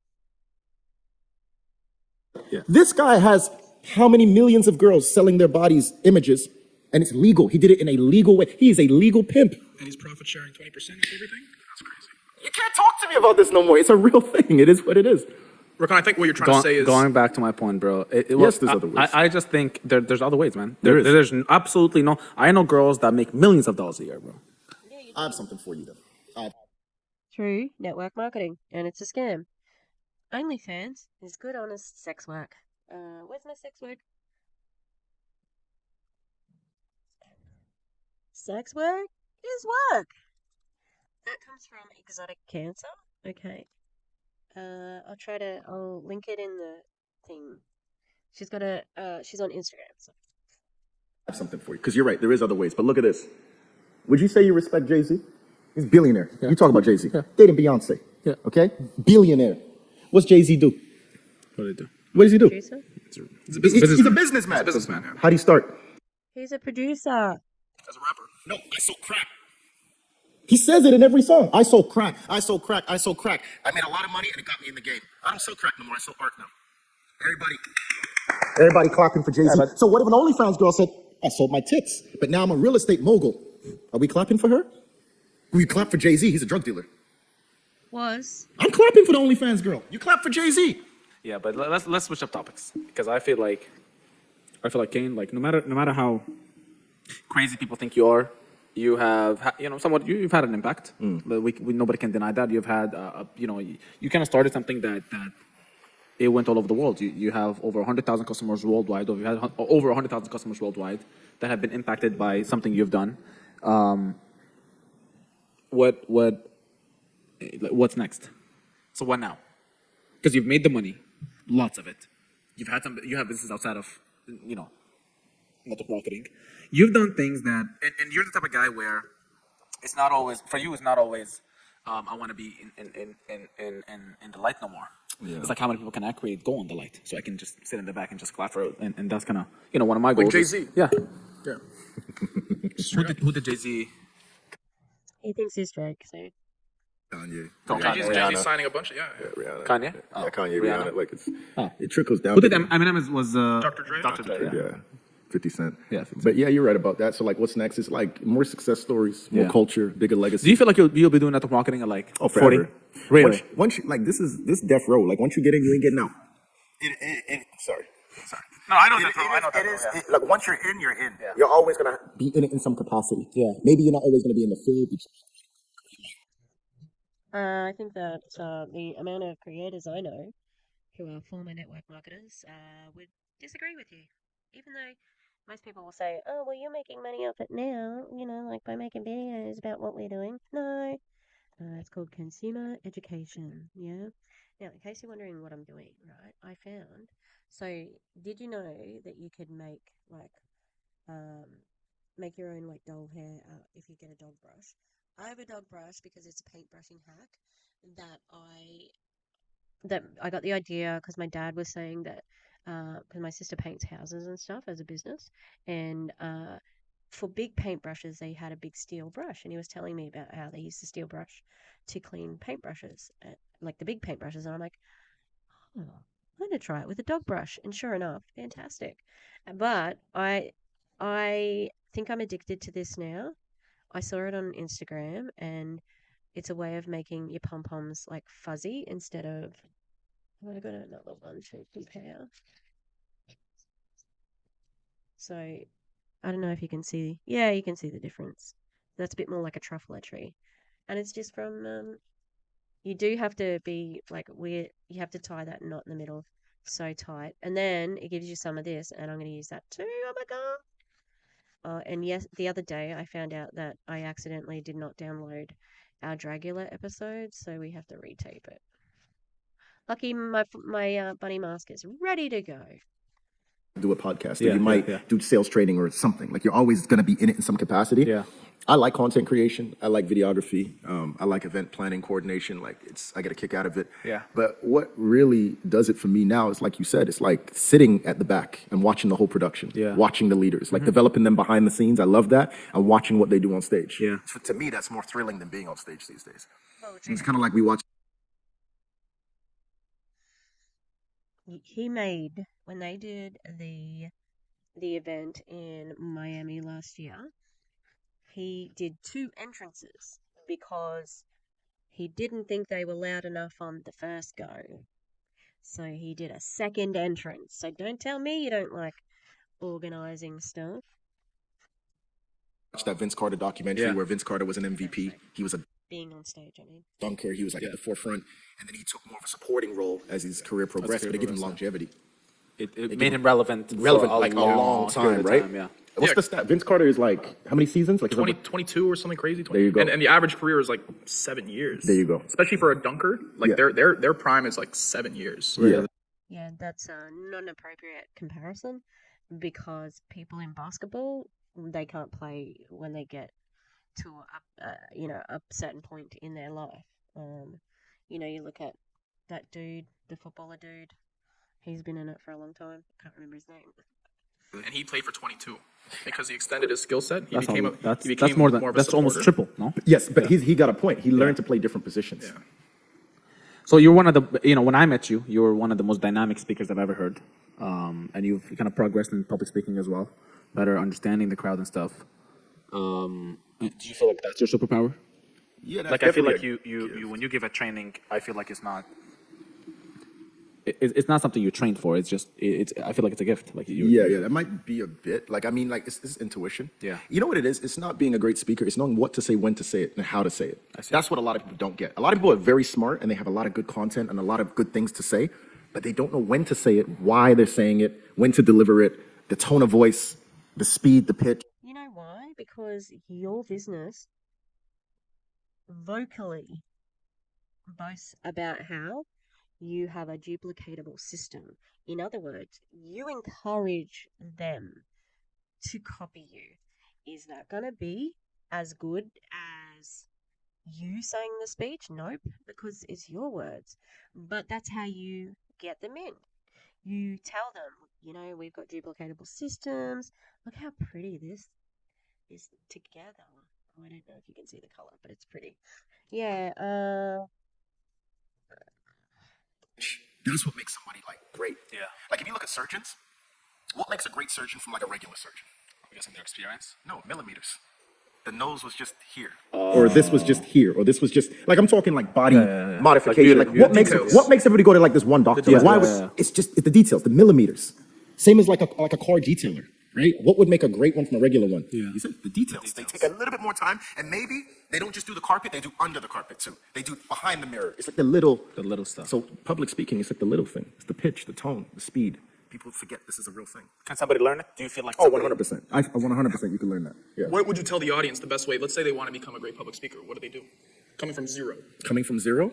[SPEAKER 3] This guy has how many millions of girls selling their bodies images, and it's legal. He did it in a legal way. He is a legal pimp.
[SPEAKER 4] And he's profit sharing 20% of everything? That's crazy.
[SPEAKER 3] You can't talk to me about this no more. It's a real thing. It is what it is.
[SPEAKER 4] Rakan, I think what you're trying to say is...
[SPEAKER 5] Going back to my point, bro.
[SPEAKER 3] Yes, there's other ways.
[SPEAKER 5] I just think there's other ways, man.
[SPEAKER 3] There is.
[SPEAKER 5] There's absolutely no... I know girls that make millions of dollars a year, bro.
[SPEAKER 3] I have something for you, then.
[SPEAKER 1] True network marketing, and it's a scam. OnlyFans is good, honest sex work. Where's my sex work? Sex work is work. That comes from exotic cancer. Okay. I'll link it in the thing. She's on Instagram. So.
[SPEAKER 3] I have something for you, because you're right. There is other ways, but look at this. Would you say you respect Jay-Z? He's a billionaire. Yeah. You talk about Jay-Z. Yeah. Dating Beyonce. Yeah. Okay? Billionaire. What's Jay-Z do?
[SPEAKER 5] What do they do?
[SPEAKER 3] What does he do?
[SPEAKER 1] Producer?
[SPEAKER 3] He's a businessman.
[SPEAKER 4] He's a businessman, yeah.
[SPEAKER 3] How do you start?
[SPEAKER 1] He's a producer.
[SPEAKER 4] As a rapper.
[SPEAKER 3] No, I sold crack. He says it in every song. I sold crack. I sold crack. I sold crack. I made a lot of money and it got me in the game. I don't sell crack no more. I sell art now. Everybody clapping for Jay-Z. So what if an OnlyFans girl said, I sold my tits, but now I'm a real estate mogul? Are we clapping for her? We clap for Jay-Z. He's a drug dealer.
[SPEAKER 1] Was.
[SPEAKER 3] I'm clapping for the OnlyFans girl. You clap for Jay-Z.
[SPEAKER 5] Yeah, but let's switch up topics because I feel like Kaine, like no matter how crazy people think you are, you have somewhat you've had an impact. But we nobody can deny that. You've had you kind of started something that it went all over the world. You have over 100,000 customers worldwide, or you had over 100,000 customers worldwide that have been impacted by something you've done. What's next? So what now? Because you've made the money, lots of it. You have business outside of network marketing. You've done things that, and you're the type of guy where it's not always for you. It's not always. I want to be in the light no more. Yeah. It's like how many people can I create go on the light, so I can just sit in the back and just clap for it, and that's kind of one of my goals.
[SPEAKER 4] Like Jay-Z.
[SPEAKER 5] Yeah.
[SPEAKER 4] Who did
[SPEAKER 5] Jay-Z?
[SPEAKER 1] He thinks he's Drake, so.
[SPEAKER 3] Kanye.
[SPEAKER 4] Jay-Z's signing a bunch of
[SPEAKER 3] Rihanna.
[SPEAKER 5] Kanye?
[SPEAKER 3] Yeah, Kanye, Rihanna. Like it trickles down.
[SPEAKER 5] Who did Eminem was
[SPEAKER 4] Dr. Dre.
[SPEAKER 5] Dr. Dre.
[SPEAKER 3] Yeah. 50 Cent.
[SPEAKER 5] Yeah, 50 Cent.
[SPEAKER 3] But yeah, you're right about that. So like what's next is like more success stories, more culture, bigger legacy.
[SPEAKER 5] Do you feel like you'll be doing network marketing at like 40?
[SPEAKER 3] Forever.
[SPEAKER 5] Really?
[SPEAKER 3] Once you, like this death row. Like once you get in, you ain't getting out. Sorry.
[SPEAKER 5] No, I know that.
[SPEAKER 3] Like once you're in, you're in. Yeah. You're always gonna be in it in some capacity. Yeah. Maybe you're not always gonna be in the field.
[SPEAKER 1] I think that the amount of creators I know who are former network marketers would disagree with you. Even though most people will say, oh, well, you're making money off it now, like by making videos about what we're doing. No, it's called consumer education, yeah? Now, in case you're wondering what I'm doing, right, I found, so did you know that you could make, make your own, doll hair if you get a dog brush? I have a dog brush because it's a paintbrushing hack that I got the idea because my dad was saying that because my sister paints houses and stuff as a business, and for big paintbrushes they had a big steel brush, and he was telling me about how they use the steel brush to clean paintbrushes, like the big paintbrushes, and I'm like, oh, I'm gonna try it with a dog brush, and sure enough, fantastic. But I think I'm addicted to this now. I saw it on Instagram, and it's a way of making your pom-poms like fuzzy instead of. I got another one to compare. So I don't know if you can see. Yeah, you can see the difference. That's a bit more like a truffle tree, and it's just from. You do have to be like weird. You have to tie that knot in the middle so tight, and then it gives you some of this, and I'm going to use that too. Oh my god! And yes, the other day I found out that I accidentally did not download our Dragula episode, so we have to retape it. Lucky my bunny mask is ready to go.
[SPEAKER 3] Do a podcast, or you might do sales training or something. Like you're always going to be in it in some capacity.
[SPEAKER 5] Yeah.
[SPEAKER 3] I like content creation. I like videography. I like event planning, coordination. Like I get a kick out of it.
[SPEAKER 5] Yeah.
[SPEAKER 3] But what really does it for me now is, like you said, it's like sitting at the back and watching the whole production.
[SPEAKER 5] Yeah.
[SPEAKER 3] Watching the leaders, like developing them behind the scenes. I love that. And watching what they do on stage.
[SPEAKER 5] Yeah.
[SPEAKER 3] So to me, that's more thrilling than being on stage these days. It's kind of like we watch.
[SPEAKER 1] He made when they did the event in Miami last year. He did 2 entrances because he didn't think they were loud enough on the first go. So he did a second entrance. So don't tell me you don't like organizing stuff.
[SPEAKER 3] Watch that Vince Carter documentary where Vince Carter was an MVP. He was a
[SPEAKER 1] being on stage, I mean.
[SPEAKER 3] dunker. He was like at the forefront. And then he took more of a supporting role as his career progressed. But it gave him longevity.
[SPEAKER 5] It made him relevant
[SPEAKER 3] Like a long time, right?
[SPEAKER 5] Yeah.
[SPEAKER 3] What's the stat? Vince Carter is like, how many seasons? Like
[SPEAKER 4] 22 or something crazy. 20.
[SPEAKER 3] There you go.
[SPEAKER 4] And the average career is like 7 years.
[SPEAKER 3] There you go.
[SPEAKER 4] Especially for a dunker, like their prime is like 7 years.
[SPEAKER 3] Yeah.
[SPEAKER 1] Yeah, that's not an appropriate comparison because people in basketball, they can't play when they get to a certain point in their life. You look at that dude, the footballer dude. He's been in it for a long time. Can't remember his name.
[SPEAKER 4] And he played for 22 because he extended his skill set.
[SPEAKER 5] That's
[SPEAKER 4] became
[SPEAKER 5] more than
[SPEAKER 4] more of a
[SPEAKER 5] that's almost
[SPEAKER 4] supporter.
[SPEAKER 5] triple, no?
[SPEAKER 3] Yes, but he got a point. He learned to play different positions.
[SPEAKER 4] Yeah.
[SPEAKER 5] So you're one of the, when I met you, you were one of the most dynamic speakers I've ever heard. And you've kind of progressed in public speaking as well, better understanding the crowd and stuff. Do you feel like that's your superpower?
[SPEAKER 3] Yeah, that's
[SPEAKER 5] Like, I feel like
[SPEAKER 3] definitely
[SPEAKER 5] you when you give a training, I feel like it's not, it's not something you trained for. It's just, I feel like it's a gift. Like
[SPEAKER 3] yeah, that might be a bit. Like, I mean, like, it's intuition.
[SPEAKER 5] Yeah.
[SPEAKER 3] You know what it is? It's not being a great speaker. It's knowing what to say, when to say it, and how to say it. That's what a lot of people don't get. A lot of people are very smart, and they have a lot of good content and a lot of good things to say, but they don't know when to say it, why they're saying it, when to deliver it, the tone of voice, the speed, the pitch.
[SPEAKER 1] You know why? Because your business vocally boasts about how you have a duplicatable system. In other words, you encourage them to copy you. Is that going to be as good as you saying the speech? Nope, because it's your words. But that's how you get them in. You tell them, we've got duplicatable systems. Look how pretty this is together. I don't know if you can see the color, but it's pretty. Yeah,
[SPEAKER 3] That's what makes somebody like great.
[SPEAKER 5] Yeah.
[SPEAKER 3] Like if you look at surgeons, what makes a great surgeon from like a regular surgeon?
[SPEAKER 5] I guess in their experience.
[SPEAKER 3] No, millimeters. The nose was just here, or this was just here, or this was just like I'm talking like body modification. Like, what makes everybody go to like this one doctor? Like, why was it's the details, the millimeters. Same as like a car detailer, right? What would make a great one from a regular one? Yeah, you said the details. They take a little bit more time, and maybe they don't just do the carpet; they do under the carpet too. They do behind the mirror. It's like the little
[SPEAKER 5] stuff.
[SPEAKER 3] So public speaking, it's like the little thing. It's the pitch, the tone, the speed. People forget this is a real thing.
[SPEAKER 5] Can somebody learn it? Do you feel like?
[SPEAKER 3] Oh, 100%. 100%. You can learn that. Yeah.
[SPEAKER 4] What would you tell the audience the best way? Let's say they want to become a great public speaker. What do they do? Coming from zero.
[SPEAKER 3] Coming from zero,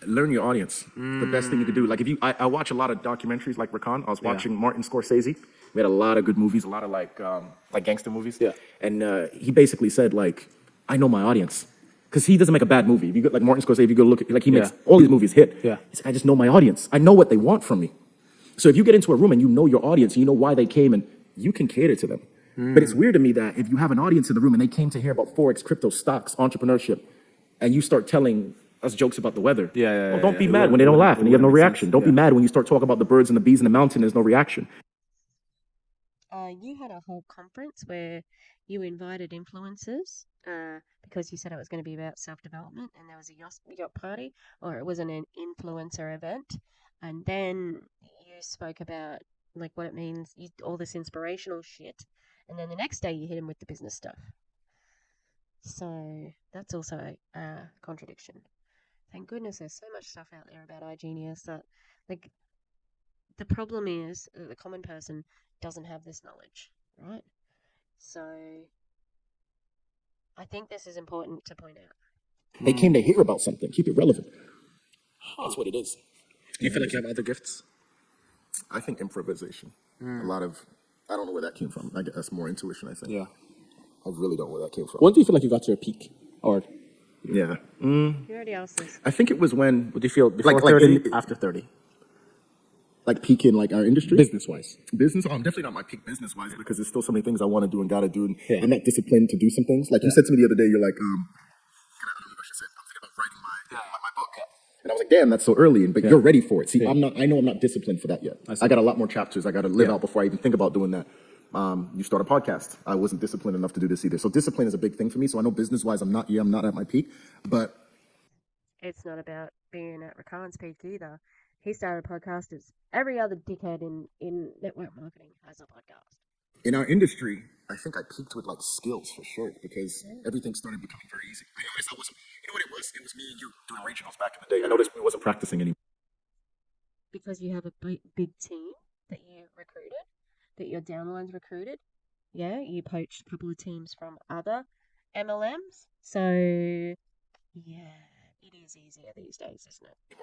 [SPEAKER 3] learn your audience. The best thing you could do. Like if I watch a lot of documentaries like Rakan. I was watching Martin Scorsese. We had a lot of good movies, a lot of like gangster movies. Yeah. And he basically said like, I know my audience. Because he doesn't make a bad movie. If you go like Martin Scorsese, if you go look at, like he makes all these movies hit. Yeah. He's like, I just know my audience. I know what they want from me. So if you get into a room and you know your audience, and you know why they came, and you can cater to them. But it's weird to me that if you have an audience in the room and they came to hear about Forex, crypto, stocks, entrepreneurship, and you start telling us jokes about the weather. Don't be mad when they don't laugh and you have no reaction. Don't be mad when you start talking about the birds and the bees in the mountain and there's no reaction.
[SPEAKER 1] you had a whole conference where you invited influencers because you said it was going to be about self-development, and there was a yacht party, or it was an influencer event, and then you spoke about like what it means, all this inspirational shit, and then the next day you hit him with the business stuff. So that's also a contradiction. Thank goodness there's so much stuff out there about iGenius that, like, the problem is that the common person doesn't have this knowledge, right? So I think this is important to point out.
[SPEAKER 3] They came to hear about something. Keep it relevant. That's what it is.
[SPEAKER 5] Do you feel like you have other gifts?
[SPEAKER 3] I think improvisation. A lot of, I don't know where that came from. I guess that's more intuition, I think.
[SPEAKER 5] Yeah.
[SPEAKER 3] I really don't know where that came from.
[SPEAKER 5] When do you feel like you got to your peak? Or
[SPEAKER 3] Yeah.
[SPEAKER 1] You already asked this.
[SPEAKER 3] I think it was when,
[SPEAKER 5] would you feel before
[SPEAKER 3] Like
[SPEAKER 5] 30, after 30?
[SPEAKER 3] like peak in like our industry.
[SPEAKER 5] Business-wise.
[SPEAKER 3] Business, I'm definitely not my peak business-wise because there's still so many things I want to do and got to do. And I'm not disciplined to do some things. Like you said to me the other day, you're like, I don't know what I should say. I'm thinking about writing my book. And I was like, damn, that's so early. But you're ready for it. See, I know I'm not disciplined for that yet. I got a lot more chapters I got to live out before I even think about doing that. You start a podcast. I wasn't disciplined enough to do this either. So discipline is a big thing for me. So I know business-wise, I'm not at my peak, but
[SPEAKER 1] It's not about being at Rakan's peak either. He started a podcast as every other dickhead in network marketing has a podcast.
[SPEAKER 3] in our industry, I think I peaked with like skills for sure because everything started becoming very easy. I noticed I wasn't, you know what it was? It was me and you doing regionals back in the day. I noticed we wasn't practicing anymore.
[SPEAKER 1] Because you have a big team that you recruited, that your downlines recruited. Yeah, you poached a couple of teams from other MLMs. So, yeah, it is easier these days, isn't it?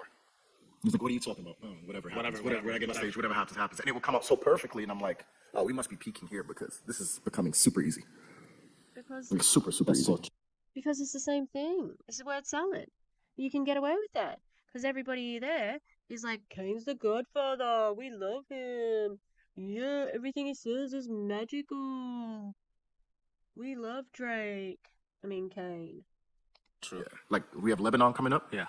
[SPEAKER 3] He's like, what are you talking about? Oh, whatever happens, whatever I get on stage, whatever happens. And it will come out so perfectly, and I'm like, oh, we must be peaking here because this is becoming super easy.
[SPEAKER 1] Because
[SPEAKER 3] Like super easy.
[SPEAKER 1] Because it's the same thing. It's the word salad. You can get away with that because everybody there is like, Kaine's the Godfather. We love him. Yeah, everything he says is magical. We love Drake. I mean, Kaine.
[SPEAKER 5] True.
[SPEAKER 3] Yeah. Like we have Lebanon coming up.
[SPEAKER 5] Yeah.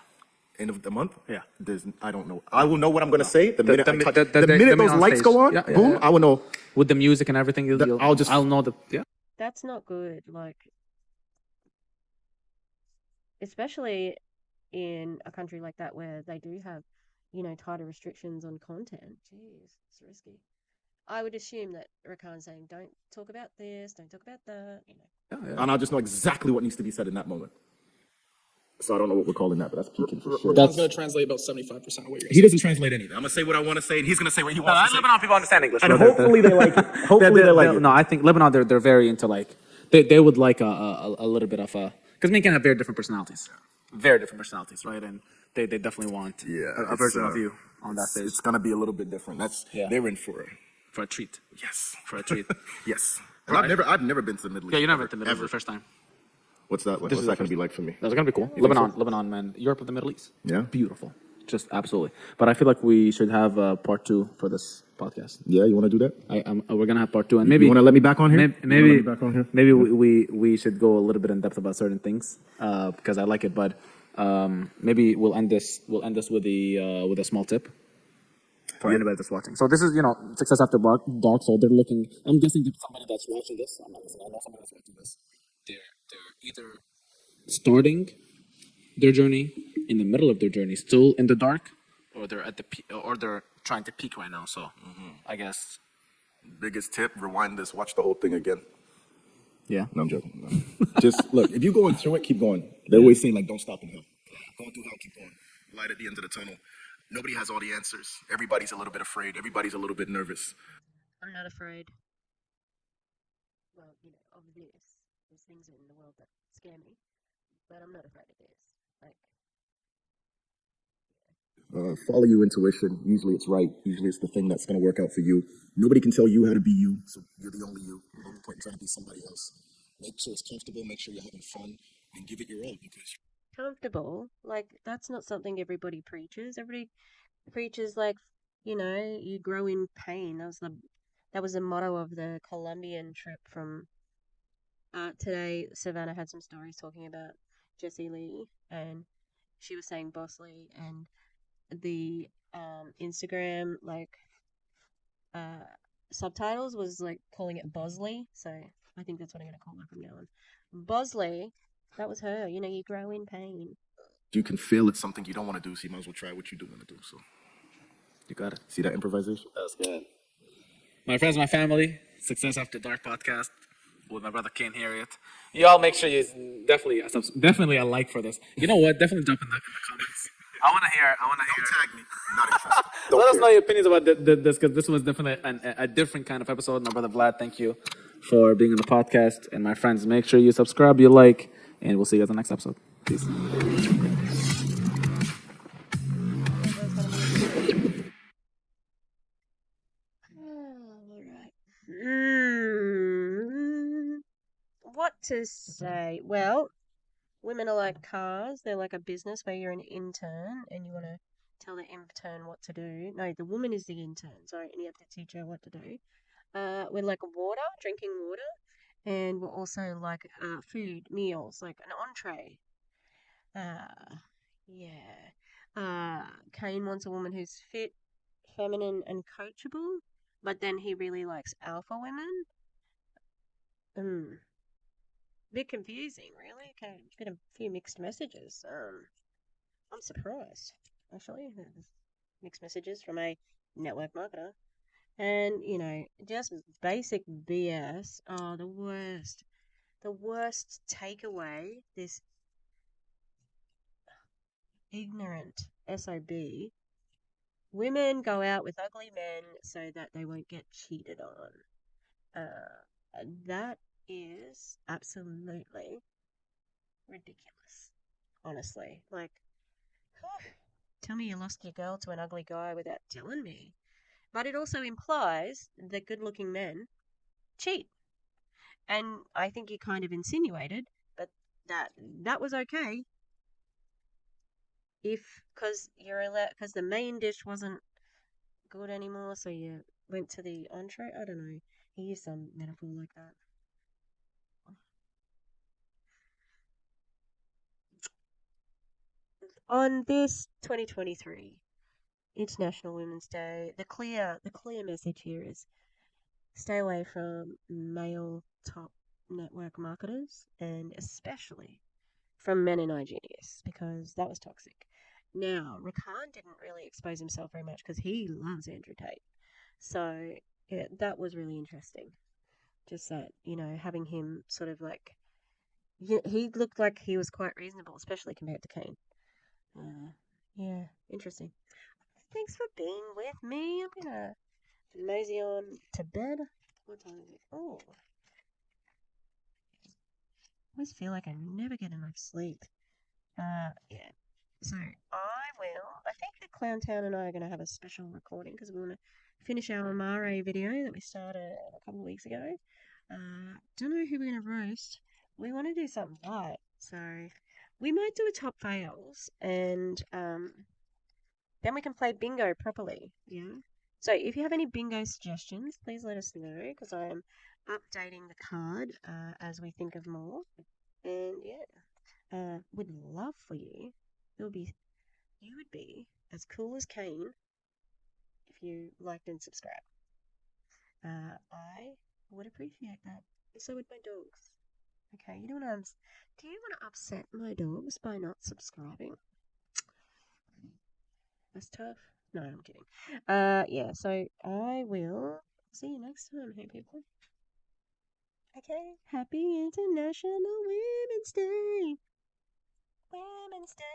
[SPEAKER 3] End of the month?
[SPEAKER 5] Yeah.
[SPEAKER 3] I don't know. I will know what I'm going to say the minute I touch.
[SPEAKER 5] the
[SPEAKER 3] The minute
[SPEAKER 5] minute
[SPEAKER 3] those
[SPEAKER 5] on
[SPEAKER 3] lights
[SPEAKER 5] stage.
[SPEAKER 3] go on,
[SPEAKER 5] Yeah, yeah,
[SPEAKER 3] boom,
[SPEAKER 5] yeah.
[SPEAKER 3] I will know.
[SPEAKER 5] With the music and everything, I'll know the
[SPEAKER 1] That's not good. Like, especially in a country like that where they do have, tighter restrictions on content. Jeez, it's risky. I would assume that Rakan's saying, don't talk about this, don't talk about that.
[SPEAKER 3] And I'll just know exactly what needs to be said in that moment. So I don't know what we're calling that, but that's peaking for sure.
[SPEAKER 4] That's going to translate about 75% of what you're
[SPEAKER 3] He doesn't translate anything. I'm going to say what I want to say, and he's going to say what he wants to say.
[SPEAKER 5] Lebanon people understand English,
[SPEAKER 3] And hopefully they like it. Hopefully they like it.
[SPEAKER 5] No, I think Lebanon they're very into like they would like a little bit of a because men can have very different personalities, right? And they definitely want a version of you on that stage
[SPEAKER 3] It's going to be a little bit different. They're in for
[SPEAKER 5] a treat.
[SPEAKER 3] yes.
[SPEAKER 5] For a treat.
[SPEAKER 3] Yes. And I've never been to the Middle East.
[SPEAKER 5] Yeah, you never went to the Middle East
[SPEAKER 3] ever.
[SPEAKER 5] the first time.
[SPEAKER 3] What's that like? What's that going to be like for me?
[SPEAKER 5] That's gonna be cool. Lebanon, man. Europe of the Middle East.
[SPEAKER 3] Yeah?
[SPEAKER 5] Beautiful. Just absolutely. But I feel like we should have part 2 for this podcast.
[SPEAKER 3] Yeah, you want to do that?
[SPEAKER 5] We're gonna have part 2, and maybe
[SPEAKER 3] You want to let me back on here?
[SPEAKER 5] Maybe we should go a little bit in depth about certain things because I like it. But maybe we'll end this with a small tip for anybody that's watching. So this is Success After Dark. So they're looking. I'm guessing that somebody that's watching this. I'm not guessing. I know somebody that's watching this. They're either starting their journey, in the middle of their journey, still in the dark, or they're at the or they're trying to peak right now. So I guess
[SPEAKER 3] Biggest tip, rewind this, watch the whole thing again.
[SPEAKER 5] yeah.
[SPEAKER 3] No, I'm joking. No. Just look, if you're going through it, keep going. They always say, like, don't stop in hell. Going through hell, keep going. Light at the end of the tunnel. Nobody has all the answers. Everybody's a little bit afraid. Everybody's a little bit nervous.
[SPEAKER 1] I'm not afraid. Well, of this. There's things in the world that scare me, but I'm not afraid of this. Like,
[SPEAKER 3] Follow your intuition. Usually it's right. Usually it's the thing that's going to work out for you. Nobody can tell you how to be you, so you're the only you. No point in trying to be somebody else. Make sure it's comfortable. Make sure you're having fun, and give it your all. Because
[SPEAKER 1] comfortable. Like, that's not something everybody preaches. Everybody preaches like, you grow in pain. That was the motto of the Colombian trip from today. Savannah had some stories talking about Jessie Lee, and she was saying Boss Lee, and the Instagram subtitles was like calling it Bosley. So I think that's what I'm gonna call her from now on. Bosley, that was her. You grow in pain.
[SPEAKER 3] you can feel it's something you don't want to do, so you might as well try what you do want to do. So
[SPEAKER 5] You got it.
[SPEAKER 3] see that improvisation?
[SPEAKER 5] That's good. My friends, my family, Success After Dark podcast with my brother Kaine Harriet. Y'all make sure you definitely a like for this. You know what? Definitely jump in the comments. I want to hear.
[SPEAKER 3] Don't tag me. I'm not interested. Don't
[SPEAKER 5] Let us
[SPEAKER 3] care.
[SPEAKER 5] know your opinions about this because this was definitely a different kind of episode. My brother Vlad, thank you for being on the podcast. And my friends, make sure you subscribe, you like, and we'll see you at the next episode. Peace.
[SPEAKER 1] All right. What to say? Well, women are like cars. They're like a business where you're an intern and you want to tell the intern what to do. No, the woman is the intern. Sorry, and you have to teach her what to do. We're like water, drinking water, and we're also like food, meals, like an entree. Yeah. Kaine wants a woman who's fit, feminine, and coachable, but then he really likes alpha women. Bit confusing, really. Okay, bit a few mixed messages. I'm surprised, actually. There's mixed messages from a network marketer. And, just basic BS. Oh, the worst. The worst takeaway, this ignorant SOB. Women go out with ugly men so that they won't get cheated on. That is absolutely ridiculous. Honestly. Like, tell me you lost your girl to an ugly guy without telling me. But it also implies that good-looking men cheat. And I think you kind of insinuated that that was okay because the main dish wasn't good anymore, so you went to the entree. I don't know. He used some metaphor like that. On this 2023 International Women's Day, the clear message here is stay away from male top network marketers and especially from men in iGenius because that was toxic. Now, Rakan didn't really expose himself very much because he loves Andrew Tate. So, yeah, that was really interesting. Just that, having him sort of like, he looked like he was quite reasonable, especially compared to Kane. Yeah, interesting. Thanks for being with me. I'm gonna mosey on to bed. What time is it? Oh, I always feel like I never get enough sleep. Yeah. So I will. I think that Clowntown and I are going to have a special recording because we want to finish our Mare video that we started a couple of weeks ago. Don't know who we're going to roast. We want to do something light, so we might do a top fails, and then we can play bingo properly. Yeah. So if you have any bingo suggestions, please let us know because I am updating the card as we think of more. And yeah, would love for you. You would be as cool as Kane if you liked and subscribed. I would appreciate that. So would my dogs. Okay, do you want to upset my dogs by not subscribing? That's tough. No, I'm kidding. Yeah, so I will see you next time, hey people. Okay, happy International Women's Day! Women's Day!